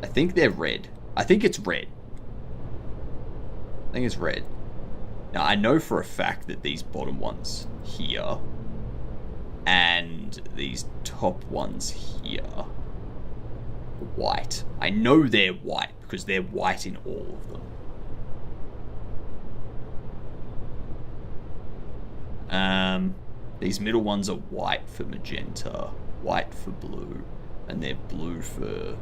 I think they're red. I think it's red. I think it's red. Now, I know for a fact that these bottom ones here and these top ones here are white. I know they're white because they're white in all of them. These middle ones are white for magenta, white for blue, and they're blue for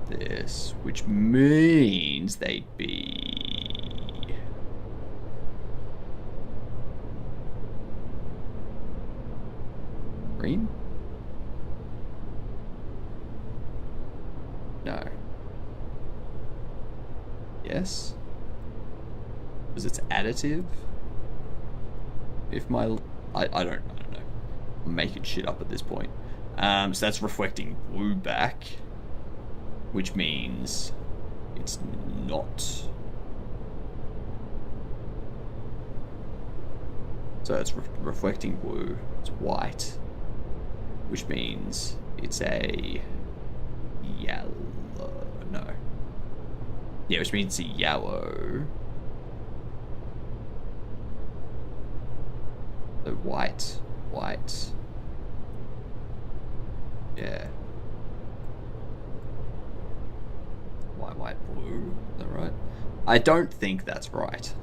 this, which means they'd be green? No. Yes? Because it's additive? If my... I don't know. I'm making shit up at this point. So that's reflecting blue back, which means it's not. So it's reflecting blue, it's white, which means it's a yellow. No. Yeah, which means it's a yellow. So white. Yeah. White, blue. Is that right? I don't think that's right.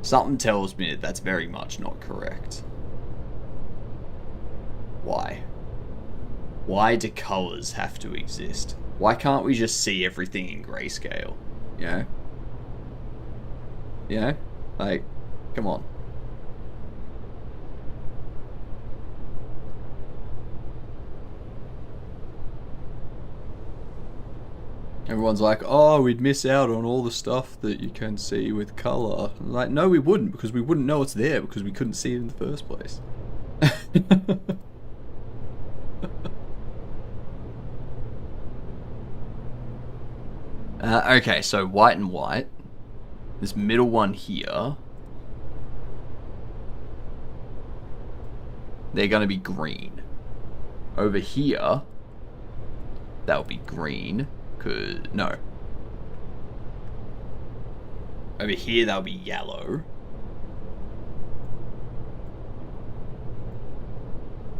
Something tells me that that's very much not correct. Why? Why do colors have to exist? Why can't we just see everything in grayscale? You know? You know? Like, come on. Everyone's like, oh, we'd miss out on all the stuff that you can see with color. I'm like, no, we wouldn't, because we wouldn't know it's there because we couldn't see it in the first place. Okay, so white and white. This middle one here. They're going to be green. Over here, that'll be green. No. Over here, that'll be yellow.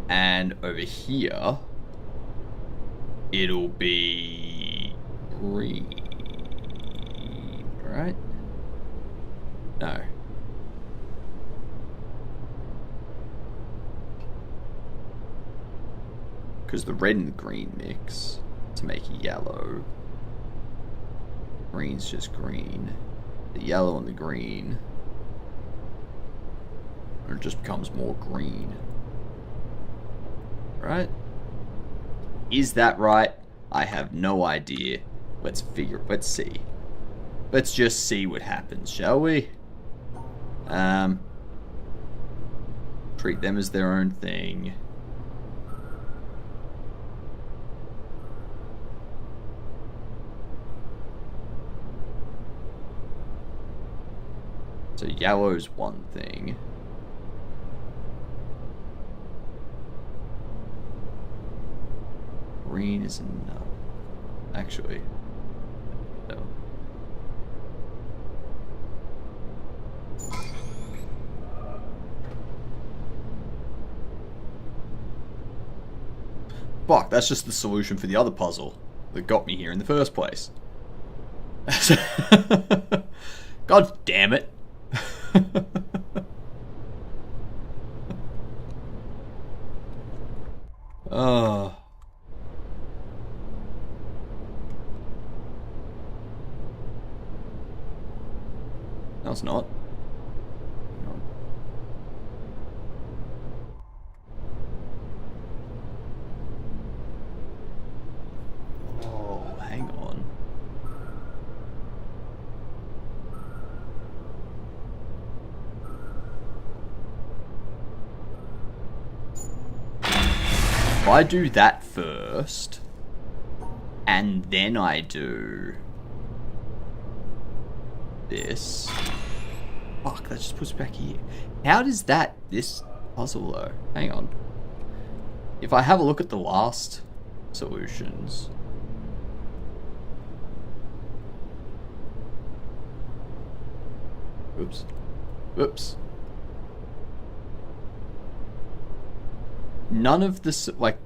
And over here, it'll be green. Right? No. Because the red and green mix to make yellow. Green's just green. The yellow and the green. And it just becomes more green. Right? Is that right? I have no idea. Let's see. Let's just see what happens, shall we? Treat them as their own thing. So yellow's one thing. Green is another. Actually, no. Fuck, that's just the solution for the other puzzle that got me here in the first place. God damn it. Oh. No, it's not. No. Oh, hang on. If I do that first, and then I do this. Fuck, that just puts me back here. How does this puzzle though? Hang on. If I have a look at the last solutions. Oops. Oops. None of this, like...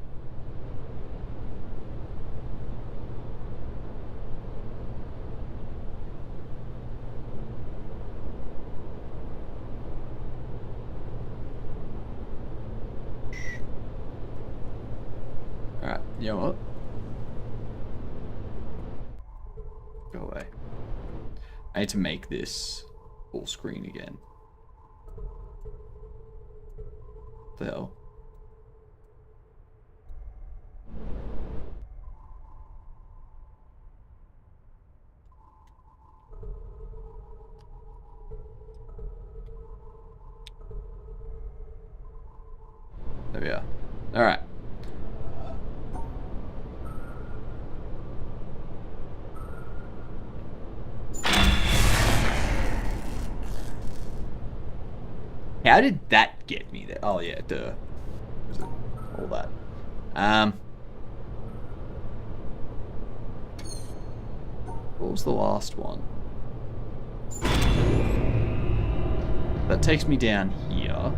Alright, you know what? Go away. I need to make this full screen again. What the hell? There we are. Alright. How did that get me there? Oh yeah, duh. All that. What was the last one? That takes me down here.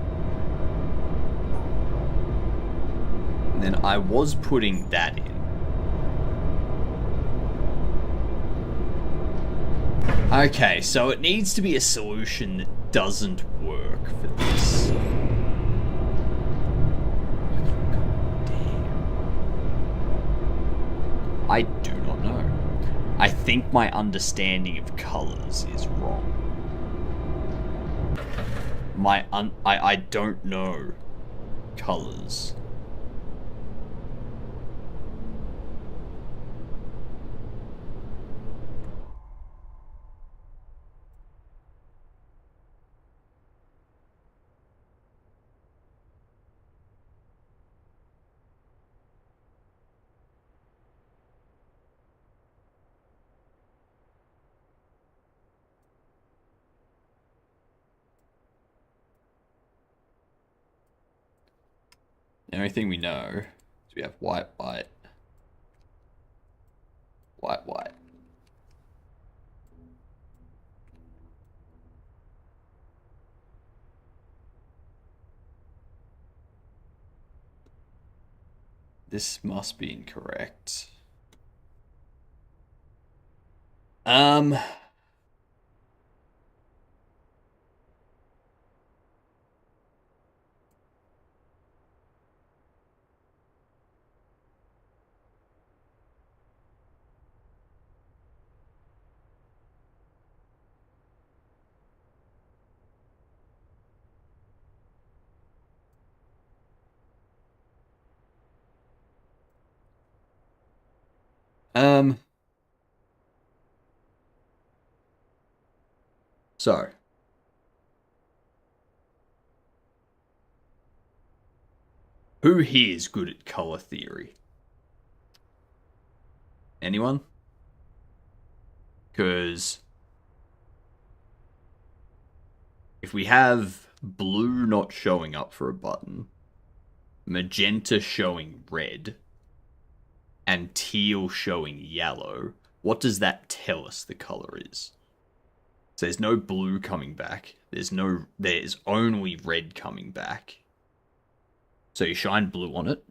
And then I was putting that in. Okay, so it needs to be a solution that doesn't work for this. Damn. I do not know. I think my understanding of colors is wrong. I don't know colors. The only thing we know is we have white, white, white, white. This must be incorrect. Um, um, so who here is good at color theory? Anyone? Because if we have blue not showing up for a button, magenta showing red, and teal showing yellow, what does that tell us the color is? So there's no blue coming back. There's only red coming back. So you shine blue on it,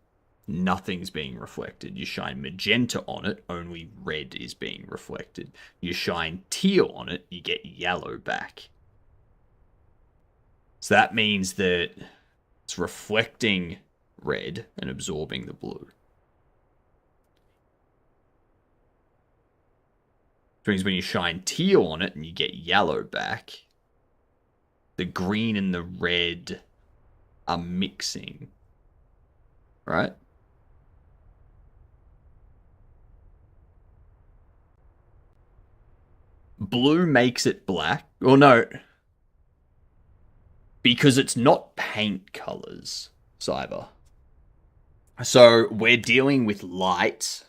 nothing's being reflected. You shine magenta on it, only red is being reflected. You shine teal on it, you get yellow back. So that means that it's reflecting red and absorbing the blue. Which means when you shine teal on it and you get yellow back, the green and the red are mixing. Right? Blue makes it black. Or no. Because it's not paint colors, Cyber. So we're dealing with light.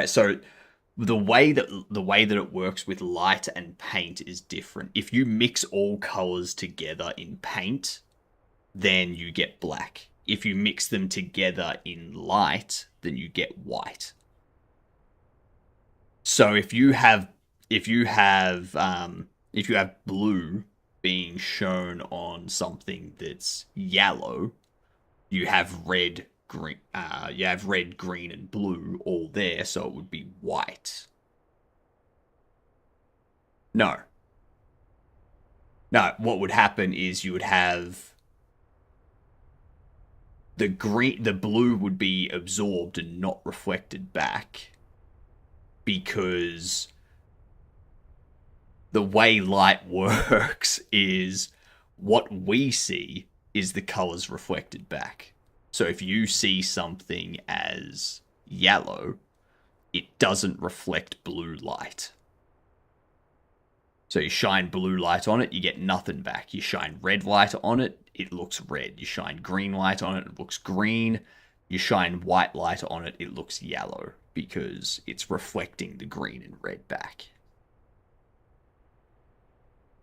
So the way that it works with light and paint is different. If you mix all colors together in paint, then you get black. If you mix them together in light, then you get white. So if you have blue being shown on something that's yellow, you have red, green, green, and blue all there, so it would be white. No. What would happen is you would have the blue would be absorbed and not reflected back, because the way light works is what we see is the colors reflected back. So if you see something as yellow, it doesn't reflect blue light. So you shine blue light on it, you get nothing back. You shine red light on it, it looks red. You shine green light on it, it looks green. You shine white light on it, it looks yellow, because it's reflecting the green and red back.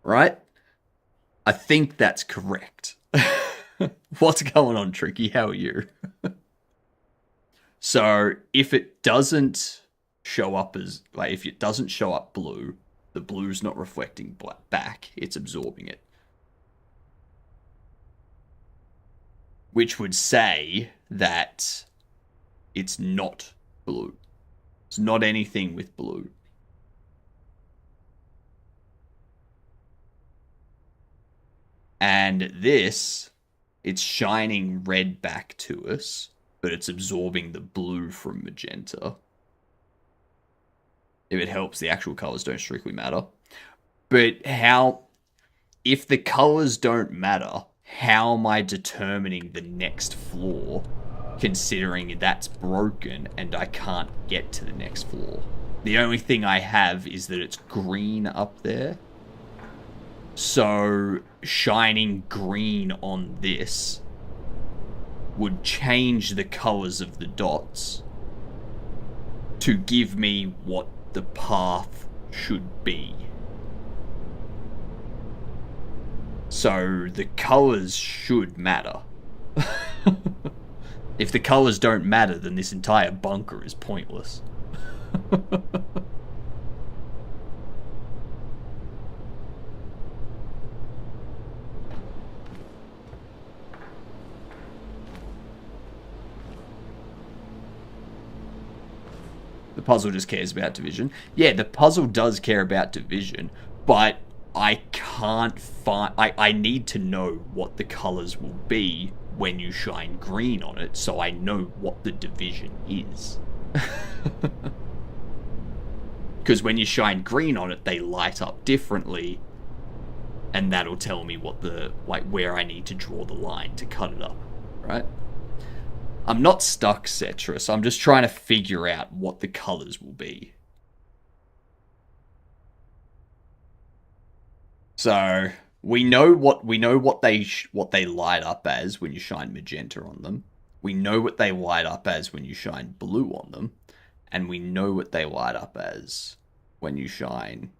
Right? I think that's correct. What's going on, Tricky? How are you? So if it doesn't show up as, if it doesn't show up blue, the blue's not reflecting back, it's absorbing it. Which would say that it's not blue. It's not anything with blue. And this, it's shining red back to us, but it's absorbing the blue from magenta. If it helps, the actual colors don't strictly matter. But if the colors don't matter, how am I determining the next floor, considering that's broken and I can't get to the next floor? The only thing I have is that it's green up there. So shining green on this would change the colors of the dots to give me what the path should be. So the colors should matter. If the colors don't matter, then this entire bunker is pointless. The puzzle just cares about division. Yeah, the puzzle does care about division, but I can't find... I need to know what the colors will be when you shine green on it, so I know what the division is. Because when you shine green on it, they light up differently, and that'll tell me what the... like, where I need to draw the line to cut it up, right? I'm not stuck, Cetra, so I'm just trying to figure out what the colors will be. So we know what they light up as when you shine magenta on them. We know what they light up as when you shine blue on them, and we know what they light up as when you shine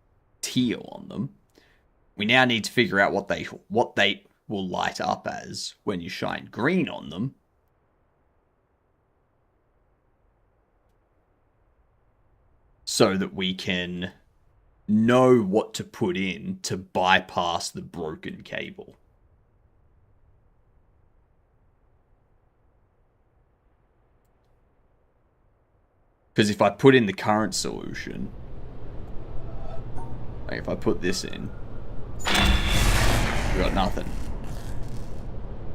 teal on them. We now need to figure out what they will light up as when you shine green on them. So that we can know what to put in to bypass the broken cable. Because if I put in the current solution, like if I put this in, we got nothing.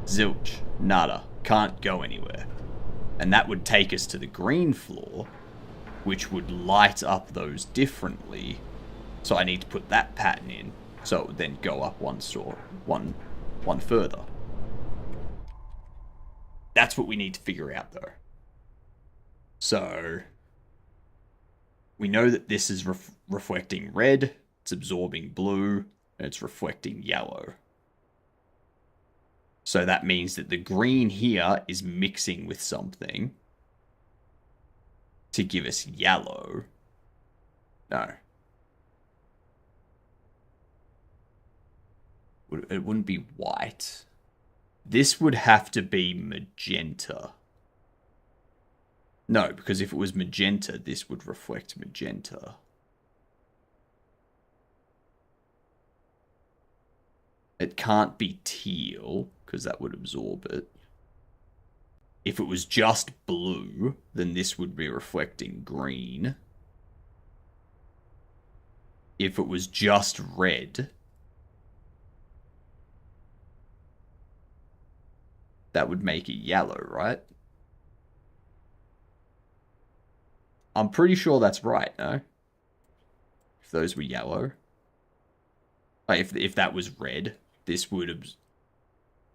Zilch. Nada. Can't go anywhere. And that would take us to the green floor, which would light up those differently. So I need to put that pattern in, so it would then go up one further. That's what we need to figure out, though. So we know that this is reflecting red, it's absorbing blue, and it's reflecting yellow. So that means that the green here is mixing with something to give us yellow. No. It wouldn't be white. This would have to be magenta. No, because if it was magenta, this would reflect magenta. It can't be teal, because that would absorb it. If it was just blue, then this would be reflecting green. If it was just red, that would make it yellow, right? I'm pretty sure that's right, no? If those were yellow. Like if that was red, this would...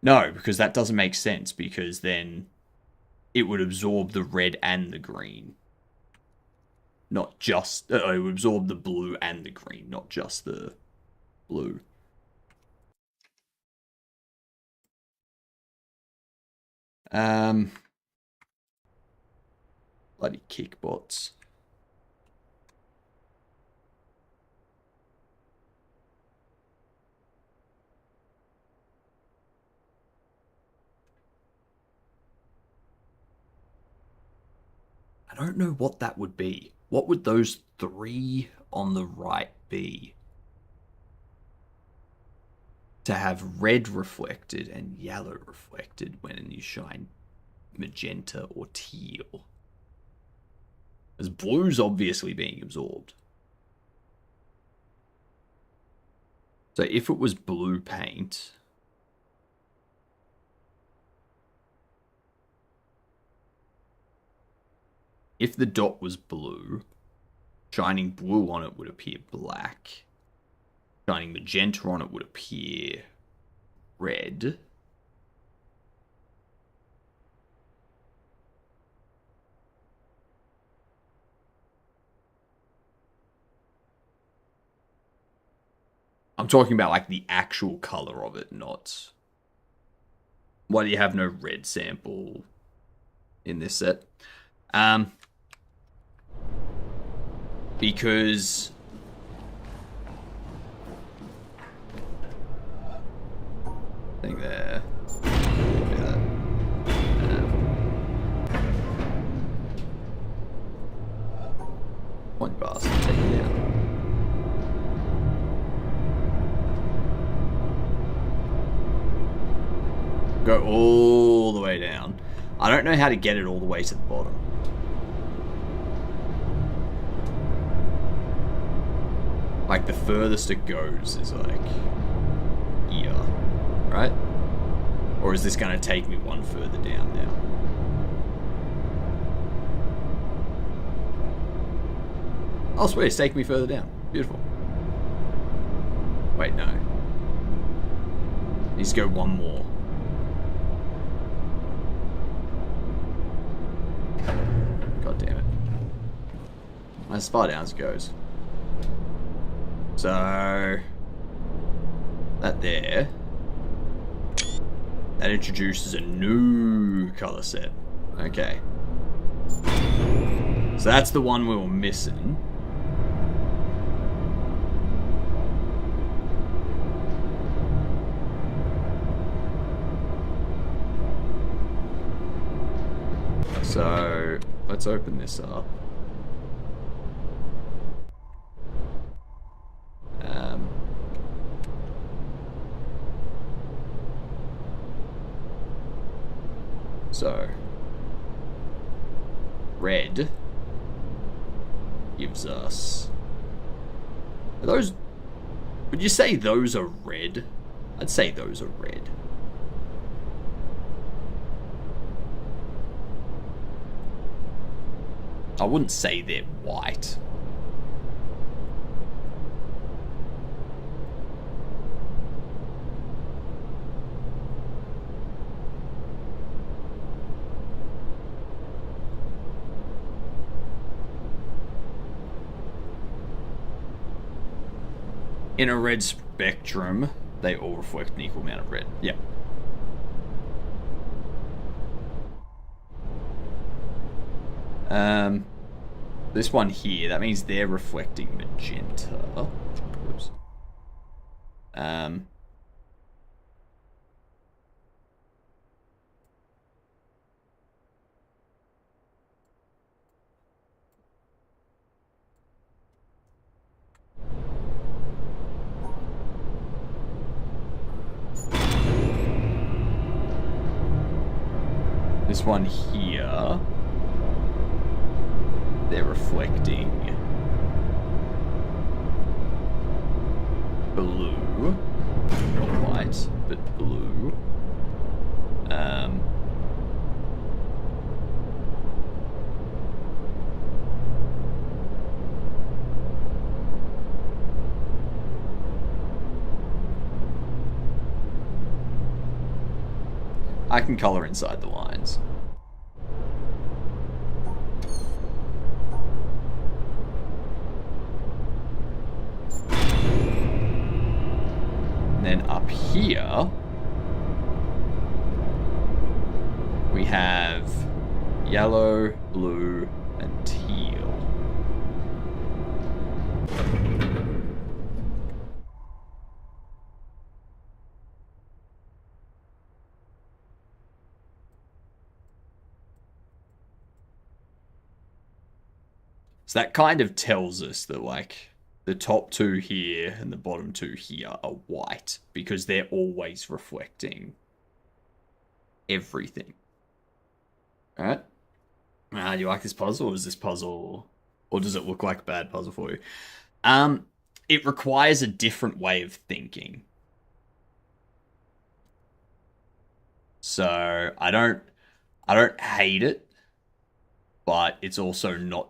No, because that doesn't make sense, because then it would absorb the red and the green. Not just... it would absorb the blue and the green, not just the blue. Bloody kickbots. I don't know what that would be. What would those three on the right be? To have red reflected and yellow reflected when you shine magenta or teal. As blue's obviously being absorbed. So if it was blue paint... If the dot was blue, shining blue on it would appear black. Shining magenta on it would appear red. I'm talking about like the actual color of it, not... Why do you have no red sample in this set? Because I think there. Point bastard, take it down. Go all the way down. I don't know how to get it all the way to the bottom. Like, the furthest it goes is like here, right? Or is this going to take me one further down now? Oh, sweet, it's taking me further down. Beautiful. Wait, no. Needs to go one more. God damn it. As far down as it goes. So... that there... that introduces a new colour set. Okay. So that's the one we were missing. So, let's open this up. So, red gives us... are those... would you say those are red? I'd say those are red. I wouldn't say they're white. In a red spectrum, they all reflect an equal amount of red. Yeah. This one here, that means they're reflecting magenta. Oops. This one here, they're reflecting blue, not white, but blue. I can color inside the lines. And then up here, we have yellow, blue, and teal. So that kind of tells us that, like, the top two here and the bottom two here are white because they're always reflecting everything. Alright? Do you like this puzzle, or is this puzzle, or does it look like a bad puzzle for you? It requires a different way of thinking. So I don't hate it, but it's also not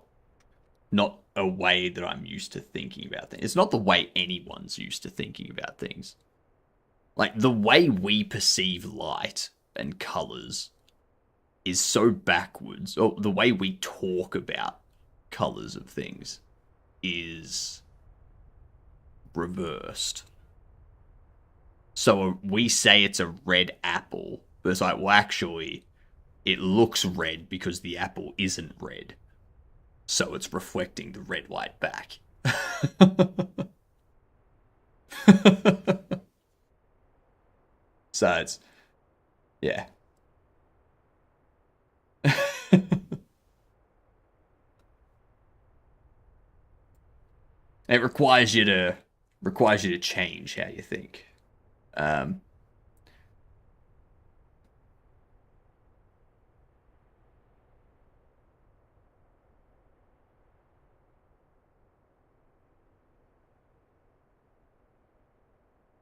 a way that I'm used to thinking about things. It's not the way anyone's used to thinking about things. Like, the way we perceive light and colors is so backwards. Or the way we talk about colors of things is reversed. So we say it's a red apple, but it's like, well, actually, it looks red because the apple isn't red. So it's reflecting the red light back. So it's, yeah. It requires you to change how you think. Um,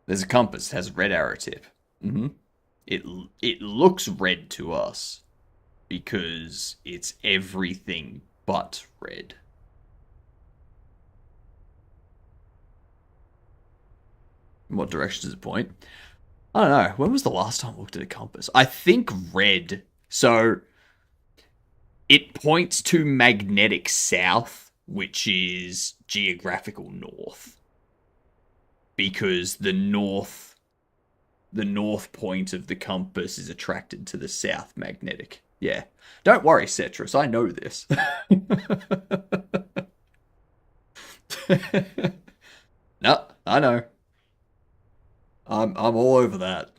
there's a compass. It has a red arrow tip. Mm-hmm. It it looks red to us because it's everything but red. In what direction does it point? I don't know. When was the last time I looked at a compass? I think red. So it points to magnetic south, which is geographical north. Because the north point of the compass is attracted to the south magnetic. Yeah. Don't worry, Cetrus, I know this. No, I know. I'm all over that.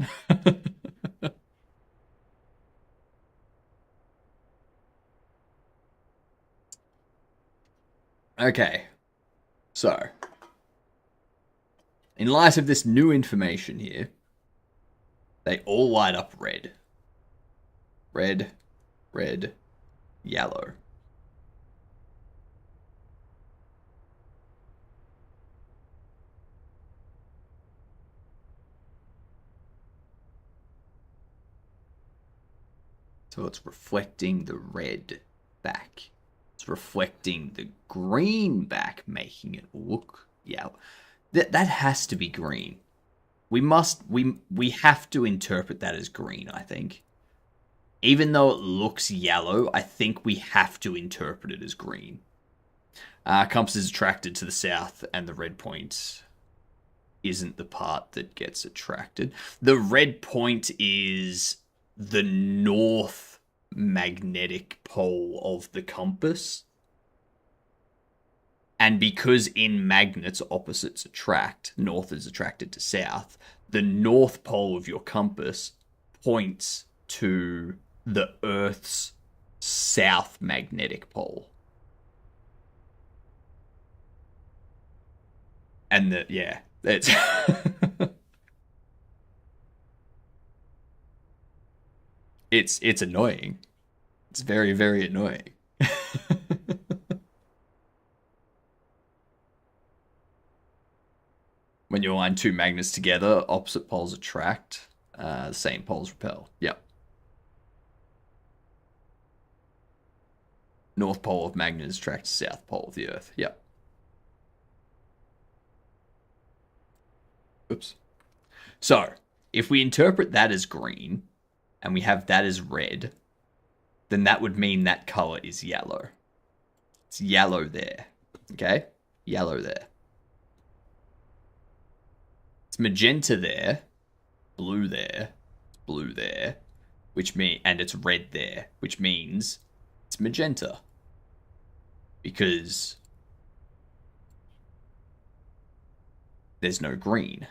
Okay. So, in light of this new information here, they all light up red. Red, red, yellow. So it's reflecting the red back. It's reflecting the green back, making it look yellow. That has to be green. We have to interpret that as green, I think. Even though it looks yellow, I think we have to interpret it as green. Compass is attracted to the south, and the red point isn't the part that gets attracted. The red point is the north magnetic pole of the compass. And because in magnets opposites attract, north is attracted to south, the north pole of your compass points to the Earth's south magnetic pole. And it's it's annoying. It's very, very annoying. When you align two magnets together, opposite poles attract, the same poles repel. Yep. North pole of magnet attracts south pole of the Earth. Yep. Oops. So, if we interpret that as green, and we have that as red, then that would mean that color is yellow. It's yellow there. Okay? Yellow there. It's magenta there, blue there, and it's red there, which means it's magenta. Because there's no green.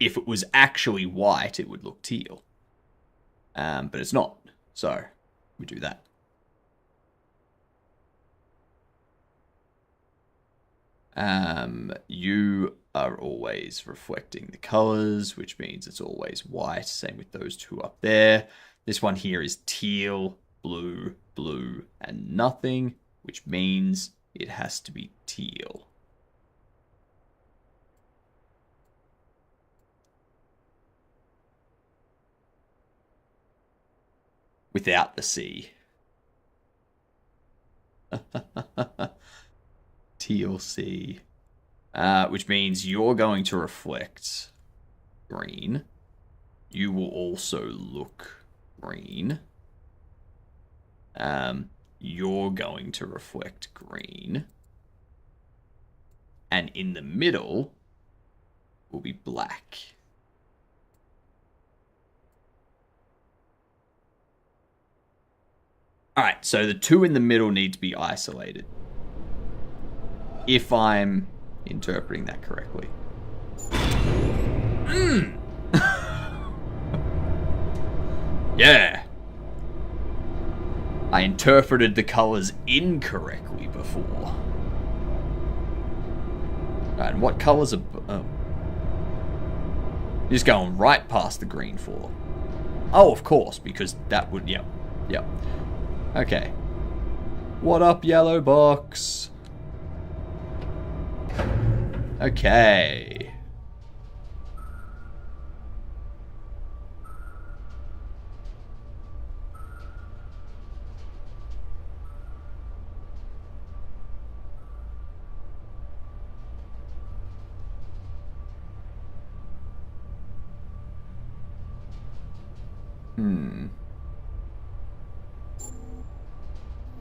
If it was actually white, it would look teal. But it's not. So, we do that. You are always reflecting the colors, which means it's always white. Same with those two up there. This one here is teal, blue, blue, and nothing, which means it has to be teal. Without the C. Teal C. Which means you're going to reflect green. You will also look green. You're going to reflect green. And in the middle will be black. Alright, so the two in the middle need to be isolated. If I'm interpreting that correctly. Yeah. I interpreted the colors incorrectly before. Right, and what colours are... Oh. You're just going right past the green 4. Oh, of course, because that would... Yep. Yep. Okay. What up, yellow box? Okay.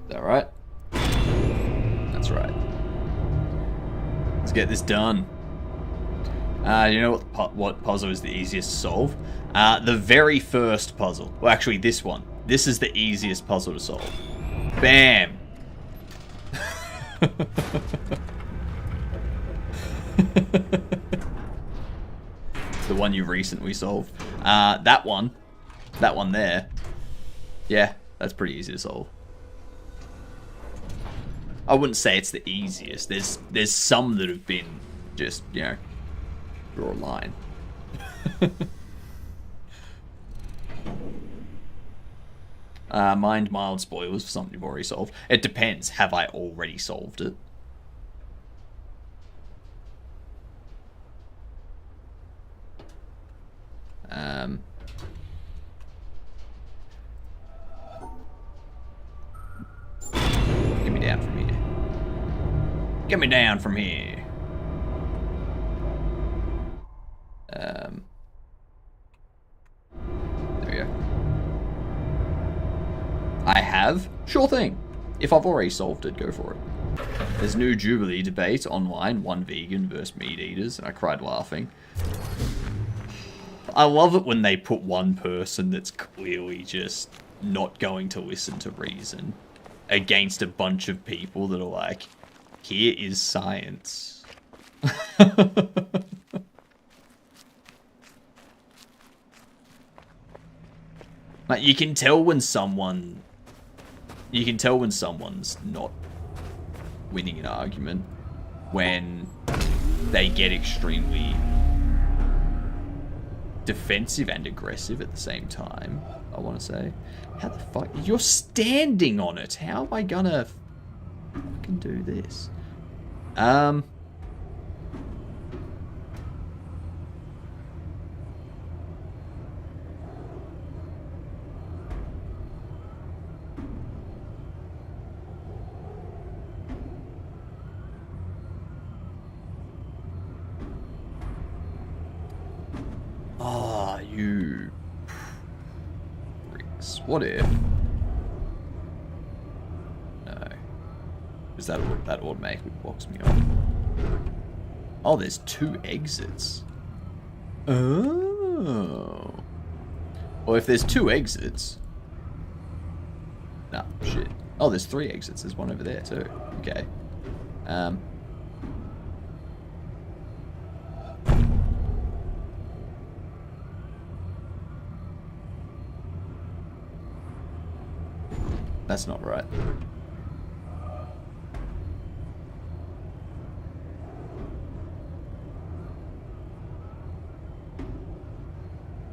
Is that right? That's right. Let's get this done. You know what puzzle is the easiest to solve? The very first puzzle. Well, actually, this one. This is the easiest puzzle to solve. Bam! The one you recently solved. That one there. Yeah, that's pretty easy to solve. I wouldn't say it's the easiest. There's some that have been just, you know, draw a line. Mind mild spoilers for something you've already solved. It depends. Have I already solved it? Get me down from here. Get me down from here. There we go. I have? Sure thing. If I've already solved it, go for it. There's new Jubilee debate online, one vegan versus meat eaters, and I cried laughing. I love it when they put one person that's clearly just not going to listen to reason against a bunch of people that are like, here is science. Like, you can tell when someone's not winning an argument when they get extremely defensive and aggressive at the same time, I want to say. How the fuck? You're standing on it. How am I gonna fucking do this? Ah, you freaks. What if? No. Is that automatically blocks me off? Oh, there's 2 exits. Oh. Well, if there's 2 exits... Nah, shit. Oh, there's 3 exits. There's one over there, too. Okay. That's not right.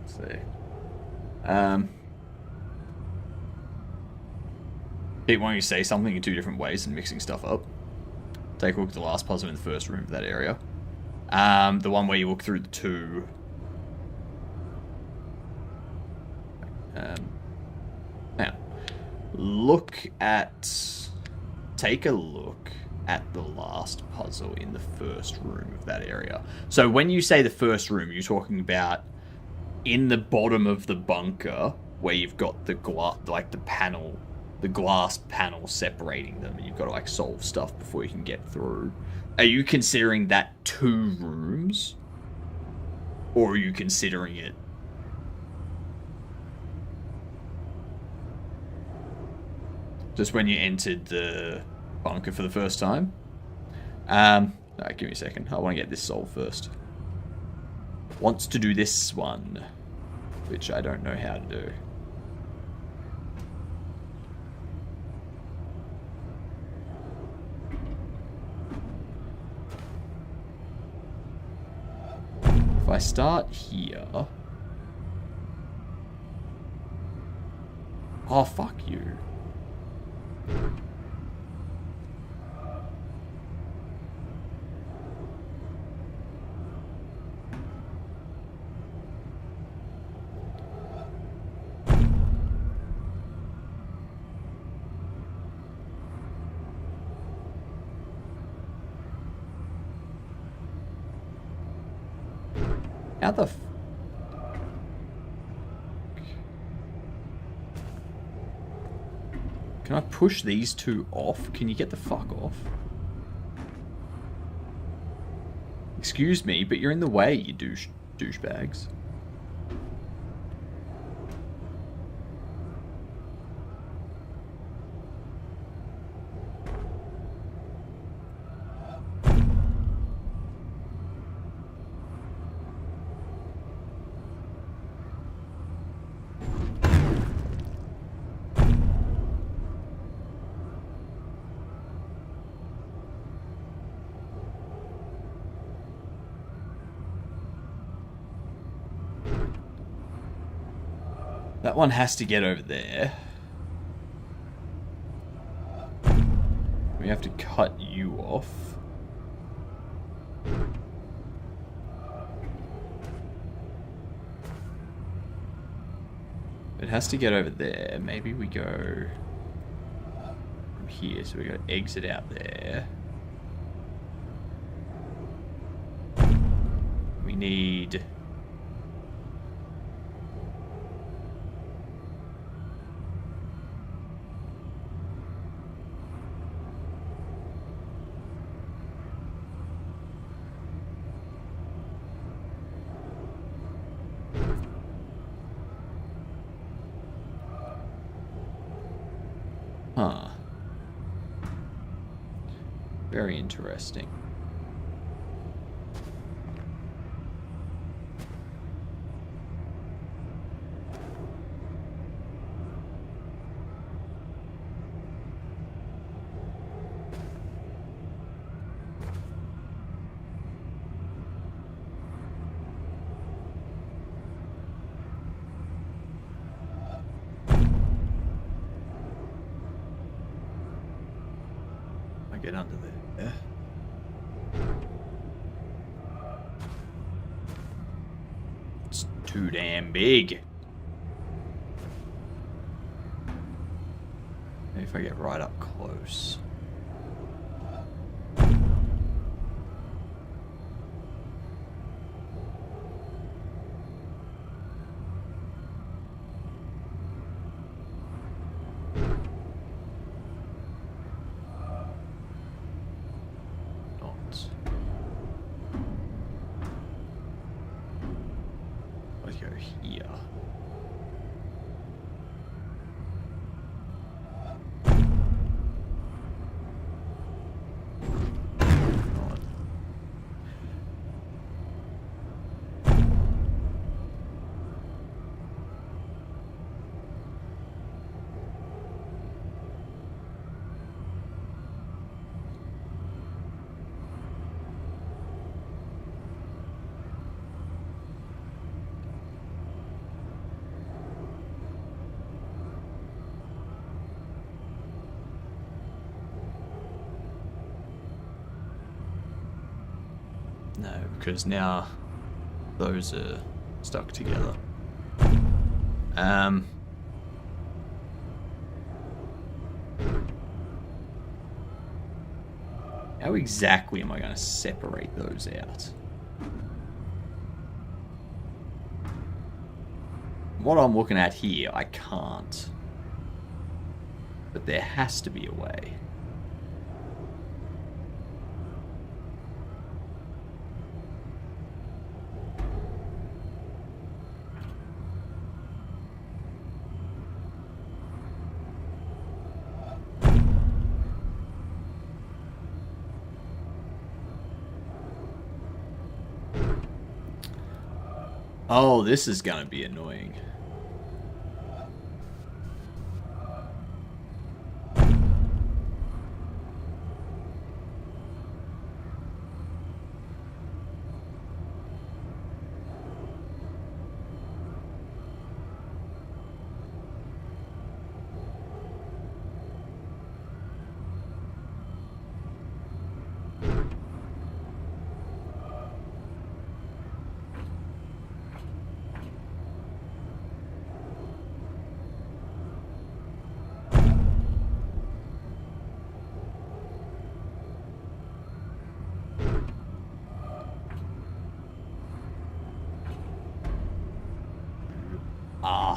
Let's see. Keep wanting to say something in 2 different ways and mixing stuff up. Take a look at the last puzzle in the first room of that area. The one where you look through the 2... now, take a look at the last puzzle in the first room of that area. So when you say the first room, you're talking about in the bottom of the bunker where you've got the glass panel separating them, and you've got to like solve stuff before you can get through. Are you considering that 2 rooms, or are you considering it just when you entered the bunker for the first time? Alright, give me a second. I want to get this solved first. Wants to do this one, which I don't know how to do. If I start here... Oh, fuck you. How the f... Can I push these two off? Can you get the fuck off? Excuse me, but you're in the way, you douchebags. That one has to get over there. We have to cut you off. It has to get over there. Maybe we go from here. So we got to exit out there. We need... Huh. Very interesting. Get under there. It's too damn big. Maybe if I get right up close. Let's go here. No, because now those are stuck together. How exactly am I going to separate those out? What I'm looking at here, I can't. But there has to be a way. Oh, this is gonna be annoying.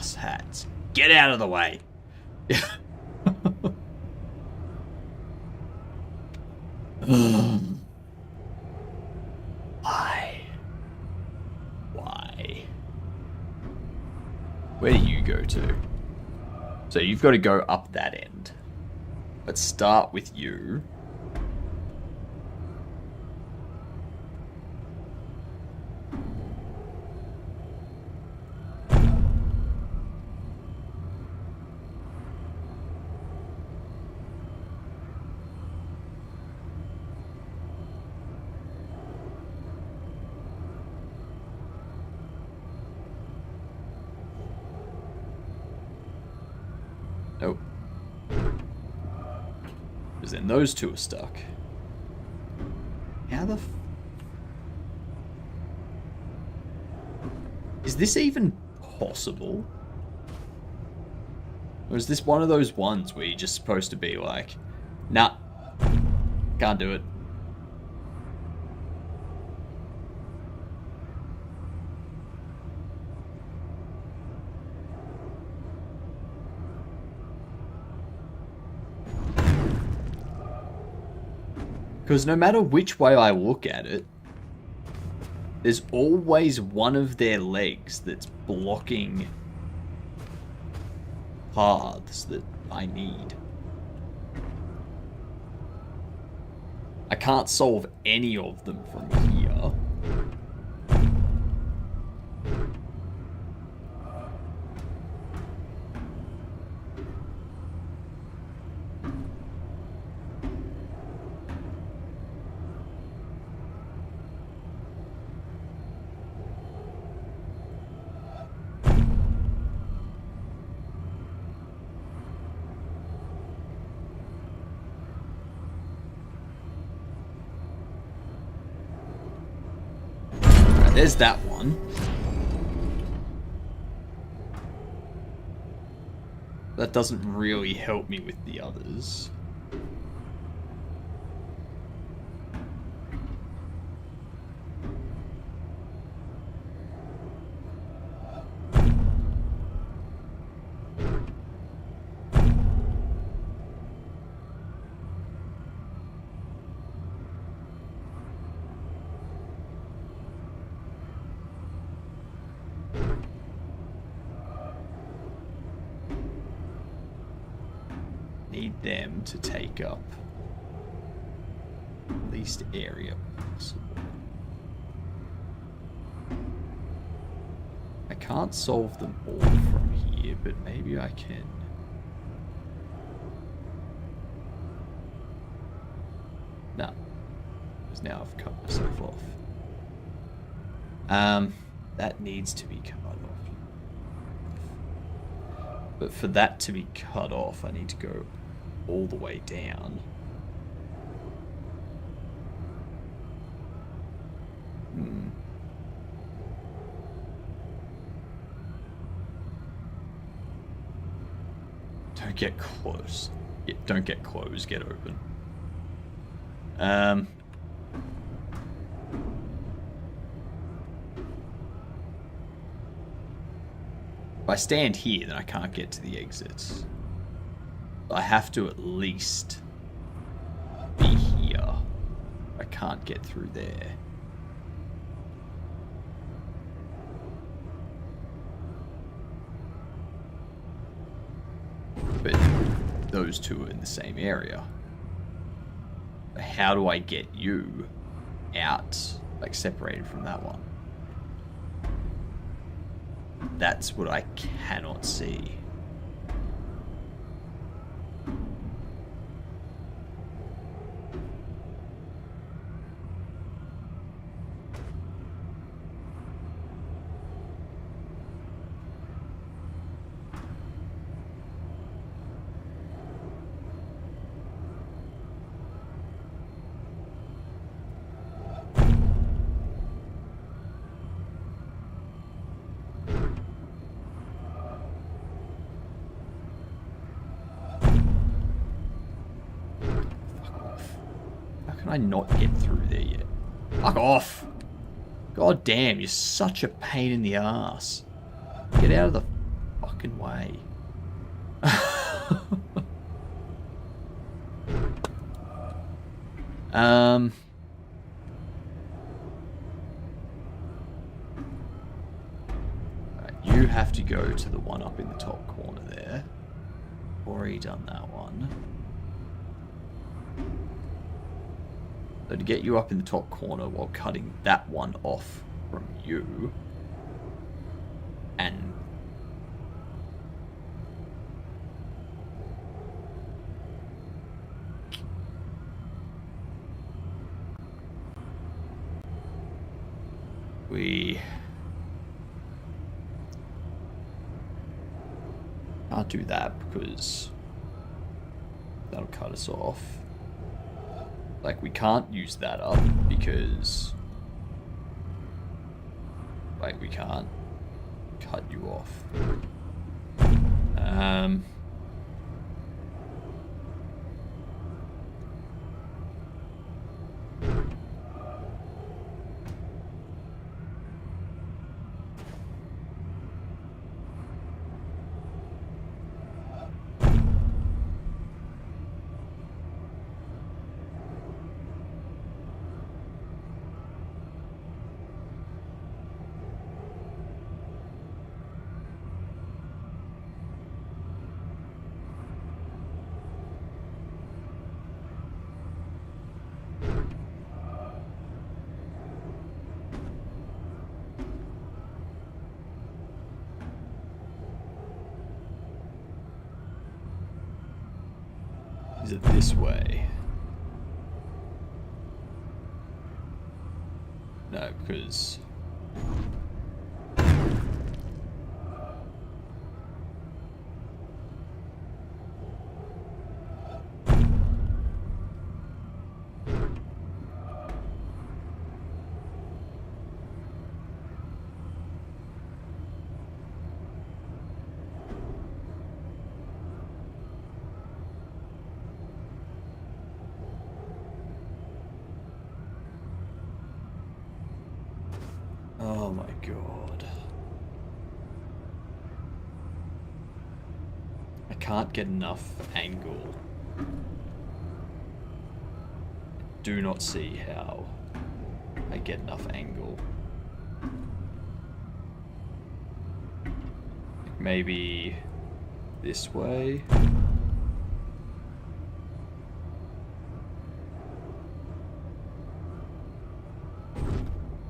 ass hats. Get out of the way. Why? Why? Where do you go to? So you've got to go up that end. Let's start with you. Nope. Because then those two are stuck. How the is this even possible? Or is this one of those ones where you're just supposed to be like, nah, can't do it. Because no matter which way I look at it, there's always one of their legs that's blocking paths that I need. I can't solve any of them from here. There's that one. That doesn't really help me with the others. Need them to take up the least area possible. I can't solve them all from here, but maybe I can. No, because now I've cut myself off. That needs to be cut off. But for that to be cut off, I need to go all the way down. Don't get close. Yeah, don't get close, get open. If I stand here, then I can't get to the exits. I have to at least be here. I can't get through there. But those two are in the same area. How do I get you out, like separated from that one? That's what I cannot see. I not get through there yet? Fuck off! God damn, you're such a pain in the ass. Get out of the fucking way. You have to go to the one up in the top corner there. Already done that one. So to get you up in the top corner while cutting that one off from you, and we can't do that because that'll cut us off. Like, we can't use that up because, like, we can't cut you off. Is it this way? No, because... Oh my god. I can't get enough angle. Do not see how I get enough angle. Maybe this way?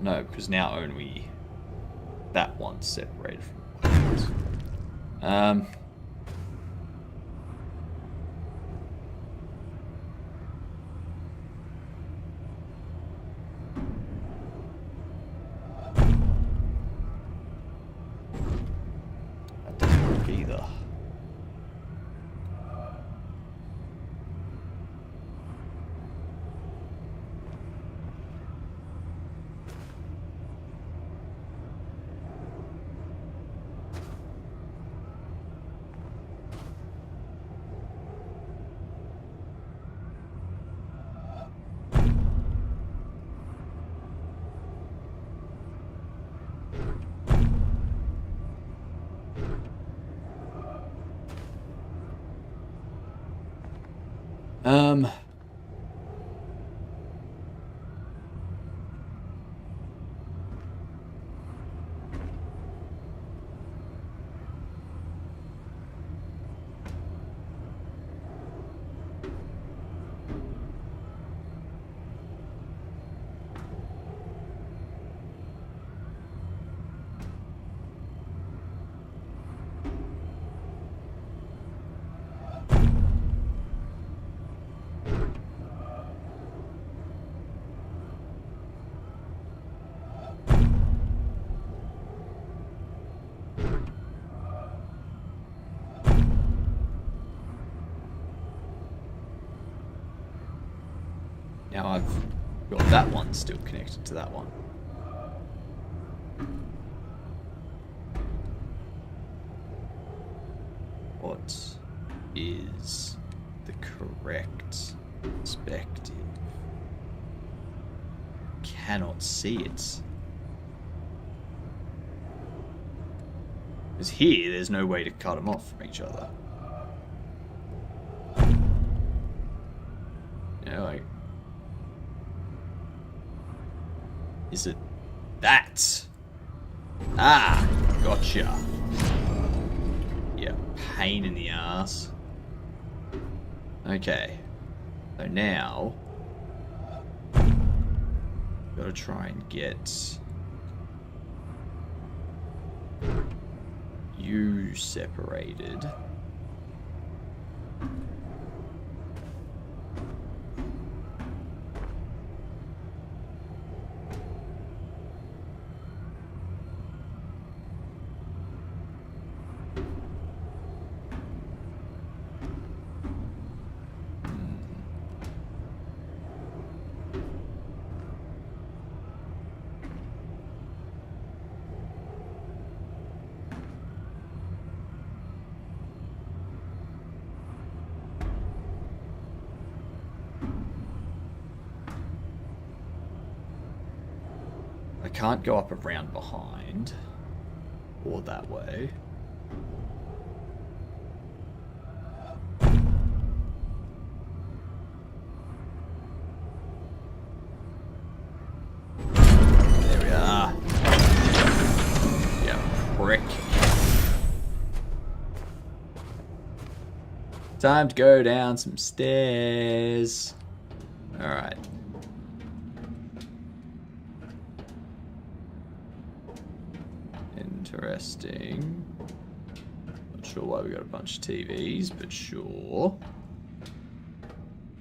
No, because now only that one's separated from the others. That doesn't work either. Um, now I've got that one still connected to that one. What is the correct perspective? Cannot see it. Because here, there's no way to cut them off from each other. You know, like... Is it that? Ah, gotcha. Yeah, pain in the ass. Okay. So now... Gotta try and get... you separated. I can't go up around behind or that way. There we are. Yeah, prick. Time to go down some stairs. Alright. Interesting. Not sure why we got a bunch of TVs, but sure.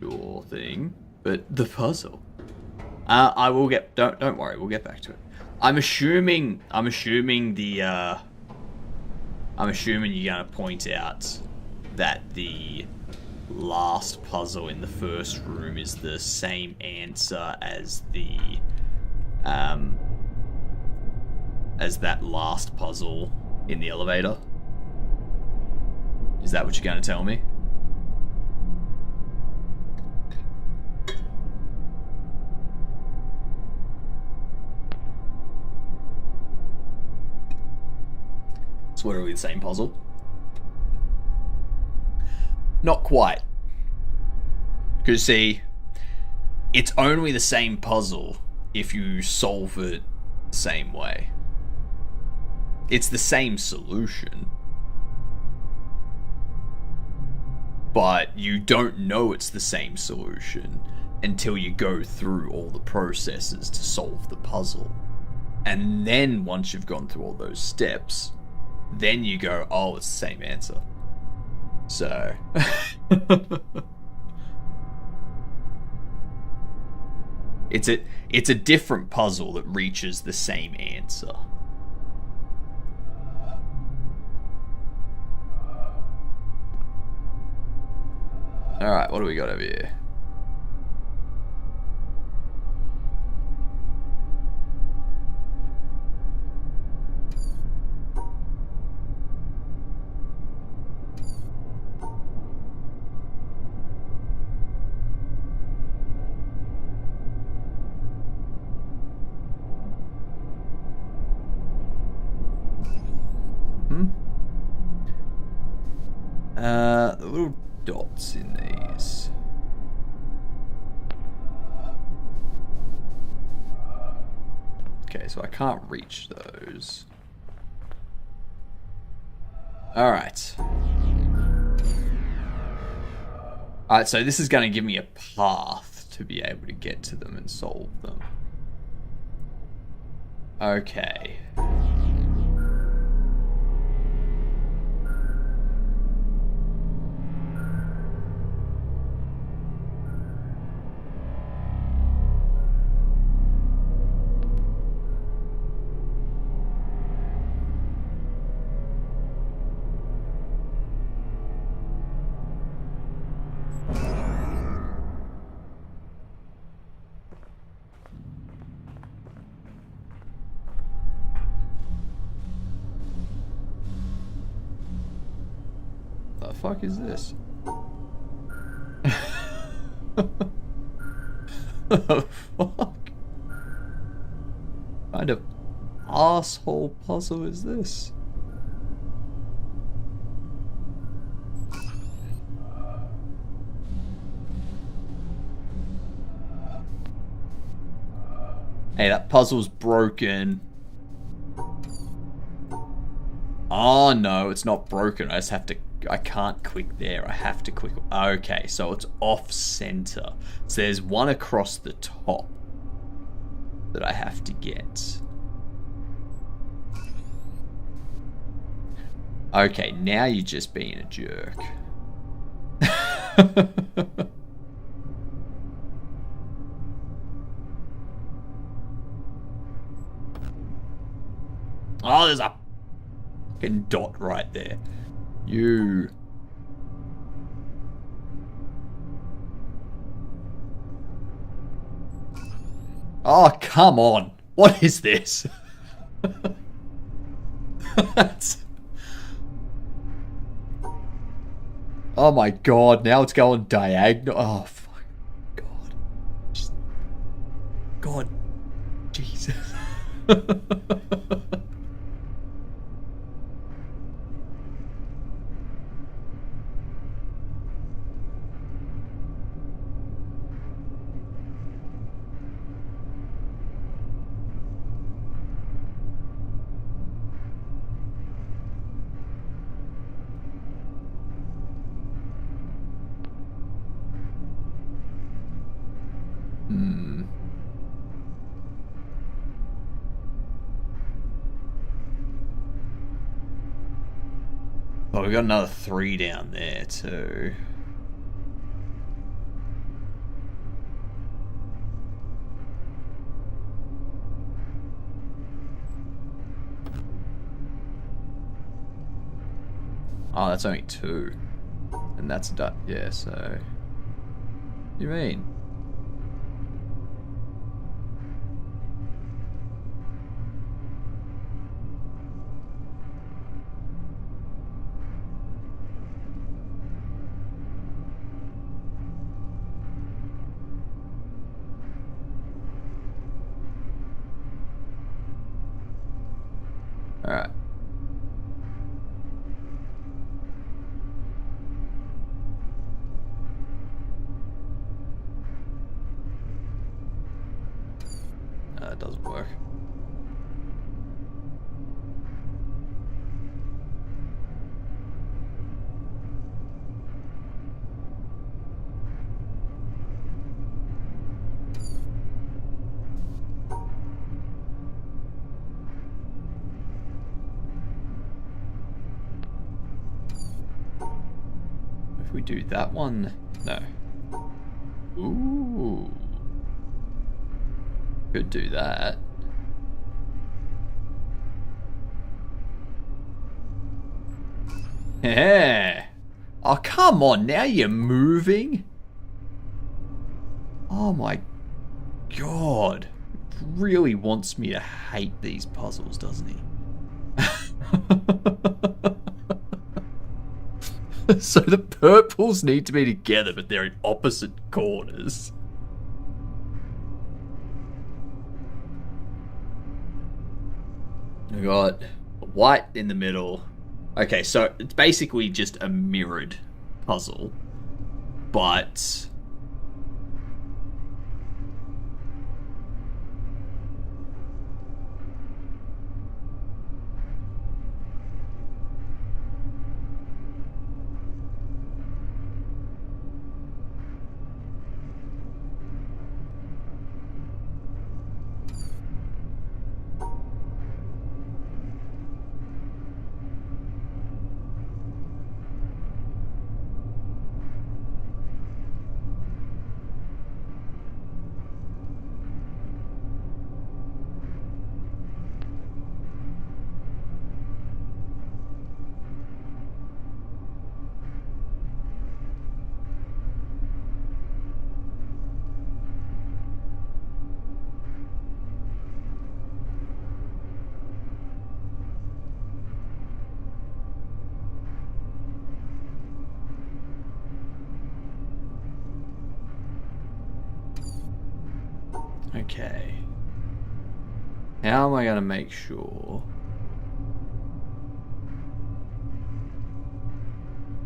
Sure thing. But the puzzle. I will get. Don't worry. We'll get back to it. I'm assuming you're gonna point out that the last puzzle in the first room is the same answer as the as that last puzzle in the elevator. Is that what you're going to tell me? So what are we, the same puzzle? Not quite. Because see, it's only the same puzzle if you solve it the same way. It's the same solution. But you don't know it's the same solution until you go through all the processes to solve the puzzle. And then once you've gone through all those steps, then you go, oh, it's the same answer. So... It's a different puzzle that reaches the same answer. Alright, what do we got over here? The little dots in these. Okay, so I can't reach those. Alright. Alright, so this is going to give me a path to be able to get to them and solve them. Okay. The fuck is this? The fuck? What kind of asshole puzzle is this? Hey, that puzzle's broken. Oh, no, it's not broken. I just have to... I can't click there. I have to click... Okay, so it's off-center. So there's one across the top that I have to get. Okay, now you're just being a jerk. Oh, there's a fucking dot right there. You. Oh, come on. What is this? Oh my god, now it's going diagonal. Oh, fuck. God. Just... God. Jesus. Oh, we got another 3 down there too. Oh, that's only 2. And that's done. Yeah, so... What do you mean? Alright. That doesn't work. If we do that one, no. Ooh. Could do that. Yeah. Oh, come on. Now you're moving. Oh my god. Really wants me to hate these puzzles, doesn't he? So the purples need to be together, but they're in opposite corners. We got white in the middle. Okay, so it's basically just a mirrored puzzle, but... Okay. How am I going to make sure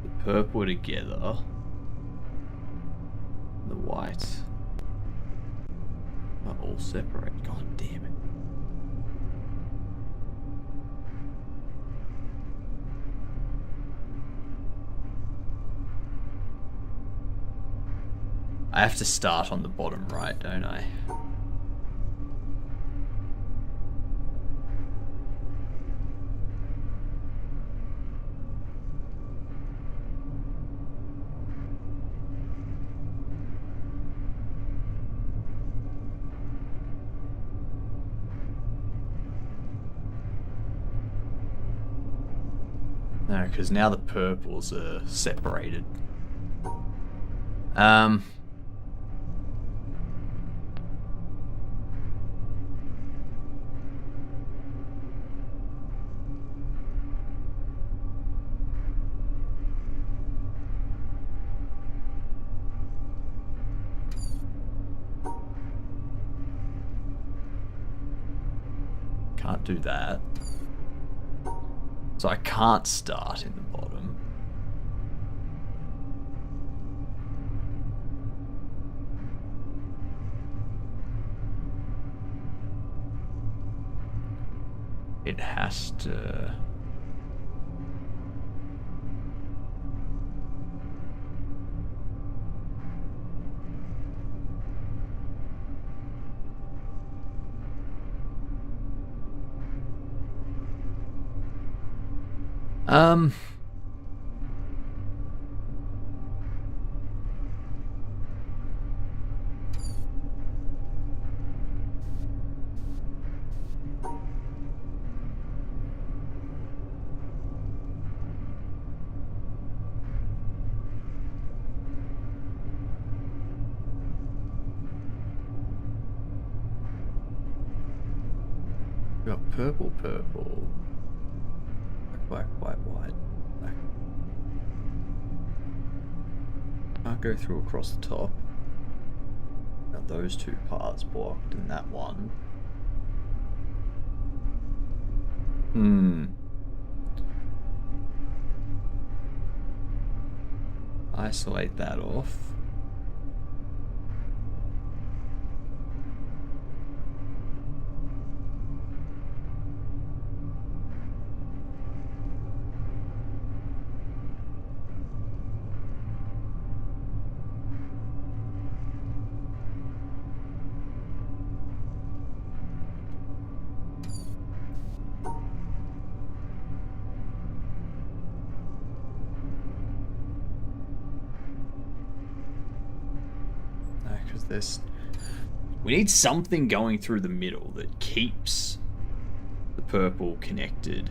the purple are together, the white Not all separate. God damn it. I have to start on the bottom right, don't I? No, because now the purples are separated. Can't do that. So I can't start in the bottom. It has to... We got purple, purple, black, white, white, black. Can't go through across the top. Got those two parts blocked and that one. Isolate that off. This, we need something going through the middle that keeps the purple connected.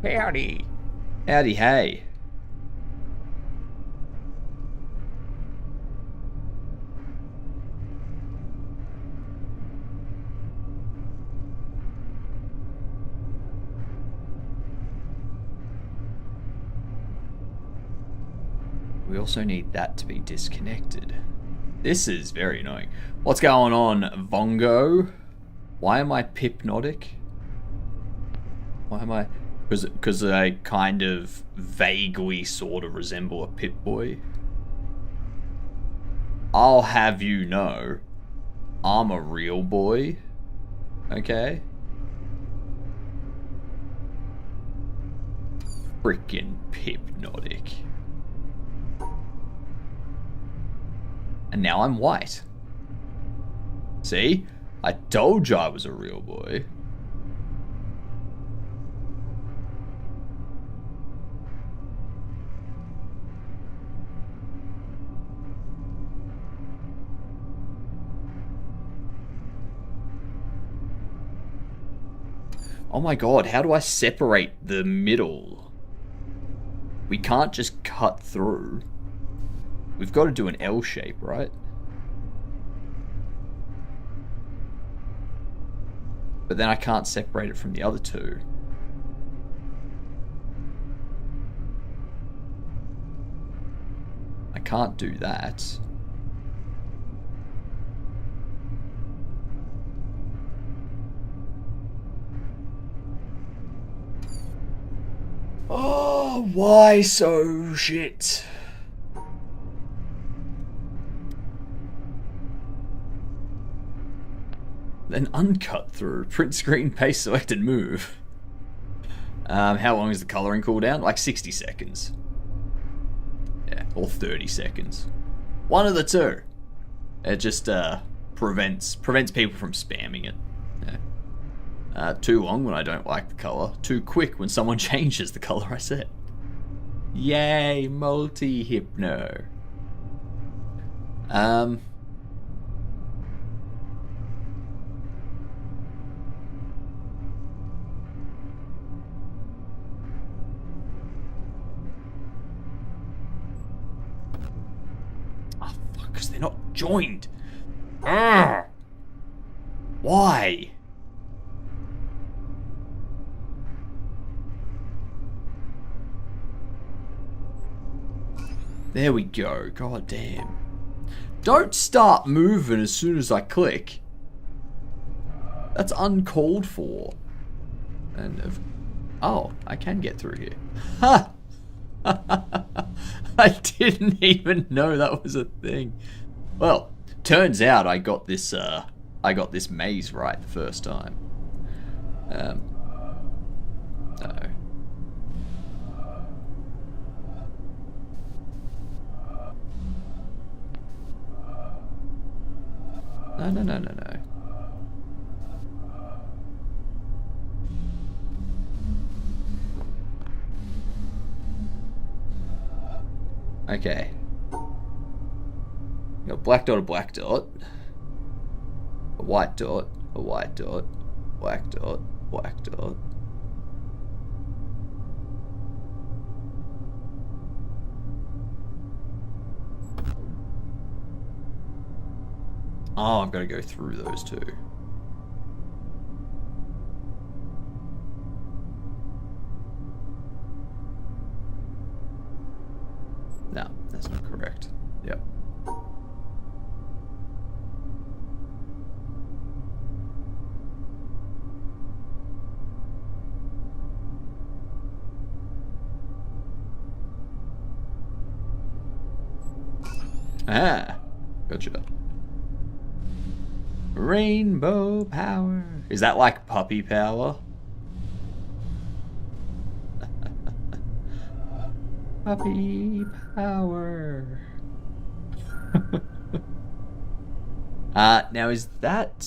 Howdy. Howdy, hey. We also need that to be disconnected. This is very annoying. What's going on, Vongo? Why am I hypnotic? Why am I... Because I kind of vaguely sort of resemble a Pip-Boy. I'll have you know, I'm a real boy. Okay? Frickin' hypnotic. And now I'm white. See? I told you I was a real boy. Oh my god, how do I separate the middle? We can't just cut through. We've got to do an L shape, right? But then I can't separate it from the other two. I can't do that. Oh, why so shit? Then uncut through. Print screen, paste selected, move. How long is the colouring cooldown? Like 60 seconds. Yeah, or 30 seconds. One of the two. It just prevents people from spamming it. Yeah. Too long when I don't like the colour. Too quick when someone changes the colour I set. Yay, multi-hypno. Oh, fuck, because they're not joined. Urgh. Why? There we go. God damn. Don't start moving as soon as I click. That's uncalled for. And oh, I can get through here. Ha! I didn't even know that was a thing. Well, turns out I got this maze right the first time. Uh-oh. No. Okay. Got black dot, a black dot. A white dot, a white dot, black dot, black dot. Oh, I've got to go through those two. No, that's not correct. Yep. Ah, gotcha. Rainbow power. Is that like puppy power? Puppy power. Now is that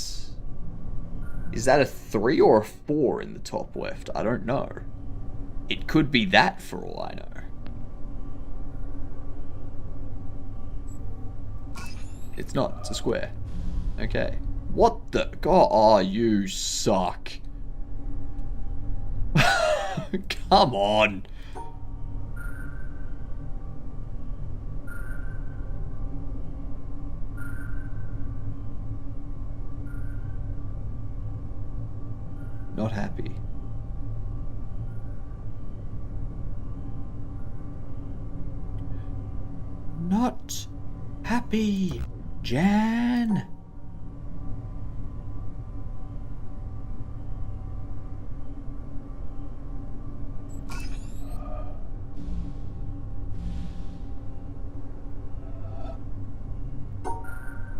a 3 or a 4 in the top left? I don't know. It could be that for all I know. It's not. It's a square. Okay. What the? God, oh, you suck. Come on. Not happy. Not happy, Jan.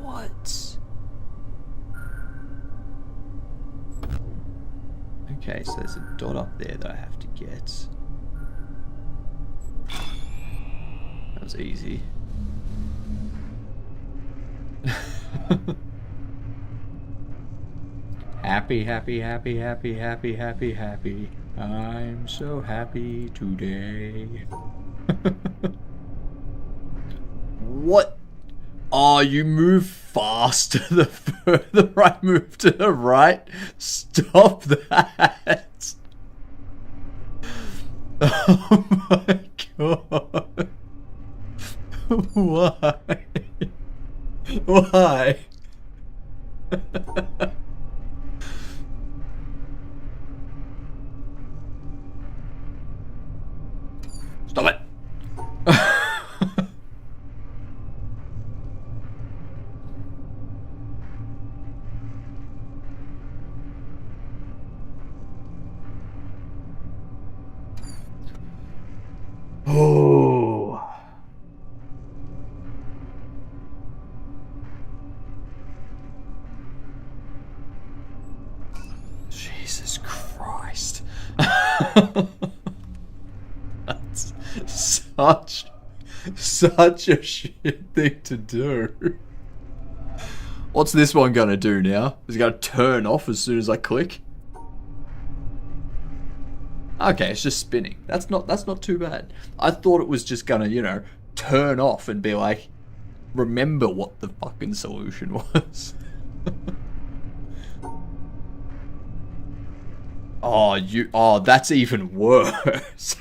What? Okay, so there's a dot up there that I have to get. That was easy. Happy, happy, happy, happy, happy, happy, happy. I'm so happy today. What? Oh, you move faster the further I move to the right. Stop that. Oh my god. Why? Why? Stop it. Oh. Jesus Christ. That's such a shit thing to do. What's this one gonna do now? Is it gonna turn off as soon as I click? Okay, it's just spinning. That's not too bad. I thought it was just gonna, you know, turn off and be like, remember what the fucking solution was. Oh, that's even worse.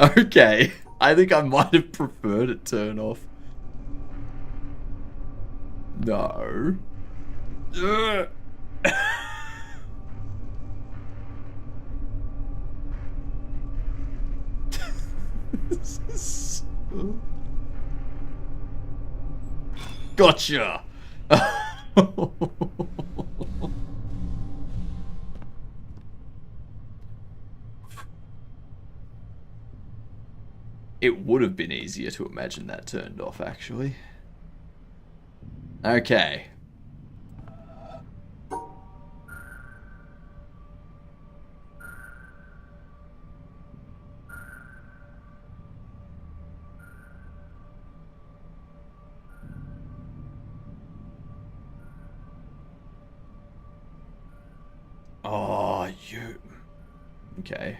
Okay, I think I might have preferred it turn off. No. Ugh. This is so... Gotcha. It would have been easier to imagine that turned off, actually. Okay. Oh, you... Okay.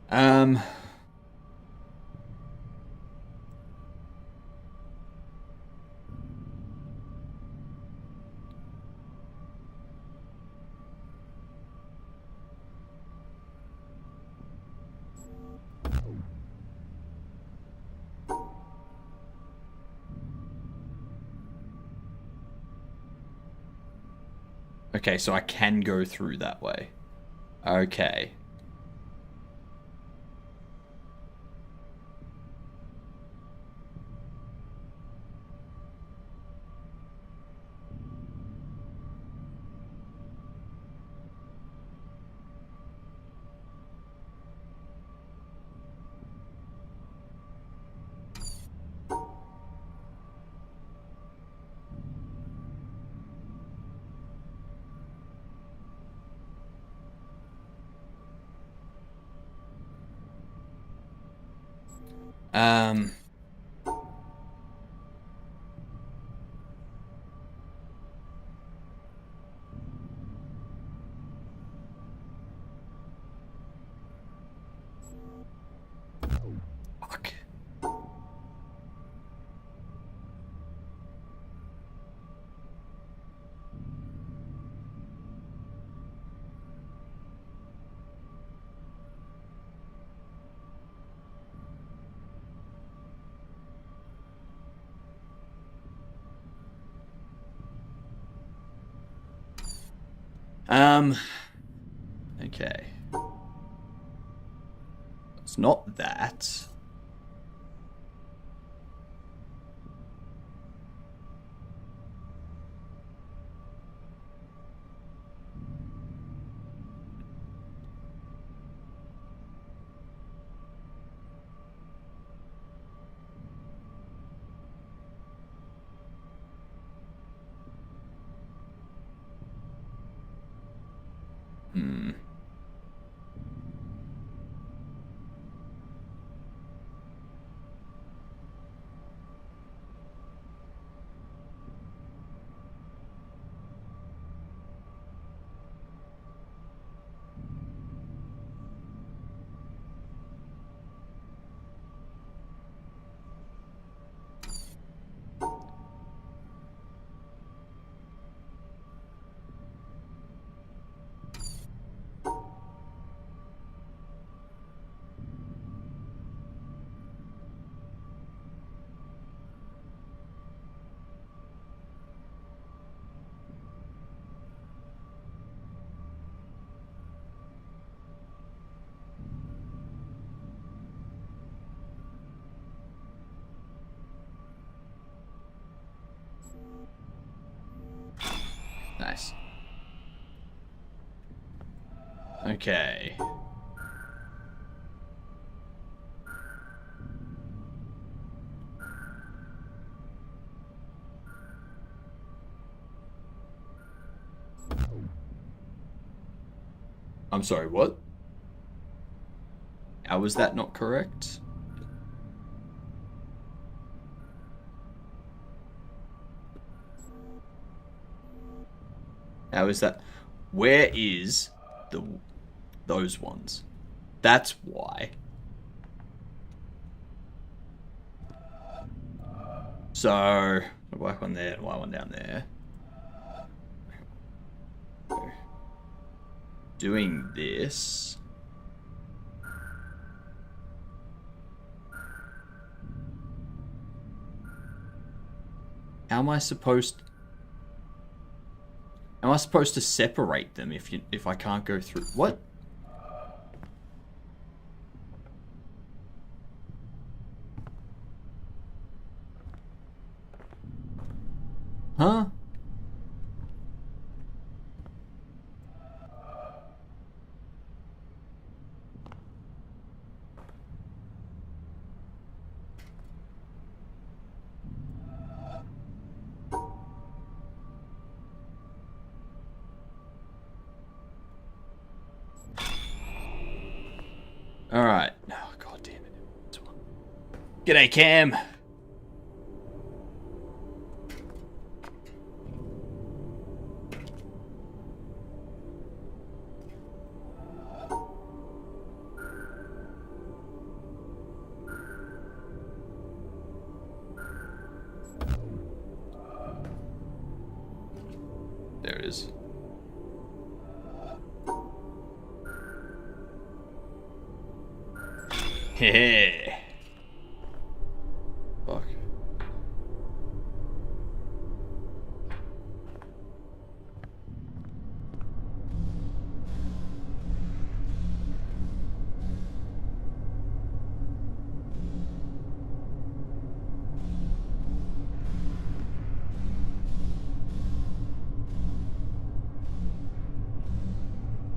Um... Okay, so I can go through that way. Okay. Um... Fuck. Okay. It's not that. Hmm. Okay. I'm sorry, what? How was that not correct? How is that? Where is those ones? That's why. So, a black one there and a white one down there. Doing this. How am I supposed to separate them if I can't go through? What? Huh? Alright. Oh, god damn it. G'day, Cam. There it is. Heh. Fuck.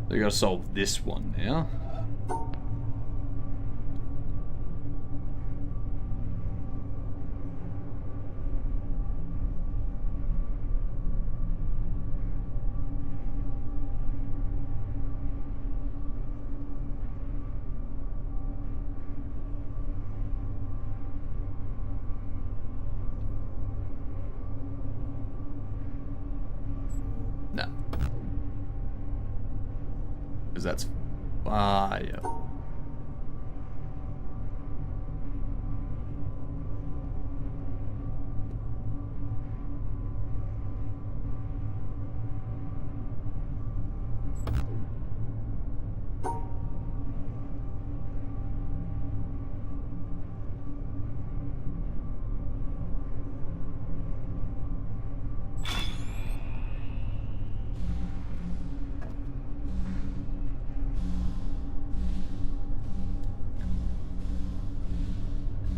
So we gotta solve this one now. No. Because that's fire.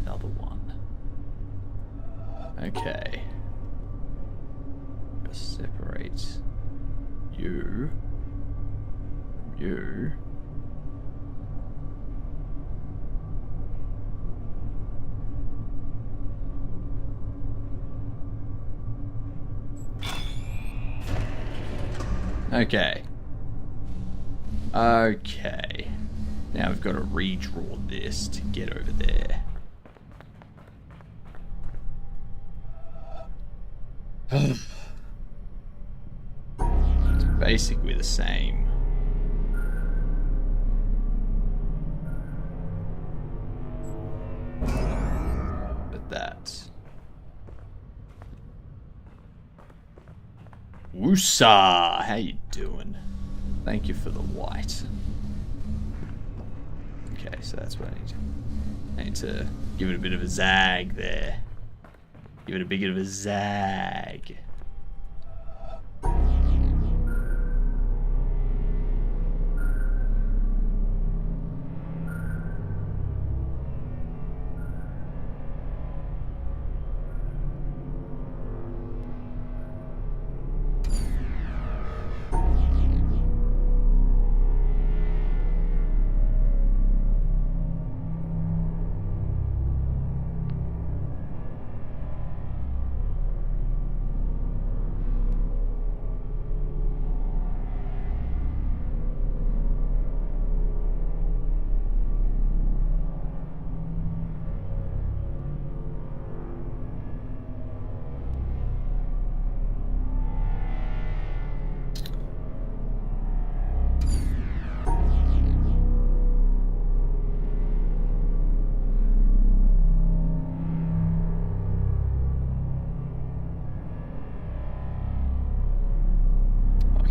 Another one. Okay. Just separate you from you. Okay. Okay. Now we've got to redraw this to get over there. It's basically the same. But that. Woosa! How you doing? Thank you for the white. Okay, so that's what I need to give it a bit of a zag there. Give it a bit of a zag.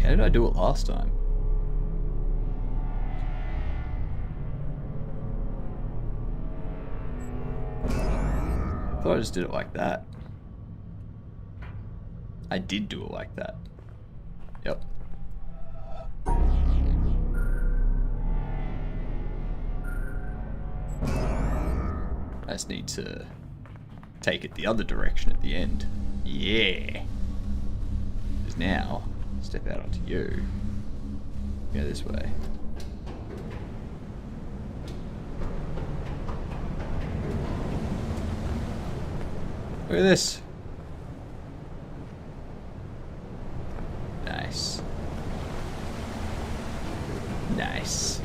How did I do it last time? I thought I just did it like that. I did do it like that. Yep. I just need to take it the other direction at the end. Yeah. Because now, step out onto you. Go this way. Look at this. Nice. Nice.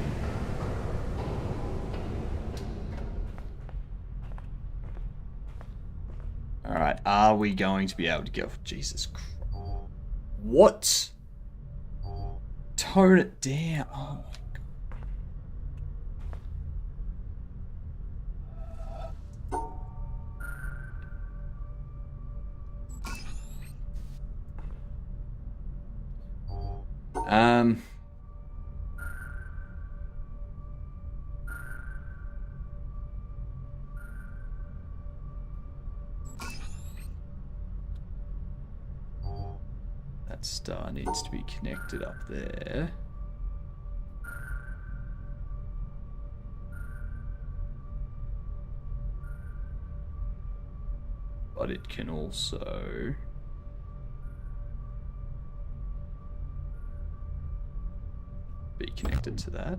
Alright, are we going to be able to go? Jesus Christ. What? Tone it down. Oh my god. That star needs to be connected up there. But it can also be connected to that.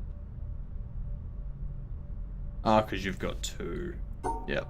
Ah, because you've got two. Yep.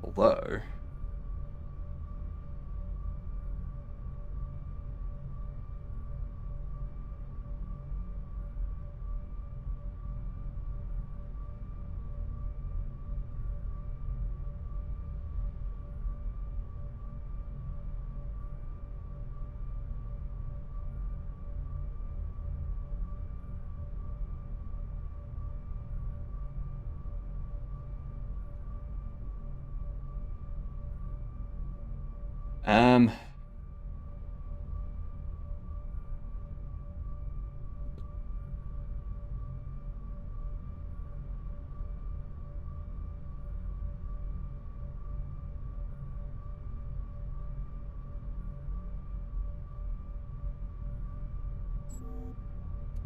Although, um,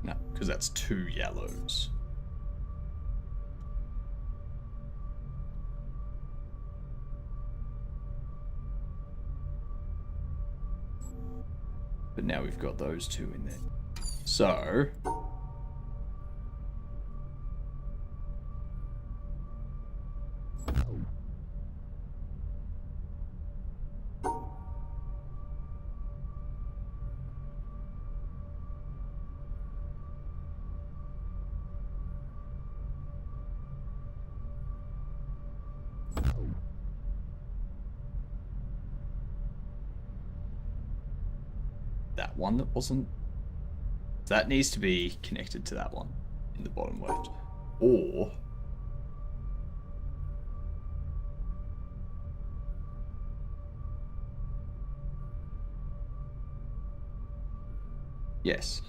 no, because that's two yellows. But now we've got those two in there. So, that one that wasn't... That needs to be connected to that one in the bottom left. Or... Yes.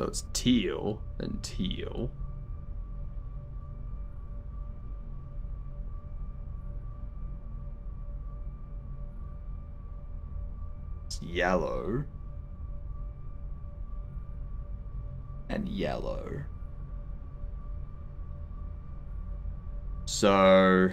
So it's teal, then teal. It's yellow. And yellow. So...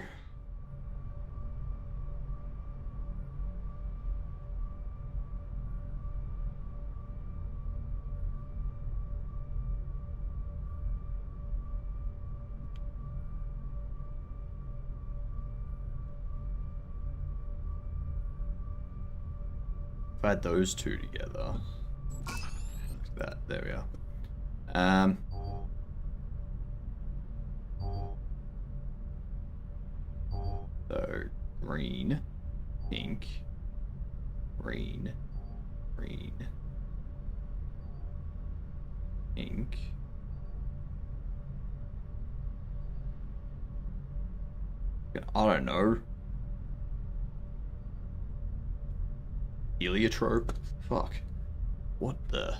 if I had those two together, like that, there we are. So green, pink, green, green, pink. I don't know. Heliotrope? Fuck. What the?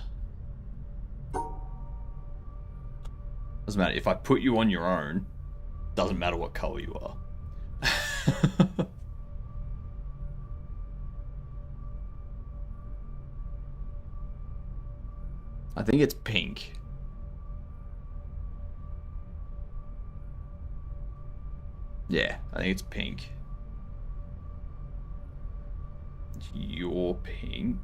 Doesn't matter. If I put you on your own, doesn't matter what color you are. I think it's pink. Yeah, I think it's pink. You're pink.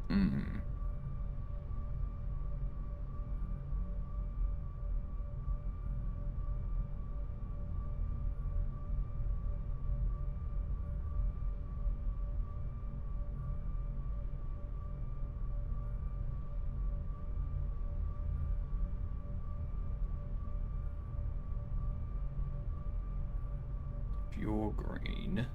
Mm. Pure green.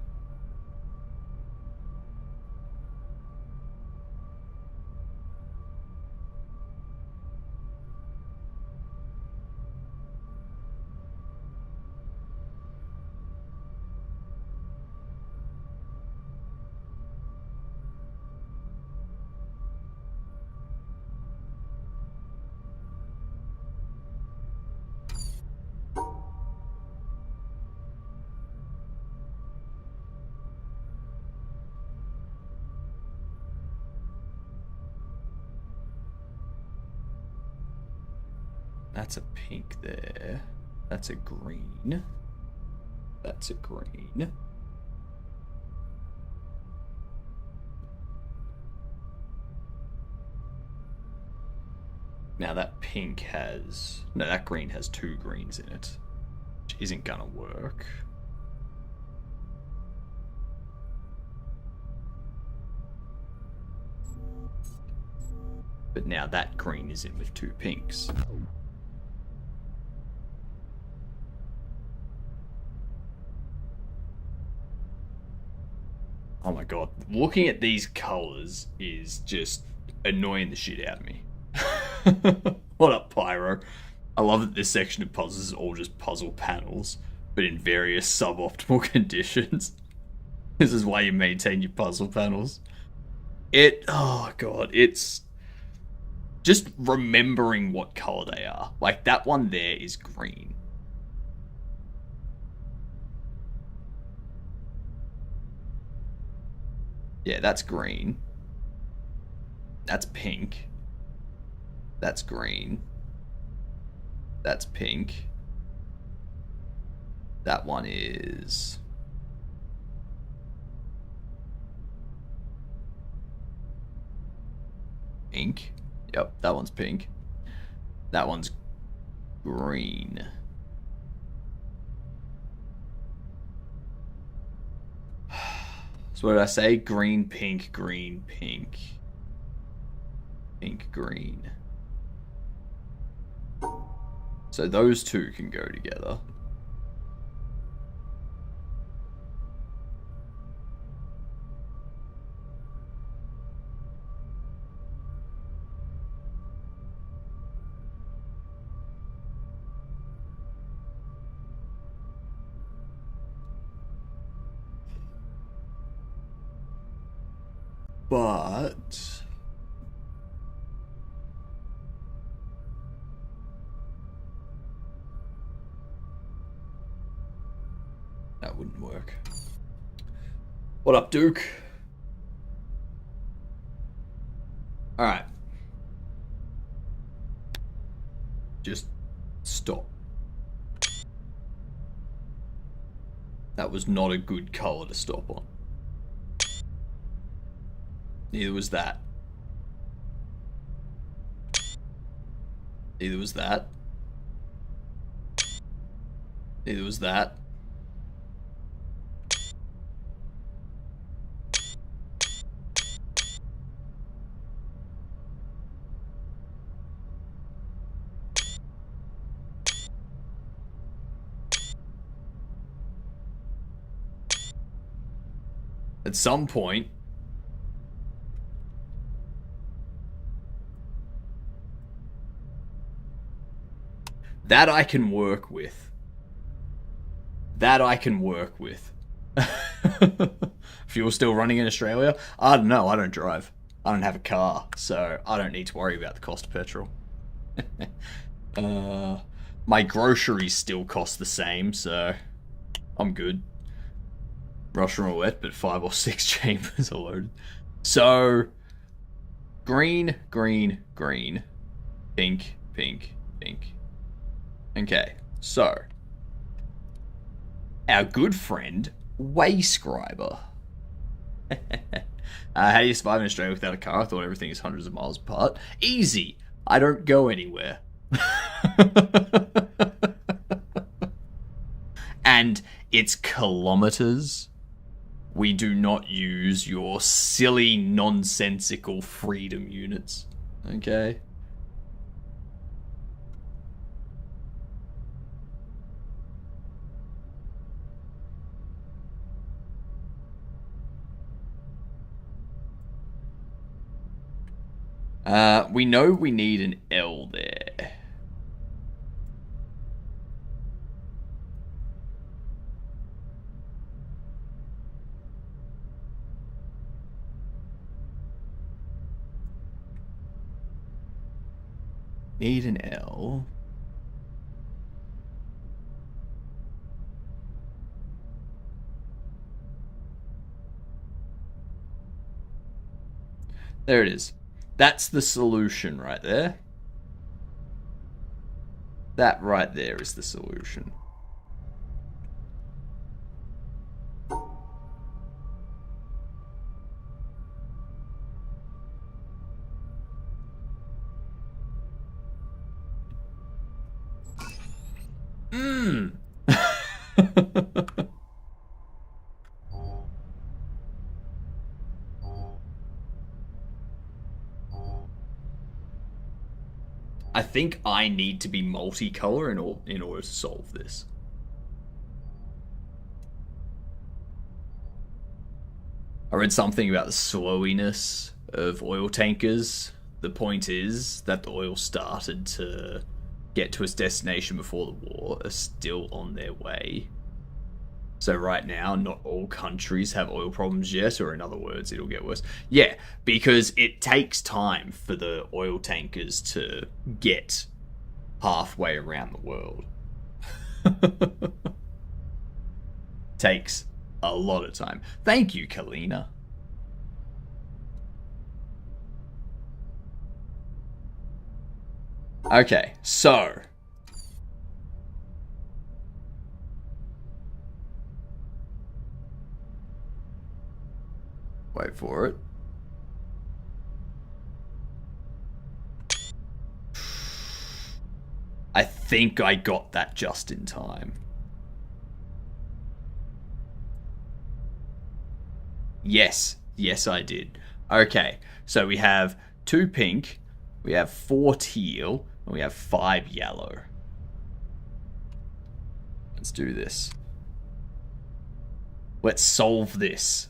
That's a pink there. That's a green. That's a green. Now that pink has... no, that green has two greens in it. Which isn't gonna work. But now that green is in with two pinks. Oh my god, looking at these colors is just annoying the shit out of me. What up, Pyro? I love that this section of puzzles is all just puzzle panels, but in various suboptimal conditions. This is why you maintain your puzzle panels. Oh god, it's just remembering what color they are. Like that one there is green. Yeah, that's green. That's pink. That's green. That's pink. That one is... pink. Yep, that one's pink. That one's green. So what did I say? Green, pink, green, pink. Pink, green. So those two can go together. But that wouldn't work. What up, Duke? Alright. Just stop. That was not a good color to stop on. Neither was that. Neither was that. Neither was that. At some point, that I can work with. That I can work with. Fuel still running in Australia? I don't know, I don't drive. I don't have a car, so I don't need to worry about the cost of petrol. My groceries still cost the same, so I'm good. Russian roulette, but 5 or 6 chambers are loaded. So, green, green, green. Pink, pink, pink. Okay, so our good friend Wayscriber. How do you survive in Australia without a car? I thought everything is hundreds of miles apart. Easy. I don't go anywhere. And it's kilometers. We do not use your silly, nonsensical freedom units. Okay? We know we need an L there. Need an L. There it is. That's the solution right there. That right there is the solution. I think I need to be multicolor in order to solve this. I read something about the slowiness of oil tankers. The point is that the oil started to get to its destination before the war are still on their way. So right now, not all countries have oil problems yet, or in other words, it'll get worse. Yeah, because it takes time for the oil tankers to get halfway around the world. Takes a lot of time. Thank you, Kalina. Okay, so wait for it. I think I got that just in time. Yes. Yes, I did. Okay. So we have 2 pink, we have 4 teal, and we have 5 yellow. Let's do this. Let's solve this.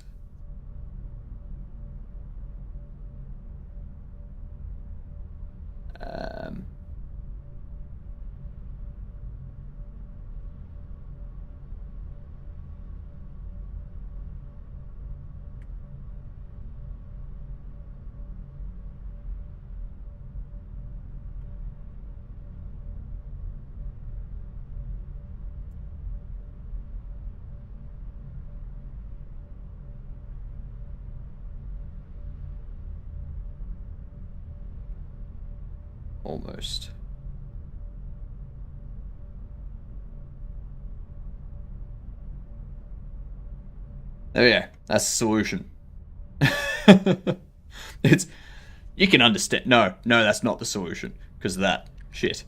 Almost. There we go. That's the solution. It's, you can understand. No, that's not the solution because of that shit.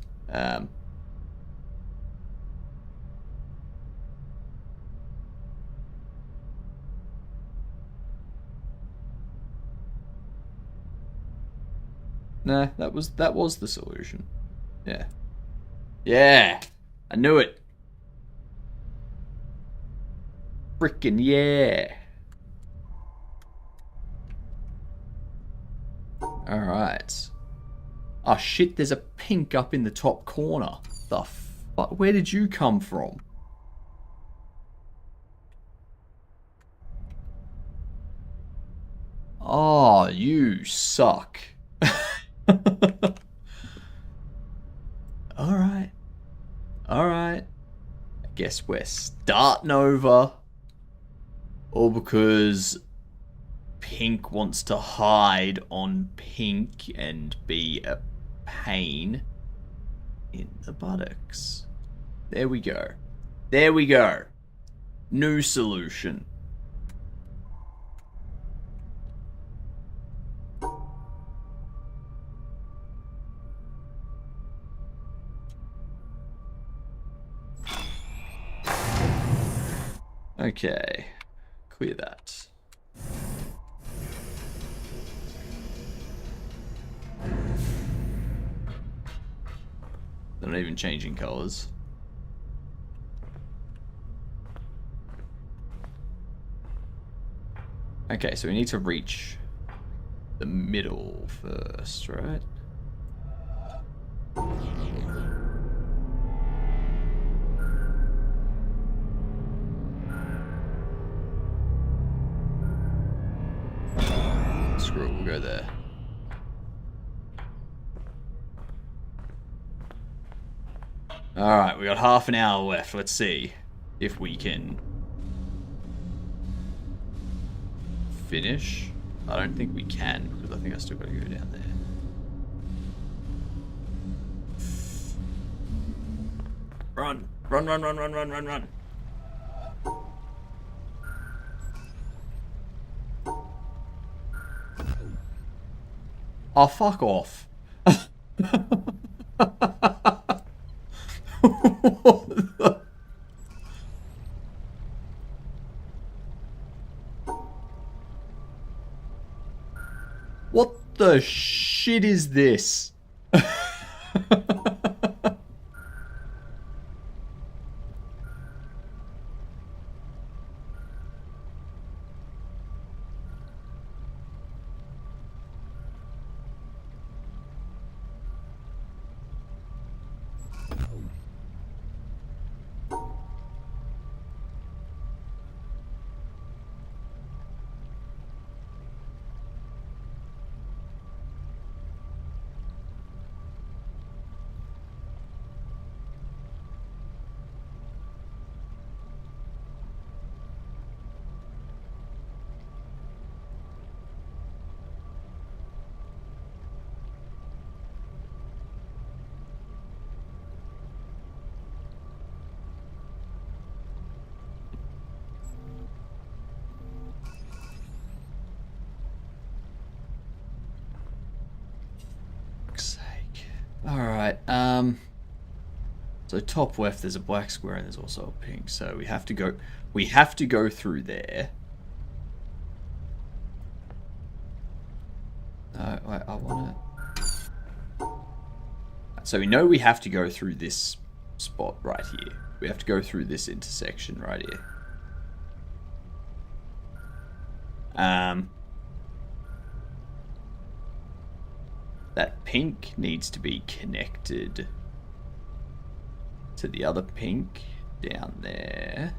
Nah, that was the solution. Yeah. Yeah. I knew it. Frickin' yeah. Alright. Oh shit, there's a pink up in the top corner. The fuck? Where did you come from? Oh, you suck. Alright. Alright. I guess we're starting over. All because pink wants to hide on pink and be a pain in the buttocks. There we go. There we go. New solution. Okay. Clear that. They're not even changing colors. Okay, so we need to reach the middle first, right? Screw it, we'll go there. Alright, we got half an hour left. Let's see if we can finish. I don't think we can, because I think I still gotta go down there. Run! Run, run, run, run, run, run, run! Oh, fuck off. What the shit is this? Alright, so top left there's a black square and there's also a pink, so we have to go through there. No, I want to... So we know we have to go through this spot right here. We have to go through this intersection right here. That pink needs to be connected to the other pink down there.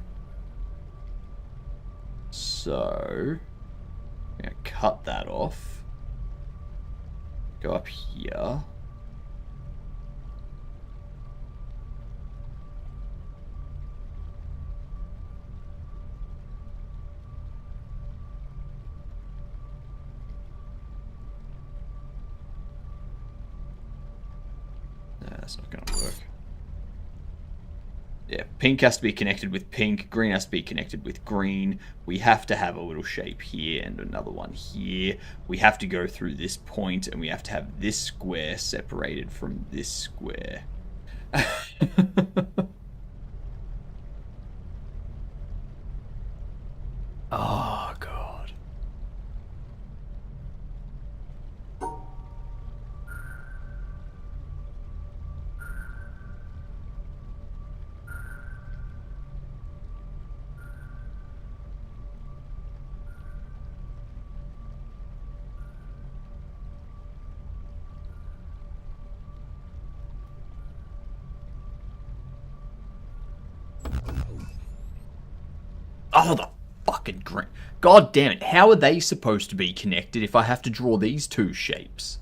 So, I'm going to cut that off. Go up here. No, that's not going to work. Yeah, pink has to be connected with pink, green has to be connected with green. We have to have a little shape here and another one here. We have to go through this point and we have to have this square separated from this square. Oh, God. Oh, the fucking green. God damn it. How are they supposed to be connected if I have to draw these two shapes?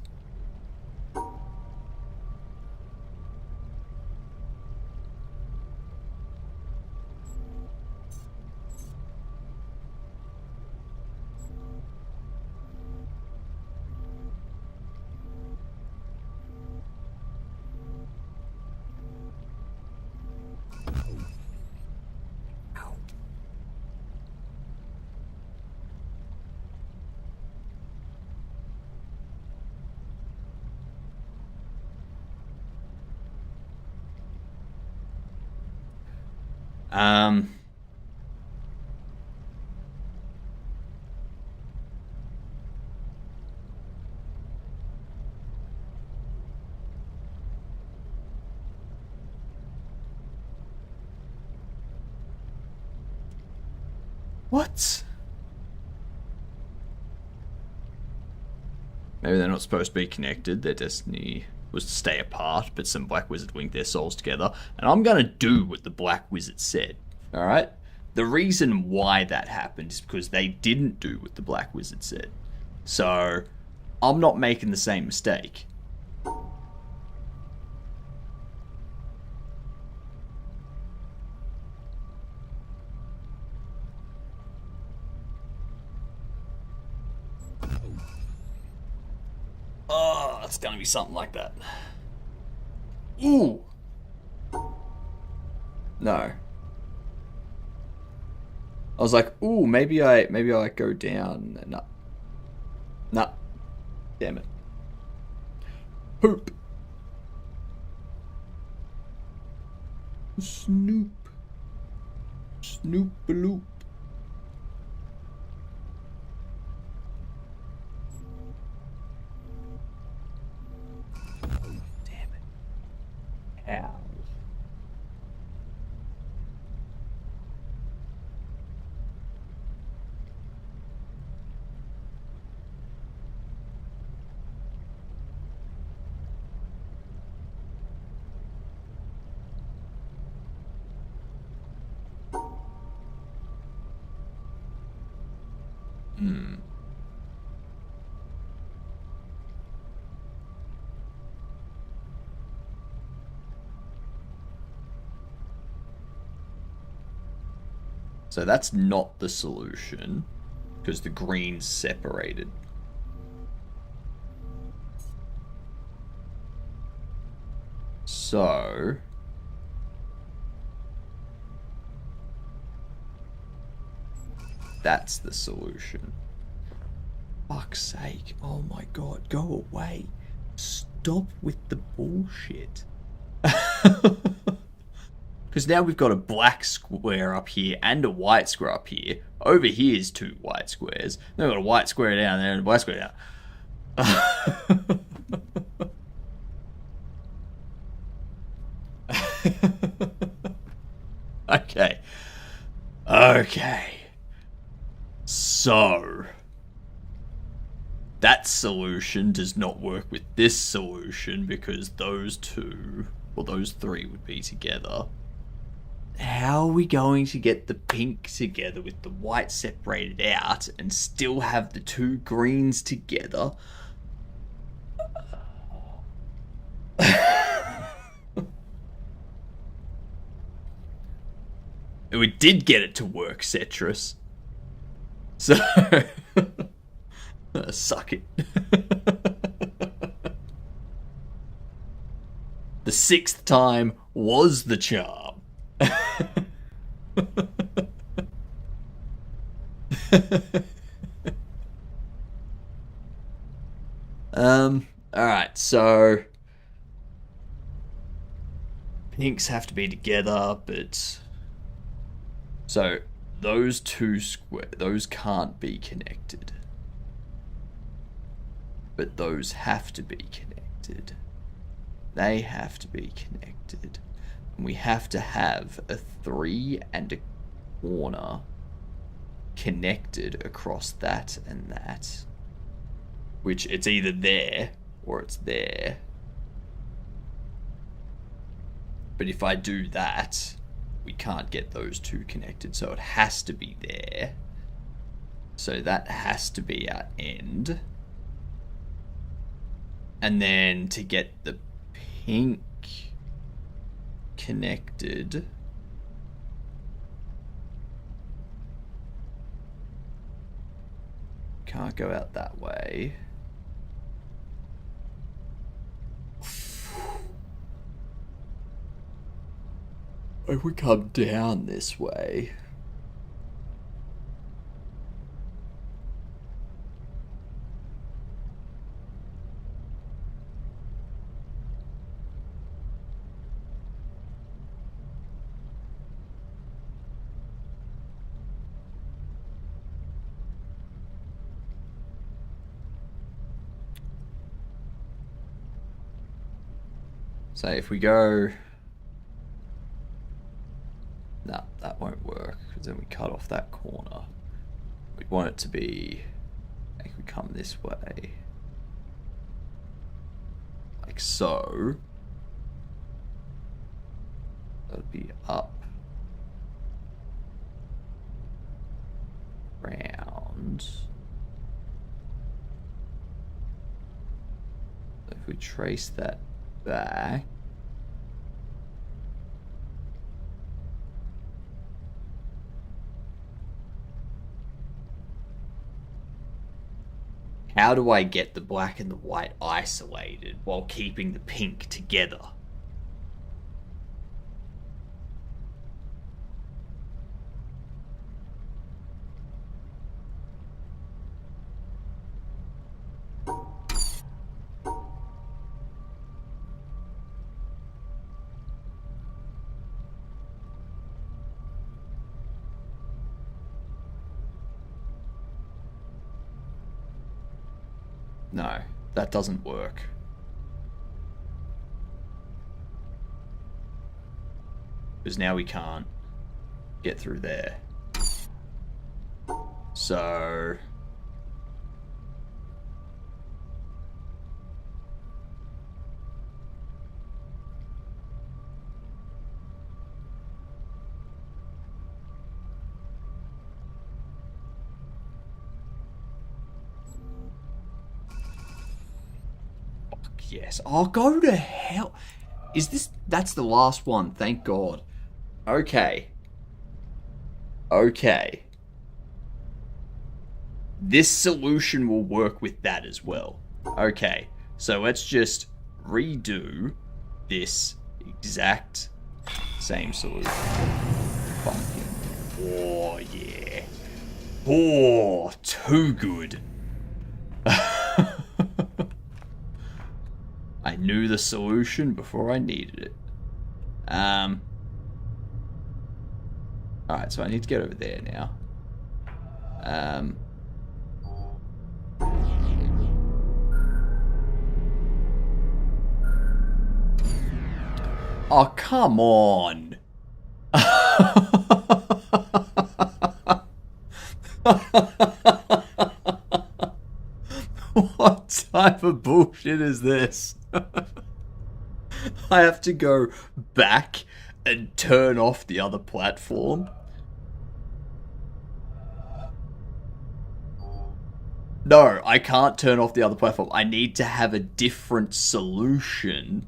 Um... What? Maybe they're not supposed to be connected. Their destiny was to stay apart, but some black wizard linked their souls together. And I'm gonna do what the black wizard said. Alright? The reason why that happened is because they didn't do what the black wizard said. So, I'm not making the same mistake. Oh, it's gonna be something like that. Ooh. No. I was like, ooh, maybe I go down. No. No. Damn it. Poop. Snoop. Snoop-a-loop. Damn it. Ow. So that's not the solution, because the green's separated. So... that's the solution. Fuck's sake. Oh my god, go away. Stop with the bullshit. Because now we've got a black square up here and a white square up here. Over here is two white squares. Then we've got a white square down there and a black square down. Okay. Okay. So, that solution does not work with this solution because those two, or those three, would be together. How are we going to get the pink together with the white separated out and still have the two greens together? We did get it to work, Cetrus. So, suck it. The sixth time was the charm. Alright, so pinks have to be together, but so those two those can't be connected. But those have to be connected. They have to be connected. And we have to have a 3 and a corner connected across that and that. Which it's either there or it's there. But if I do that, we can't get those two connected, so it has to be there. So that has to be our end. And then to get the pink connected, can't go out that way. If we come down this way. So if we go... No, that won't work, because then we cut off that corner. We want it to be... Like we come this way. Like so. That would be up. Round. So if we trace that back... How do I get the black and the white isolated while keeping the pink together? No, that doesn't work. Because now we can't get through there. So... Yes. Oh, go to hell. Is this... That's the last one, thank God. Okay. Okay. This solution will work with that as well. Okay. So let's just redo this exact same solution. Pumpkin. Oh, yeah. Oh, too good. I knew the solution before I needed it. Alright, so I need to get over there now. Oh, come on. What type of bullshit is this? I have to go back and turn off the other platform. No, I can't turn off the other platform. I need to have a different solution.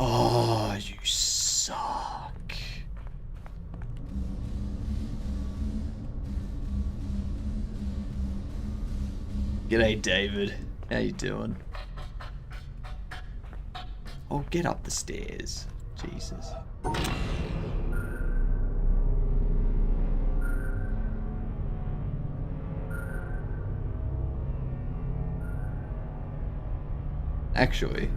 Oh, you suck. G'day, David. How you doing? Oh, get up the stairs. Jesus. Actually...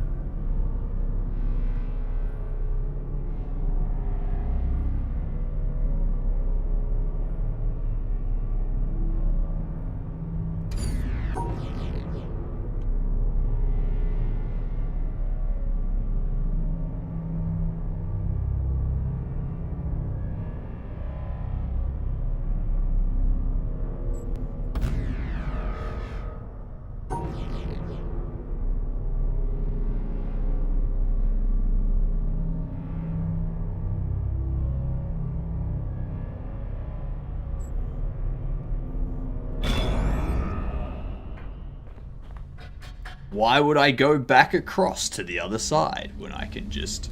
Why would I go back across to the other side when I can just...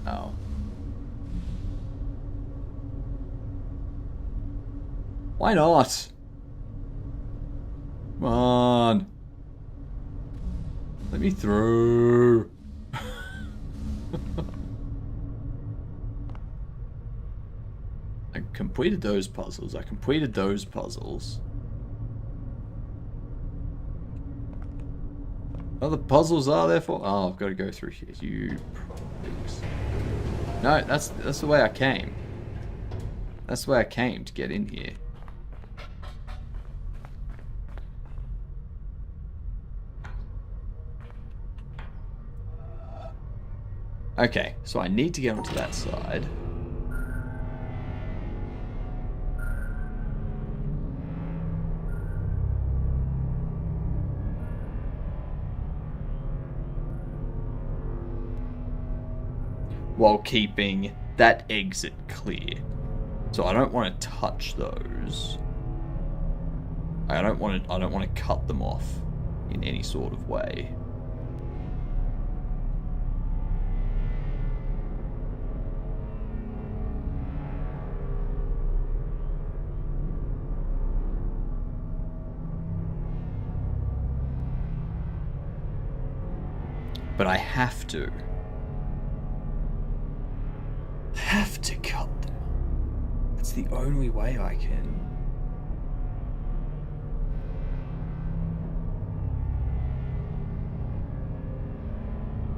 Oh. Why not? Come on. Let me through. I completed those puzzles. I completed those puzzles. Other puzzles are there for? Oh, I've got to go through here. You pricks. No, that's the way I came. That's the way I came to get in here. Okay, so I need to get onto that side. While keeping that exit clear. So I don't want to touch those. I don't want to cut them off in any sort of way. But I have to. Have to cut them. That's the only way I can.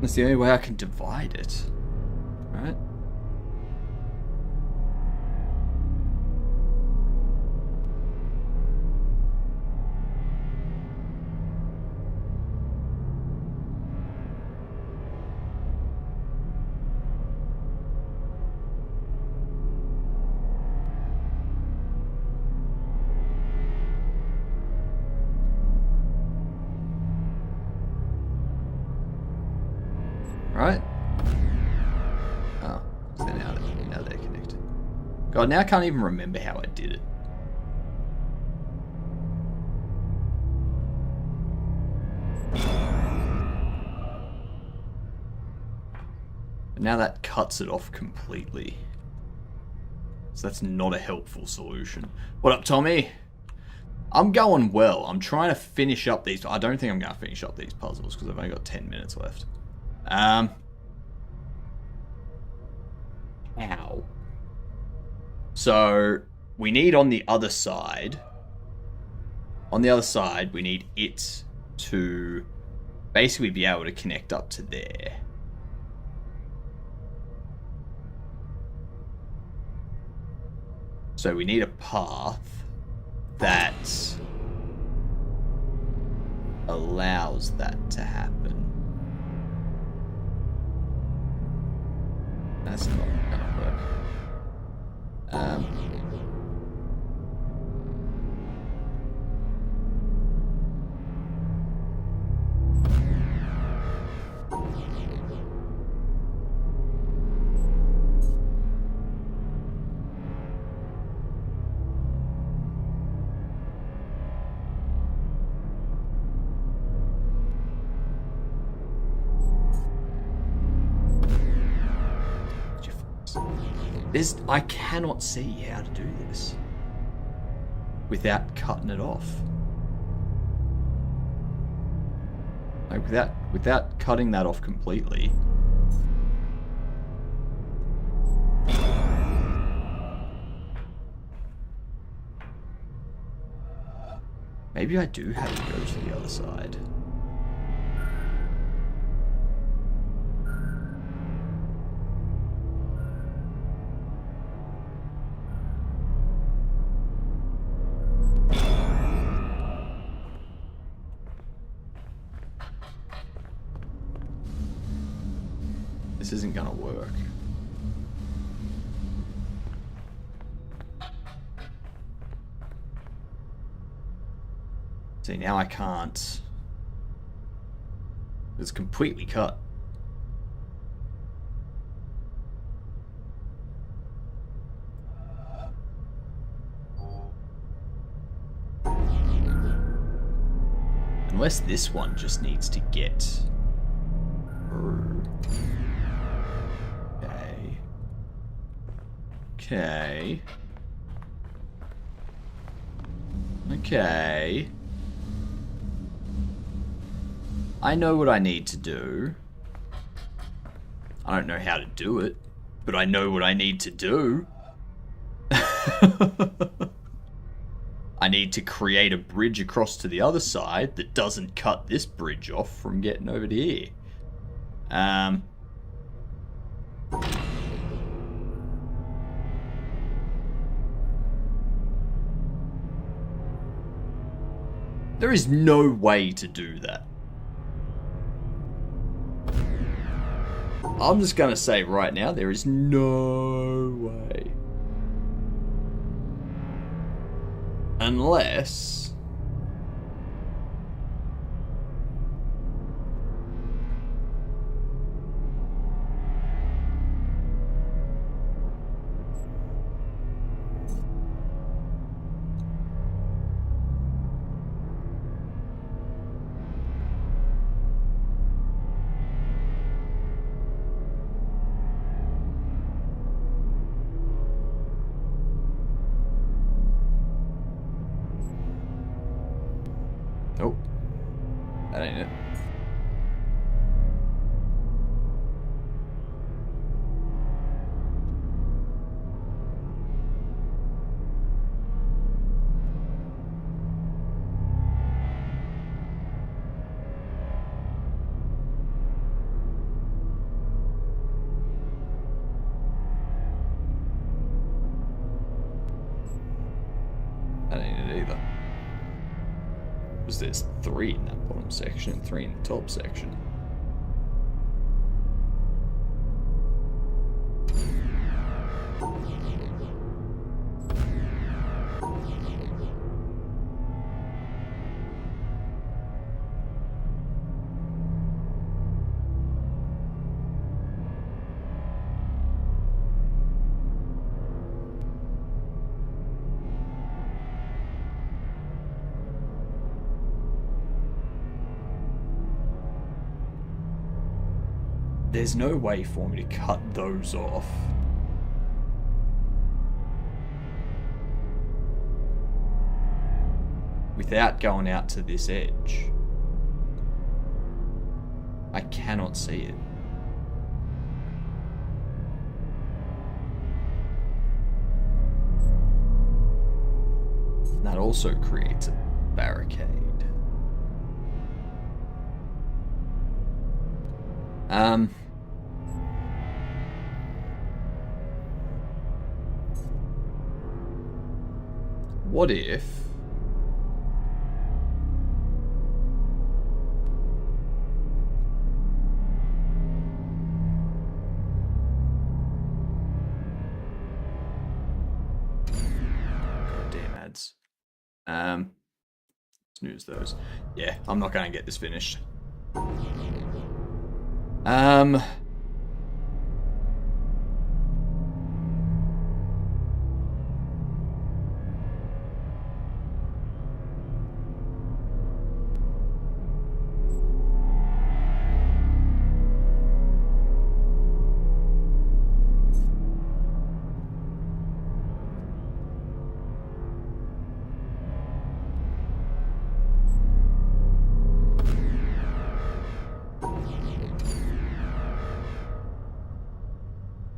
That's the only way I can divide it. Right? Right? Oh, so now they're connected. God, now I can't even remember how I did it. But now that cuts it off completely. So that's not a helpful solution. What up, Tommy? I'm going well. I'm trying to finish up these. I don't think I'm going to finish up these puzzles because I've only got 10 minutes left. Ow. So, we need on the other side... On the other side, we need it to basically be able to connect up to there. So we need a path that allows that to happen. That's not gonna work. I cannot see how to do this without cutting it off. Like without cutting that off completely. Maybe I do have to go to the other side. This isn't gonna work. See, now I can't. It's completely cut. Unless this one just needs to get through. Okay. Okay. I know what I need to do. I don't know how to do it, but I know what I need to do. I need to create a bridge across to the other side that doesn't cut this bridge off from getting over to here. There is no way to do that. I'm just gonna say right now, there is no way. Unless... Nope. That ain't it. That ain't it either. Because there's 3 in that bottom section and 3 in the top section. There's no way for me to cut those off. Without going out to this edge. I cannot see it. That also creates a barricade. What if... Goddamn ads. Snooze those. Yeah, I'm not going to get this finished.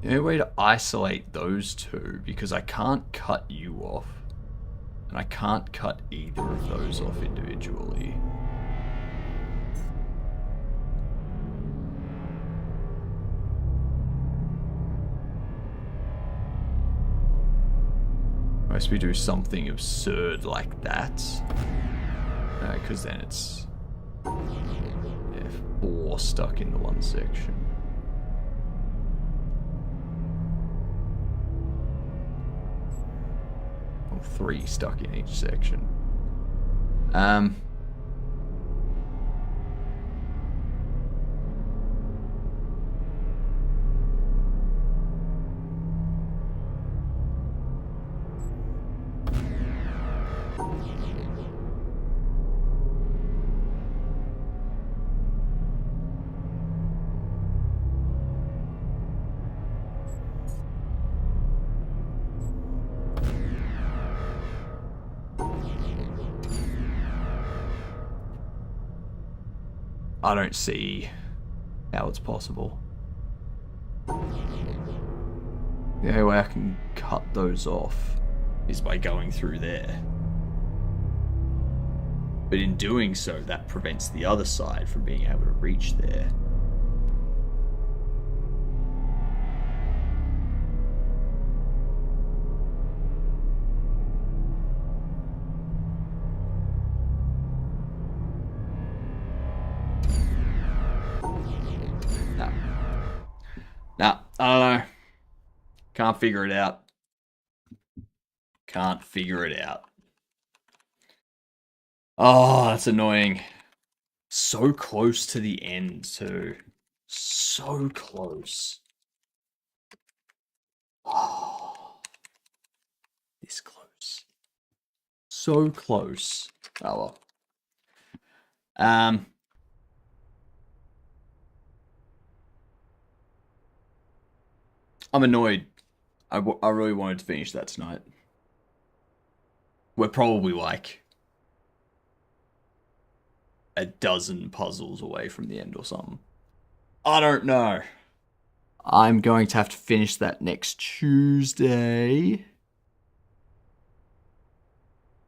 The only way to isolate those two, because I can't cut you off, and I can't cut either of those off individually. Unless we do something absurd like that. Because then it's... yeah, 4 stuck in the one section. Or 3 stuck in each section. I don't see how it's possible. The only way I can cut those off is by going through there. But in doing so, that prevents the other side from being able to reach there. Nah, I don't know. Can't figure it out. Can't figure it out. Oh, that's annoying. So close to the end, too. So close. Oh, this close. So close. Oh well. I'm annoyed. I really wanted to finish that tonight. We're probably like a dozen puzzles away from the end or something. I don't know. I'm going to have to finish that next Tuesday,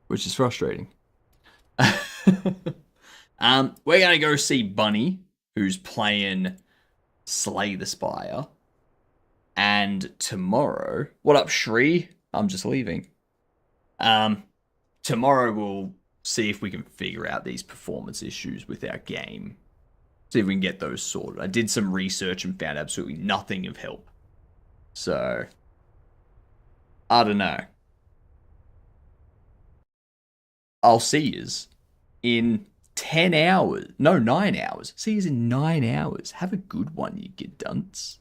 which is frustrating. We're going to go see Bunny, who's playing Slay the Spire. And tomorrow, what up, Shri? I'm just leaving. Tomorrow we'll see if we can figure out these performance issues with our game. See if we can get those sorted. I did some research and found absolutely nothing of help. So, I don't know. I'll see yous in 10 hours. No, 9 hours. See yous in 9 hours. Have a good one, you good dunce.